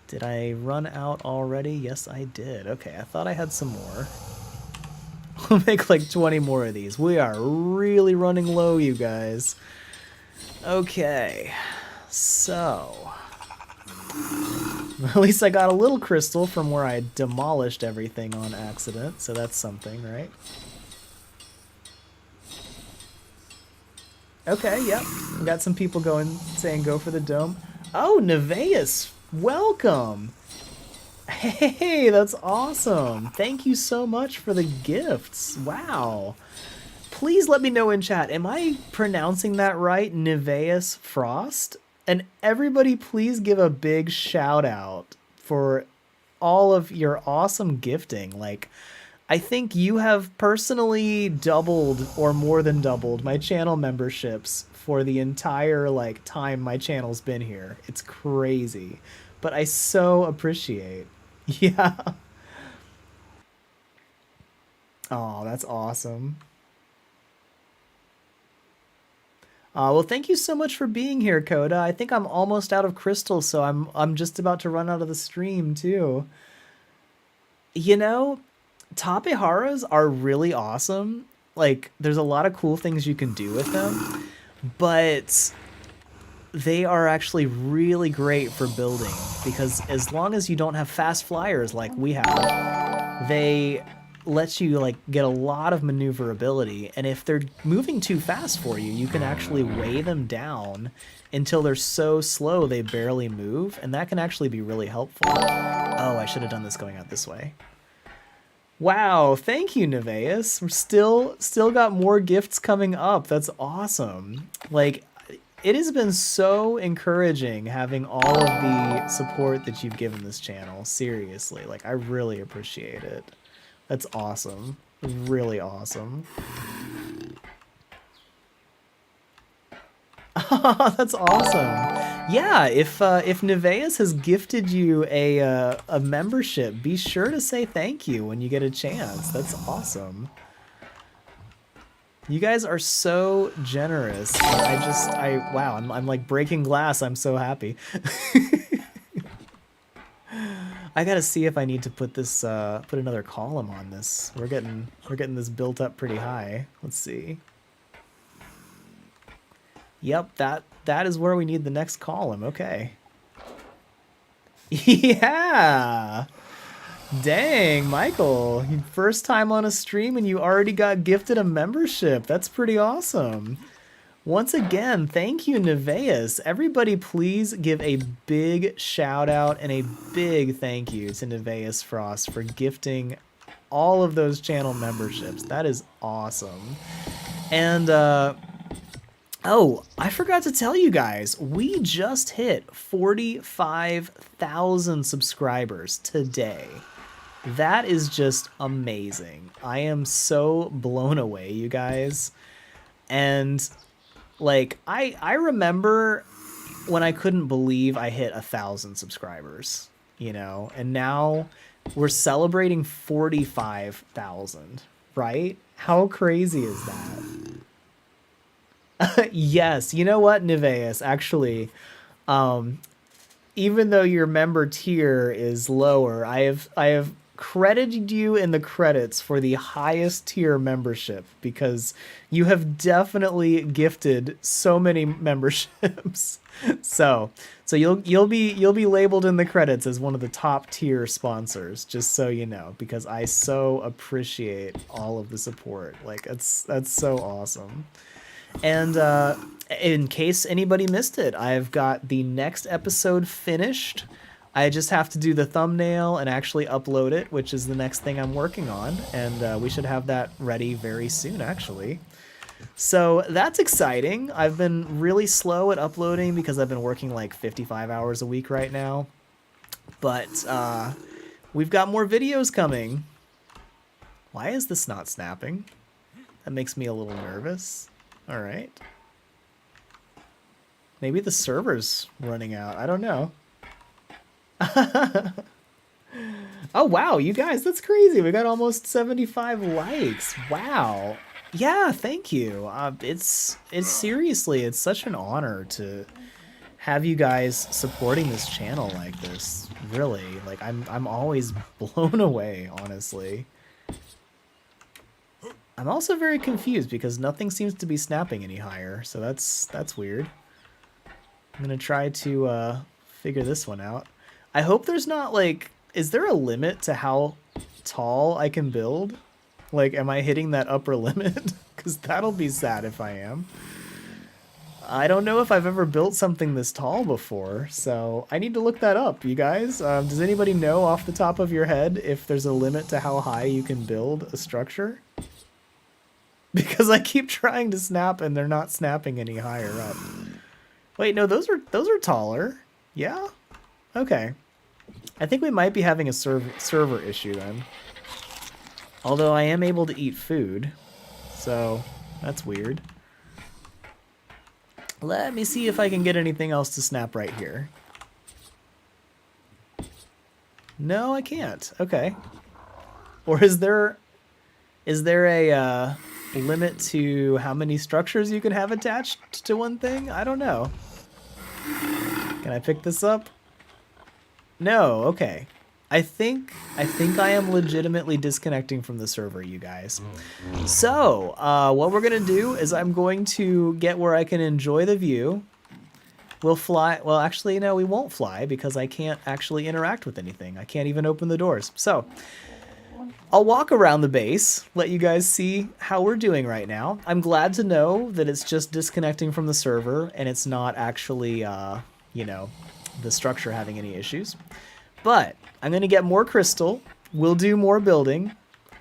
Did I run out already? Yes, I did. Okay, I thought I had some more. We'll make like 20 more of these. We are really running low, you guys. Okay. So. At least I got a little crystal from where I demolished everything on accident, so that's something, right? Okay, yep. We got some people saying go for the dome. Oh, Nevaeus, welcome. Hey, that's awesome. Thank you so much for the gifts. Wow. Please let me know in chat, am I pronouncing that right? Nevaeus Frost? And everybody please give a big shout out for all of your awesome gifting. Like, I think you have personally doubled or more than doubled my channel memberships for the entire like time my channel's been here. It's crazy, but I so appreciate. Yeah. Oh, that's awesome. Well, thank you so much for being here, Coda. I think I'm almost out of crystals, so I'm just about to run out of the stream too. You know, Tapeharas are really awesome. Like, there's a lot of cool things you can do with them, but they are actually really great for building, because as long as you don't have fast flyers like we have, they let you like get a lot of maneuverability, and if they're moving too fast for you, you can actually weigh them down until they're so slow they barely move, and that can actually be really helpful. Oh, I should have done this going out this way. Wow, thank you, Nevaeus. We're still got more gifts coming up. That's awesome. Like, it has been so encouraging having all of the support that you've given this channel. Seriously, like, I really appreciate it. That's awesome. Really awesome. That's awesome. Yeah, if Nevaeus has gifted you a membership, be sure to say thank you when you get a chance. That's awesome. You guys are so generous. Wow, I'm like breaking glass. I'm so happy. I gotta see if I need to put this put another column on this. We're getting this built up pretty high. Let's see. Yep, that is where we need the next column. Okay. Yeah. Dang, Michael, first time on a stream and you already got gifted a membership. That's pretty awesome. Once again, thank you, Nevaeus. Everybody, please give a big shout out and a big thank you to Nevaeus Frost for gifting all of those channel memberships. That is awesome. And, oh, I forgot to tell you guys, we just hit 45,000 subscribers today. That is just amazing. I am so blown away, you guys. And like, I remember when I couldn't believe I hit 1,000 subscribers, you know, and now we're celebrating 45,000, right? How crazy is that? Yes, you know what, Nevaeus, actually, even though your member tier is lower, I have credited you in the credits for the highest tier membership because you have definitely gifted so many memberships. so you'll be labeled in the credits as one of the top tier sponsors, just so you know, because I so appreciate all of the support. Like that's so awesome. And in case anybody missed it, I've got the next episode finished. I just have to do the thumbnail and actually upload it, which is the next thing I'm working on. And we should have that ready very soon, actually. So that's exciting. I've been really slow at uploading because I've been working like 55 hours a week right now. But we've got more videos coming. Why is this not snapping? That makes me a little nervous. All right. Maybe the server's running out. I don't know. Oh, wow, you guys, that's crazy. We got almost 75 likes. Wow. Yeah, thank you. It's seriously, it's such an honor to have you guys supporting this channel like this. Really, like I'm always blown away, honestly. I'm also very confused because nothing seems to be snapping any higher, so that's weird. I'm gonna try to figure this one out. I hope there's not, like, is there a limit to how tall I can build? Like, am I hitting that upper limit? Because that'll be sad if I am. I don't know if I've ever built something this tall before, so I need to look that up, you guys. Does anybody know off the top of your head if there's a limit to how high you can build a structure? Because I keep trying to snap and they're not snapping any higher up. Wait, no, those are taller. Yeah? Okay. I think we might be having a server issue then. Although I am able to eat food, so that's weird. Let me see if I can get anything else to snap right here. No, I can't. Okay. Or is there a limit to how many structures you can have attached to one thing? I don't know. Can I pick this up? No, okay. I think I am legitimately disconnecting from the server, you guys. So, what we're gonna do is I'm going to get where I can enjoy the view. We'll fly, well actually no, we won't fly because I can't actually interact with anything. I can't even open the doors. So, I'll walk around the base, let you guys see how we're doing right now. I'm glad to know that it's just disconnecting from the server and it's not actually, you know, the structure having any issues. But I'm going to get more crystal. We'll do more building.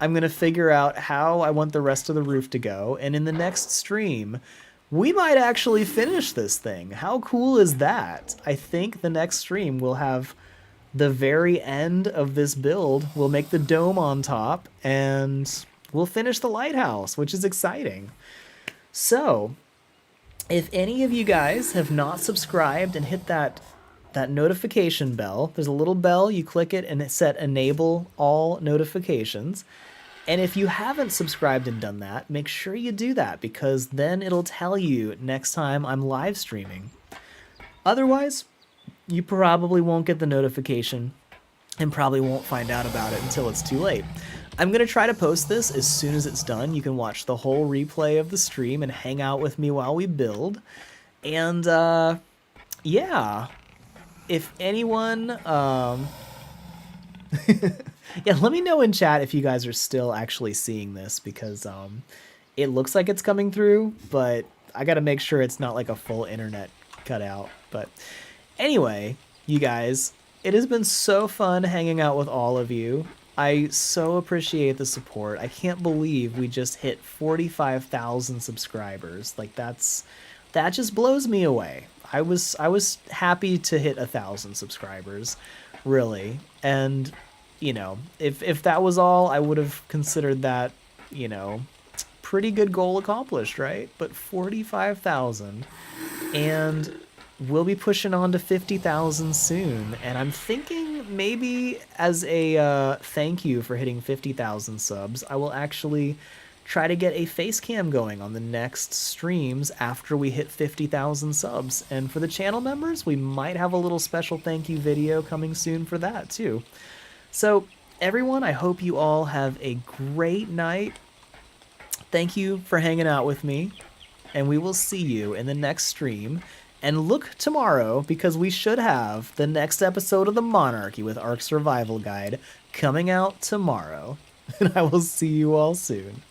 I'm going to figure out how I want the rest of the roof to go. And in the next stream, we might actually finish this thing. How cool is that? I think the next stream will have the very end of this build. We'll make the dome on top and we'll finish the lighthouse, which is exciting. So, if any of you guys have not subscribed and hit that notification bell, there's a little bell, you click it and it said enable all notifications. And if you haven't subscribed and done that, make sure you do that because then it'll tell you next time I'm live streaming. Otherwise, you probably won't get the notification and probably won't find out about it until it's too late. I'm going to try to post this as soon as it's done. You can watch the whole replay of the stream and hang out with me while we build. And, yeah. If anyone, yeah, let me know in chat if you guys are still actually seeing this, because, it looks like it's coming through, but I got to make sure it's not like a full internet cutout. But anyway, you guys, it has been so fun hanging out with all of you. I so appreciate the support. I can't believe we just hit 45,000 subscribers. Like that just blows me away. I was happy to hit 1,000 subscribers, really. And you know, if that was all, I would have considered that, you know, pretty good goal accomplished, right? But 45,000, and we'll be pushing on to 50,000 soon. And I'm thinking maybe as a thank you for hitting 50,000 subs, I will actually try to get a face cam going on the next streams after we hit 50,000 subs. And for the channel members, we might have a little special thank you video coming soon for that too. So everyone, I hope you all have a great night. Thank you for hanging out with me, and we will see you in the next stream. And look tomorrow, because we should have the next episode of the Monarchy with Ark Survival Guide coming out tomorrow. And I will see you all soon.